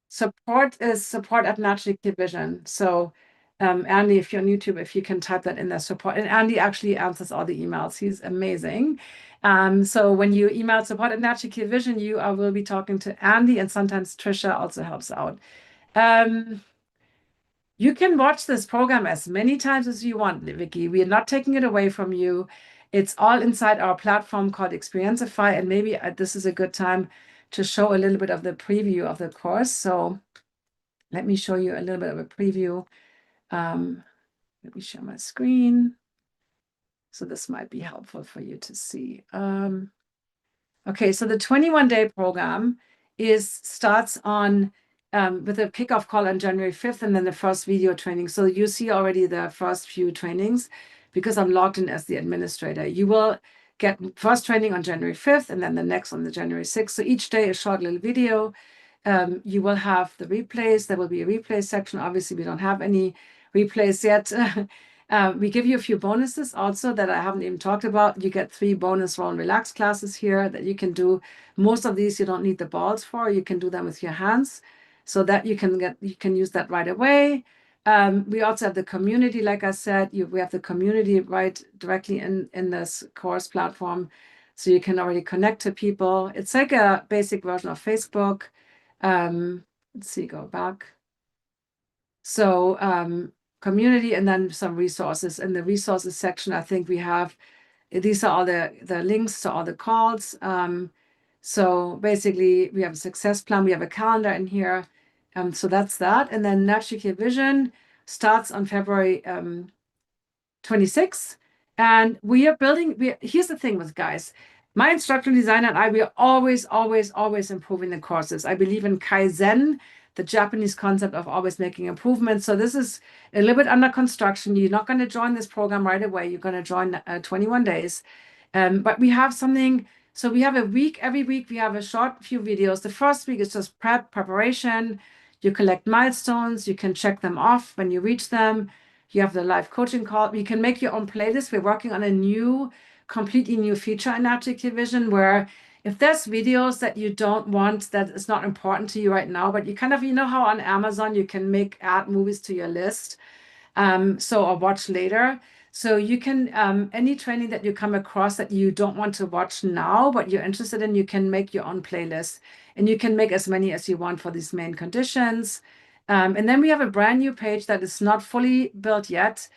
Support is support at Natural Vision. So Andy, if you're on YouTube, if you can type that in there, support. And Andy actually answers all the emails. He's amazing. So when you email support at Natural Vision, you will be talking to Andy, and sometimes Trisha also helps out. You can watch this program as many times as you want, Vicky. We are not taking it away from you. It's all inside our platform called Experientify, and maybe this is a good time to show a little bit of the preview of the course. So let me show you a little bit of a preview. Let me share my screen. So this might be helpful for you to see. Okay, so the 21-day program starts on with a kickoff call on January 5th and then the first video training. So you see already the first few trainings because I'm logged in as the administrator. You will get first training on January 5th and then the next on the January 6th. So each day a short little video. You will have the replays. There will be a replay section. Obviously, we don't have any replays yet. We give you a few bonuses also that I haven't even talked about. You get 3 bonus roll and relax classes here that you can do. Most of these you don't need the balls for. You can do them with your hands so that you can use that right away. We also have the community, like I said, we have the community right directly in this course platform. So you can already connect to people. It's like a basic version of Facebook. Let's see, go back. So community and then some resources. In the resources section, I think we have, these are all the links to all the calls. So basically we have a success plan, we have a calendar in here. So that's that. And then Natural Vision starts on February 26th. And we are building, here's the thing with guys. My instructional designer and I, we are always, always, always improving the courses. I believe in Kaizen, the Japanese concept of always making improvements. So this is a little bit under construction. You're not going to join this program right away. You're going to join 21 days. But we have something, so we have a week, every week we have a short few videos. The first week is just preparation. You collect milestones. You can check them off when you reach them. You have the live coaching call. You can make your own playlist. We're working on a completely new feature in Natural Vision where if there's videos that you don't want, that is not important to you right now, but you kind of, you know how on Amazon you can add movies to your list, or watch later. So you can, any training that you come across that you don't want to watch now, but you're interested in, you can make your own playlist and you can make as many as you want for these main conditions. And then we have a brand new page that is not fully built yet.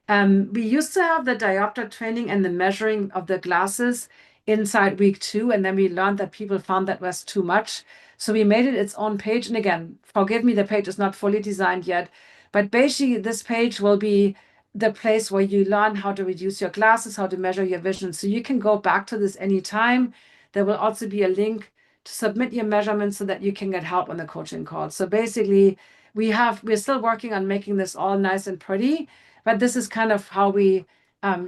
We used to have the diopter training and the measuring of the glasses inside week 2, and then we learned that people found that was too much. So we made it its own page. And again, forgive me, the page is not fully designed yet, but basically this page will be the place where you learn how to reduce your glasses, how to measure your vision. So you can go back to this anytime. There will also be a link to submit your measurements so that you can get help on the coaching call. So basically, we're still working on making this all nice and pretty, but this is kind of how we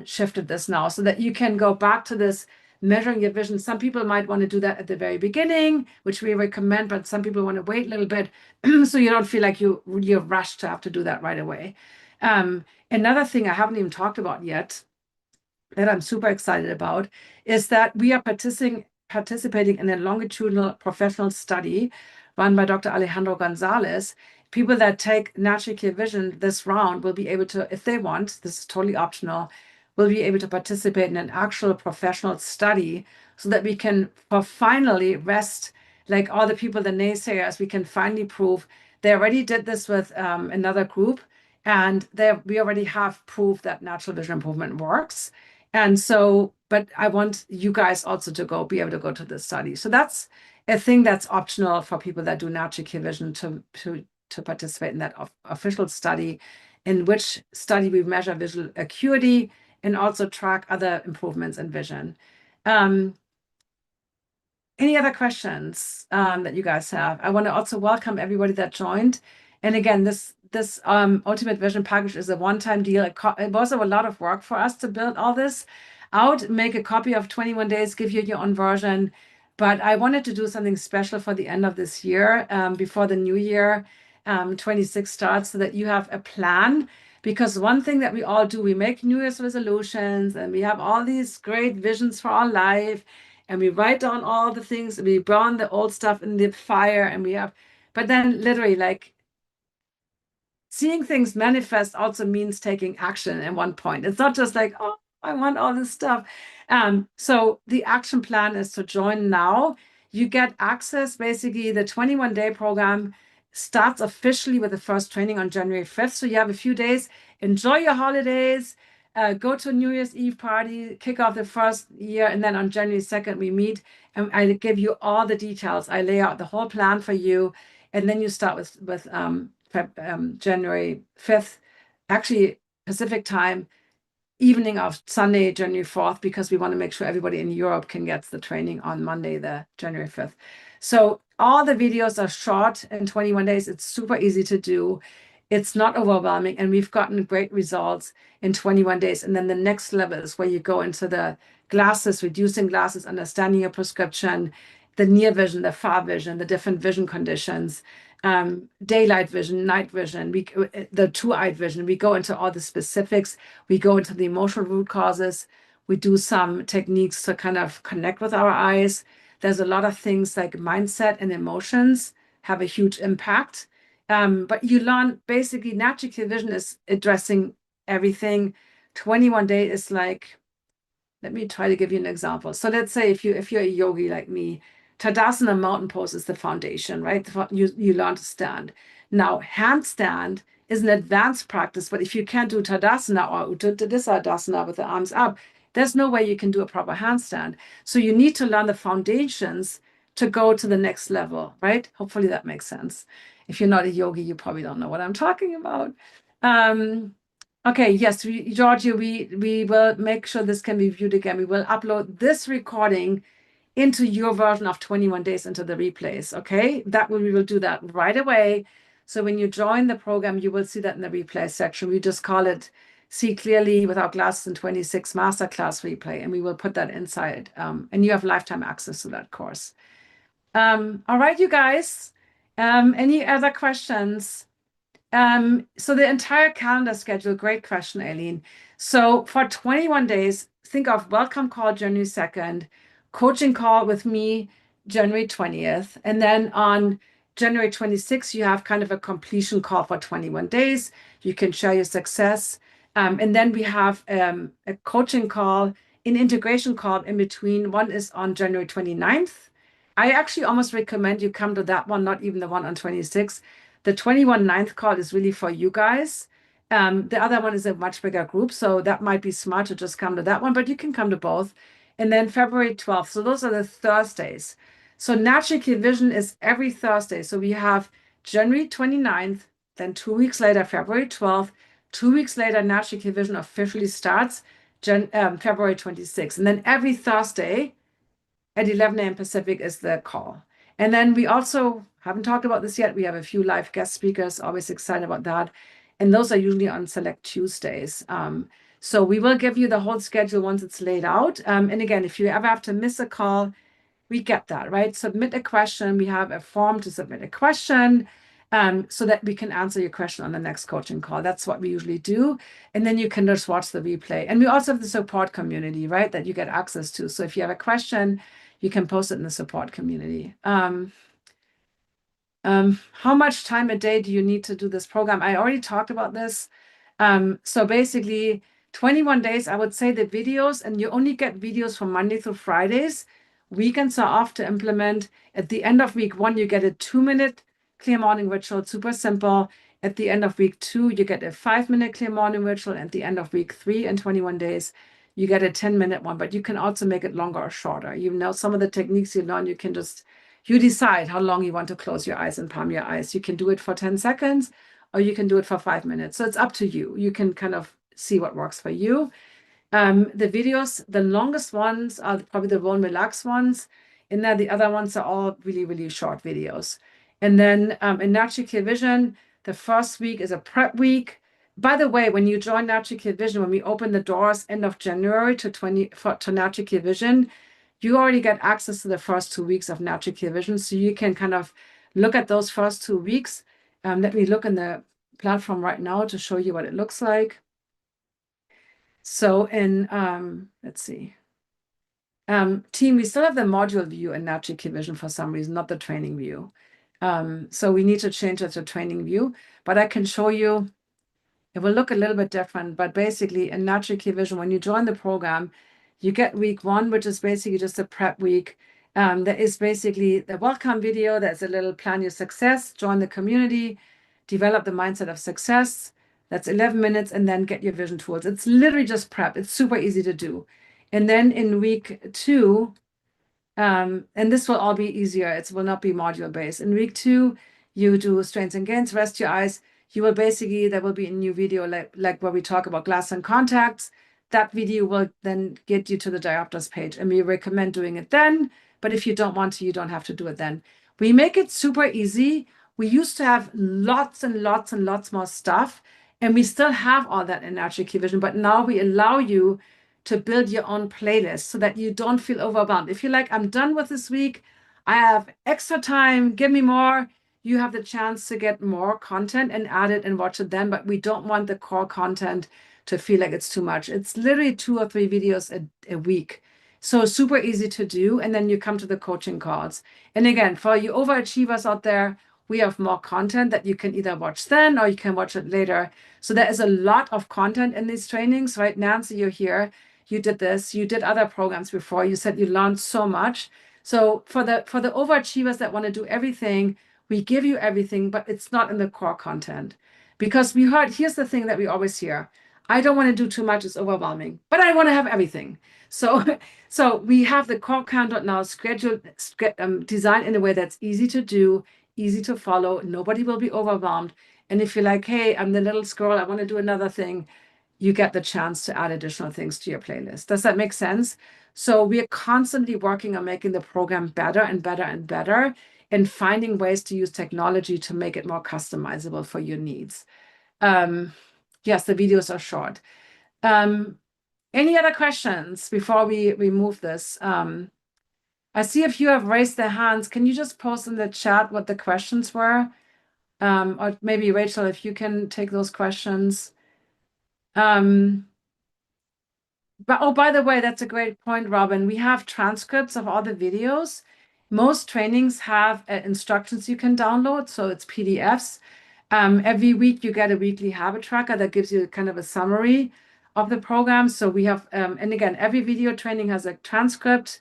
shifted this now so that you can go back to this measuring your vision. Some people might want to do that at the very beginning, which we recommend, but some people want to wait a little bit so you don't feel like you're rushed to have to do that right away. Another thing I haven't even talked about yet that I'm super excited about is that we are participating in a longitudinal professional study run by Dr. Alejandro Gonzalez. People that take Natural Vision this round will be able to, if they want, this is totally optional, will be able to participate in an actual professional study so that we can finally rest, like all the people, the naysayers, we can finally prove. They already did this with another group, and we already have proof that natural vision improvement works. And so, but I want you guys also to be able to go to this study. So that's a thing that's optional for people that do Natural Vision to participate in that official study. in which study we measure visual acuity and also track other improvements in vision. Any other questions that you guys have? I want to also welcome everybody that joined. And again, this Ultimate Vision package is a one-time deal. It was a lot of work for us to build all this out, make a copy of 21 days, give you your own version. But I wanted to do something special for the end of this year, before the new year, 26 starts, so that you have a plan. Because one thing that we all do, we make New Year's resolutions and we have all these great visions for our life. And we write down all the things, we burn the old stuff in the fire, and but then literally, like, seeing things manifest also means taking action at one point. It's not just like, oh, I want all this stuff. So the action plan is to join now. You get access, basically, the 21-day program starts officially with the first training on January 5th. So you have a few days, enjoy your holidays, go to a New Year's Eve party, kick off the first year, and then on January 2nd, we meet, and I give you all the details. I lay out the whole plan for you, and then you start with January 5th, actually Pacific time, evening of Sunday, January 4th, because we want to make sure everybody in Europe can get the training on Monday, the January 5th. So all the videos are short in 21 days. It's super easy to do. It's not overwhelming, and we've gotten great results in 21 days. And then the next level is where you go into the glasses, reducing glasses, understanding your prescription, the near vision, the far vision, the different vision conditions, daylight vision, night vision, the two-eyed vision. We go into all the specifics. We go into the emotional root causes. We do some techniques to kind of connect with our eyes. There's a lot of things like mindset and emotions have a huge impact. But you learn basically natural clear vision is addressing everything. 21 days is like, let me try to give you an example. So let's say if you're a yogi like me, Tadasana mountain pose is the foundation, right? You learn to stand. Now, handstand is an advanced practice, but if you can't do Tadasana or Uttanadasana with the arms up, there's no way you can do a proper handstand. So you need to learn the foundations to go to the next level, right? Hopefully that makes sense. If you're not a yogi, you probably don't know what I'm talking about. Okay, yes, Georgia, we will make sure this can be viewed again. We will upload this recording into your version of 21 days into the replays, okay? We will do that right away. So when you join the program, you will see that in the replay section. We just call it See Clearly Without Glasses in 26 Masterclass Replay, and we will put that inside. And you have lifetime access to that course. All right, you guys. Any other questions? So the entire calendar schedule, great question, Aileen. So for 21 days, think of welcome call January 2nd, coaching call with me January 20th. And then on January 26th, you have kind of a completion call for 21 days. You can share your success. And then we have a coaching call, an integration call in between. One is on January 29th. I actually almost recommend you come to that one, not even the one on 26th. The 21 9th call is really for you guys. The other one is a much bigger group, so that might be smart to just come to that one, but you can come to both. And then February 12th. So those are the Thursdays. So Natural Clear Vision is every Thursday. So we have January 29th, then 2 weeks later, February 12th. 2 weeks later, Natural Clear Vision officially starts February 26th. And then every Thursday at 11 a.m. Pacific is the call. And then we also haven't talked about this yet. We have a few live guest speakers, always excited about that. And those are usually on select Tuesdays. So we will give you the whole schedule once it's laid out. And again, if you ever have to miss a call, we get that, right? Submit a question. We have a form to submit a question so that we can answer your question on the next coaching call. That's what we usually do. And then you can just watch the replay. And we also have the support community, right, that you get access to. So if you have a question, you can post it in the support community. How much time a day do you need to do this program? I already talked about this. So basically 21 days, I would say the videos, and you only get videos from Monday through Fridays. Weekends are off to implement. At the end of week 1, you get a 2-minute clear morning ritual, super simple. At the end of week 2, you get a 5-minute clear morning ritual. At the end of week 3 in 21 days, you get a 10-minute one, but you can also make it longer or shorter. You know, some of the techniques you learn, you decide how long you want to close your eyes and palm your eyes. You can do it for 10 seconds, or you can do it for 5 minutes. So it's up to you. You can kind of see what works for you. The videos, the longest ones are probably the Roll and Relax ones. And then the other ones are all really, really short videos. And then in Natural Clear Vision, the first week is a prep week. By the way, when you join Natural Clear Vision, when we open the doors end of January to Natural Clear Vision, you already get access to the first 2 weeks of Natural Clear Vision. So you can kind of look at those first 2 weeks. Let me look in the platform right now to show you what it looks like. So in, let's see. Team, we still have the module view in Natural Clear Vision for some reason, not the training view. So we need to change it to training view, but I can show you, it will look a little bit different, but basically in Natural Clear Vision, when you join the program, you get week 1, which is basically just a prep week. There is basically the welcome video. There's a little plan your success, join the community, develop the mindset of success. That's 11 minutes, and then get your vision tools. It's literally just prep. It's super easy to do. And then in week 2, and this will all be easier. It will not be module based. In week 2, you do strengths and gains, rest your eyes. You will basically, there will be a new video like where we talk about glass and contacts. That video will then get you to the diopters page, and we recommend doing it then. But if you don't want to, you don't have to do it then. We make it super easy. We used to have lots and lots and lots more stuff, and we still have all that in Natural Clear Vision, but now we allow you to build your own playlist so that you don't feel overwhelmed. If you're like, I'm done with this week, I have extra time, give me more, you have the chance to get more content and add it and watch it then, but we don't want the core content to feel like it's too much. It's literally 2 or 3 videos a week. So super easy to do. And then you come to the coaching calls. And again, for you overachievers out there, we have more content that you can either watch then or you can watch it later. So there is a lot of content in these trainings, right? Nancy, you're here. You did this, you did other programs before. You said you learned so much. So for the overachievers that want to do everything, we give you everything, but it's not in the core content. Because we heard, here's the thing that we always hear. I don't want to do too much, it's overwhelming, but I want to have everything. So we have the core content now scheduled, designed in a way that's easy to do, easy to follow. Nobody will be overwhelmed. And if you're like, hey, I'm the little squirrel, I want to do another thing, you get the chance to add additional things to your playlist. Does that make sense? So we are constantly working on making the program better and better and better, and finding ways to use technology to make it more customizable for your needs. Yes, the videos are short. Any other questions before we move this? I see if you have raised their hands. Can you just post in the chat what the questions were? Or maybe Rachel, if you can take those questions. But oh, by the way, that's a great point, Robin. We have transcripts of all the videos. Most trainings have instructions you can download, so it's PDFs. Every week you get a weekly habit tracker that gives you kind of a summary of the program. So we have, and again, every video training has a transcript,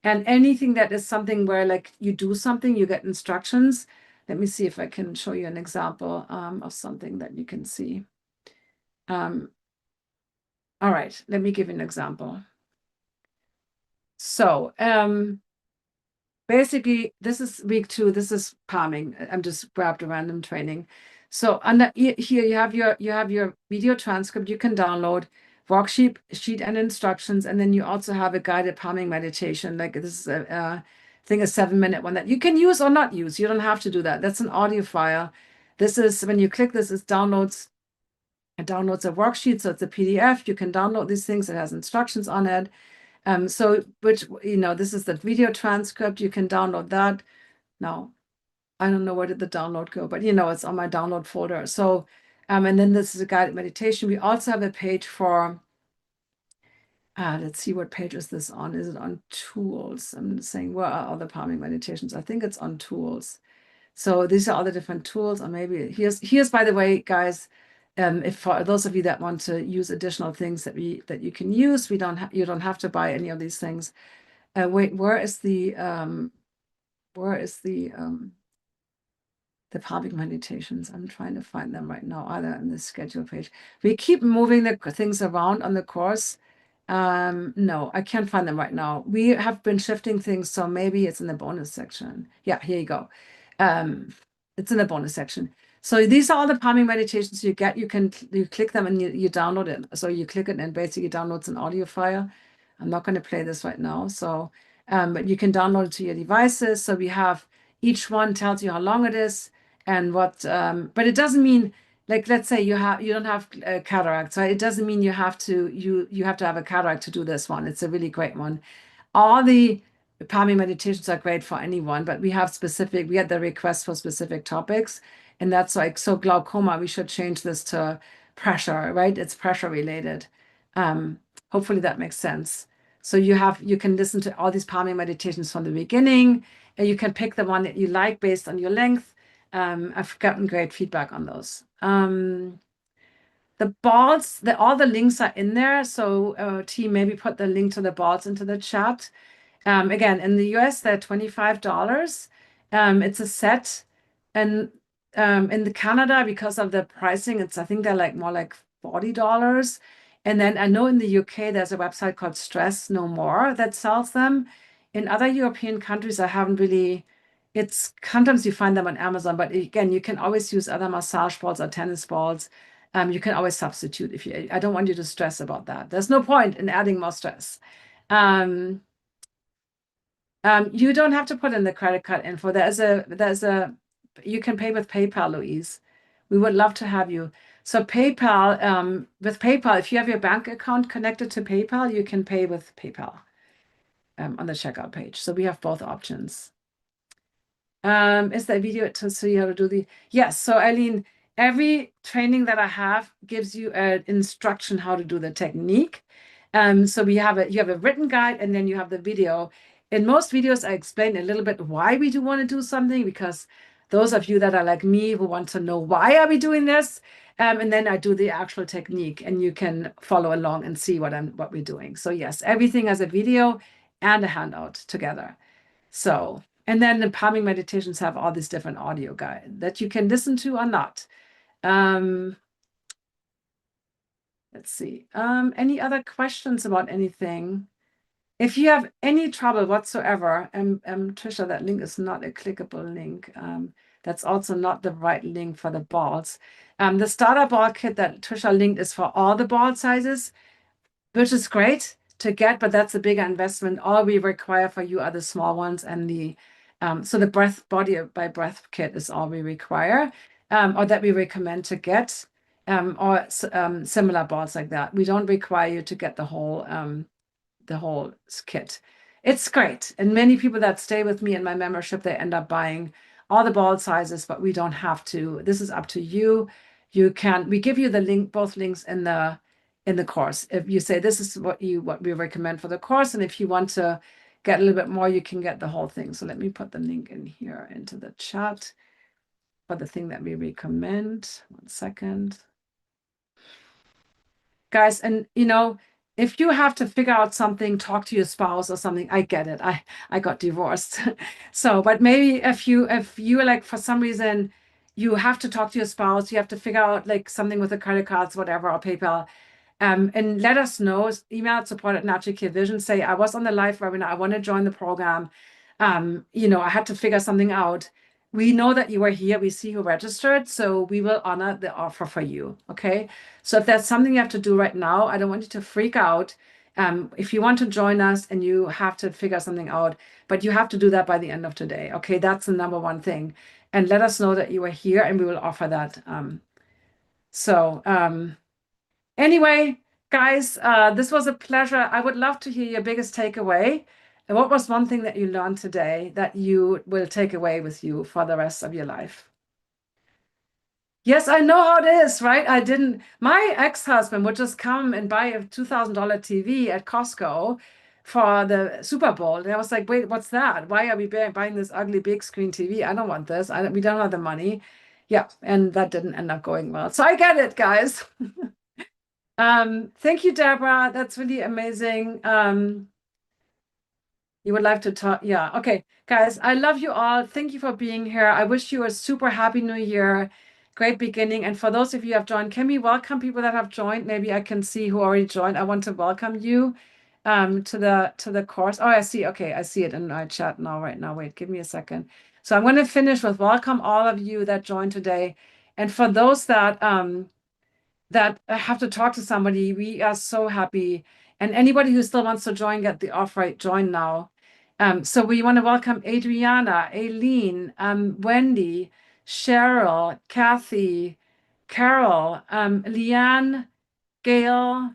and anything that is something where like you do something, you get instructions. Let me see if I can show you an example of something that you can see. All right, let me give you an example. So basically, this is week 2. This is palming. I'm just grabbed a random training. So under here you have your video transcript you can download, worksheet and instructions, and then you also have a guided palming meditation. Like this is I think a 7-minute one that you can use or not use. You don't have to do that. That's an audio file. This is when you click this, it downloads. It downloads a worksheet, so it's a PDF. You can download these things. It has instructions on it. So, which, this is the video transcript. You can download that. Now, I don't know where did the download go, but it's on my download folder. So, and then this is a guided meditation. We also have a page for, let's see, what page is this on? Is it on tools? I'm saying, where are all the palming meditations? I think it's on tools. So these are all the different tools, or maybe here's by the way, guys, if for those of you that want to use additional things that you can use, you don't have to buy any of these things. Wait, where is the palming meditations? I'm trying to find them right now. Either in the schedule page. We keep moving the things around on the course. No, I can't find them right now. We have been shifting things, so maybe it's in the bonus section. Yeah, here you go. It's in the bonus section. So these are all the calming meditations you get. You click them and you download it. So you click it and basically downloads an audio file. I'm not going to play this right now. So, but you can download it to your devices. So we have each one tells you how long it is and what, but it doesn't mean, like, let's say you don't have cataract. So it doesn't mean you have to have a cataract to do this one. It's a really great one. All the calming meditations are great for anyone, but we had the request for specific topics. And that's like, so glaucoma, we should change this to pressure, right? It's pressure related. Hopefully that makes sense. So you can listen to all these calming meditations from the beginning, and you can pick the one that you like based on your length. I've gotten great feedback on those. The balls, all the links are in there. So T, maybe put the link to the balls into the chat. Again, in the US, they're $25. It's a set. And in the Canada, because of the pricing, I think they're like more like $40. And then I know in the UK, there's a website called Stress No More that sells them. In other European countries, I haven't really, sometimes you find them on Amazon, but again, you can always use other massage balls or tennis balls. You can always substitute I don't want you to stress about that. There's no point in adding more stress. You don't have to put in the credit card info. You can pay with PayPal, Louise. We would love to have you. So PayPal, with PayPal, if you have your bank account connected to PayPal, you can pay with PayPal on the checkout page. So we have both options. Is that video to show you how to do yes. So Eileen, every training that I have gives you an instruction how to do the technique. So you have a written guide, and then you have the video. In most videos, I explain a little bit why we do want to do something, because those of you that are like me who want to know why are we doing this, and then I do the actual technique, and you can follow along and see what we're doing. So yes, everything has a video and a handout together. So, and then the calming meditations have all these different audio guides that you can listen to or not. Let's see. Any other questions about anything? If you have any trouble whatsoever, Trisha, that link is not a clickable link. That's also not the right link for the balls. The starter ball kit that Trisha linked is for all the ball sizes, which is great to get, but that's a bigger investment. All we require for you are the small ones, and so the body by breath kit is all we require, or that we recommend to get, or similar balls like that. We don't require you to get the whole kit. It's great. And many people that stay with me in my membership, they end up buying all the ball sizes, but we don't have to. This is up to you. We give you the link, both links in the course. If you say this is what we recommend for the course, and if you want to get a little bit more, you can get the whole thing. So let me put the link in here into the chat for the thing that we recommend. 1 second. Guys, and if you have to figure out something, talk to your spouse or something, I get it. I got divorced. So, but maybe if you like, for some reason, you have to talk to your spouse, you have to figure out like something with the credit cards, whatever, or PayPal, and let us know. Email at support@naturalclearvision. Say, I was on the live webinar. I want to join the program. I had to figure something out. We know that you are here. We see you registered, so we will honor the offer for you. Okay. So if that's something you have to do right now, I don't want you to freak out. If you want to join us and you have to figure something out, but you have to do that by the end of today. Okay. That's the number one thing. And let us know that you are here, and we will offer that. Anyway, guys, this was a pleasure. I would love to hear your biggest takeaway. And what was one thing that you learned today that you will take away with you for the rest of your life? Yes, I know how it is, right? My ex-husband would just come and buy a $2,000 TV at Costco for the Super Bowl. And I was like, wait, what's that? Why are we buying this ugly big screen TV? I don't want this. We don't have the money. Yeah, and that didn't end up going well. So I get it, guys. Thank you, Deborah. That's really amazing. You would like to talk? Yeah. Okay, guys, I love you all. Thank you for being here. I wish you a super happy new year. Great beginning. And for those of you who have joined, can we welcome people that have joined? Maybe I can see who already joined. I want to welcome you to the course. Oh, I see. Okay, I see it in my chat now, right now. Wait, give me a second. So I'm going to finish with welcome all of you that joined today. And for those that have to talk to somebody, we are so happy. And anybody who still wants to join, get the offer rate, join now. So we want to welcome Adriana, Aileen, Wendy, Cheryl, Kathy, Carol, Leanne, Gail,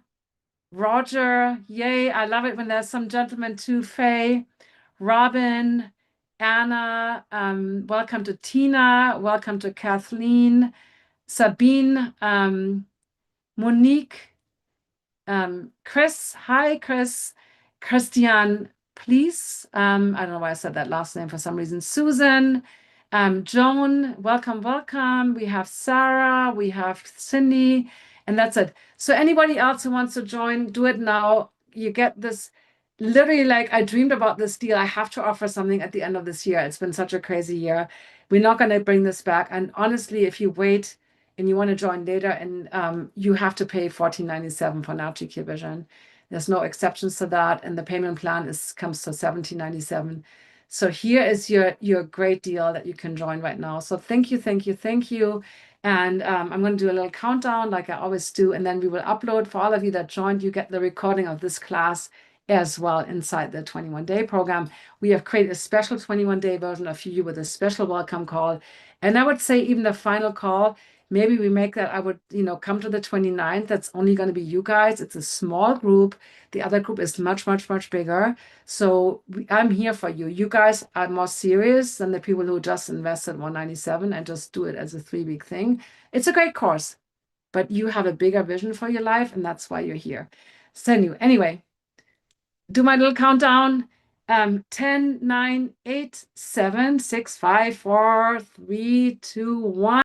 Roger. Yay, I love it when there's some gentlemen too. Faye, Robin, Anna, welcome to Tina, welcome to Kathleen, Sabine, Monique, Chris, hi Chris, Christian, please. I don't know why I said that last name for some reason. Susan, Joan, welcome, welcome. We have Sarah, we have Cindy, and that's it. So anybody else who wants to join, do it now. You get this. Literally, like I dreamed about this deal. I have to offer something at the end of this year. It's been such a crazy year. We're not going to bring this back. And honestly, if you wait and you want to join later, and you have to pay $14.97 for Naturally Clear Vision. There's no exceptions to that, and the payment plan comes to $17.97. So here is your great deal that you can join right now. So thank you, thank you, thank you. And I'm going to do a little countdown like I always do, and then we will upload for all of you that joined. You get the recording of this class as well inside the 21-day program. We have created a special 21-day version of you with a special welcome call. And I would say even the final call, maybe we make that, I would, come to the 29th. That's only going to be you guys. It's a small group. The other group is much, much, much bigger. So I'm here for you. You guys are more serious than the people who just invested $197 and just do it as a 3-week thing. It's a great course, but you have a bigger vision for your life, and that's why you're here. So anyway, do my little countdown. 10, 9, 8, 7, 6, 5, 4, 3, 2, 1.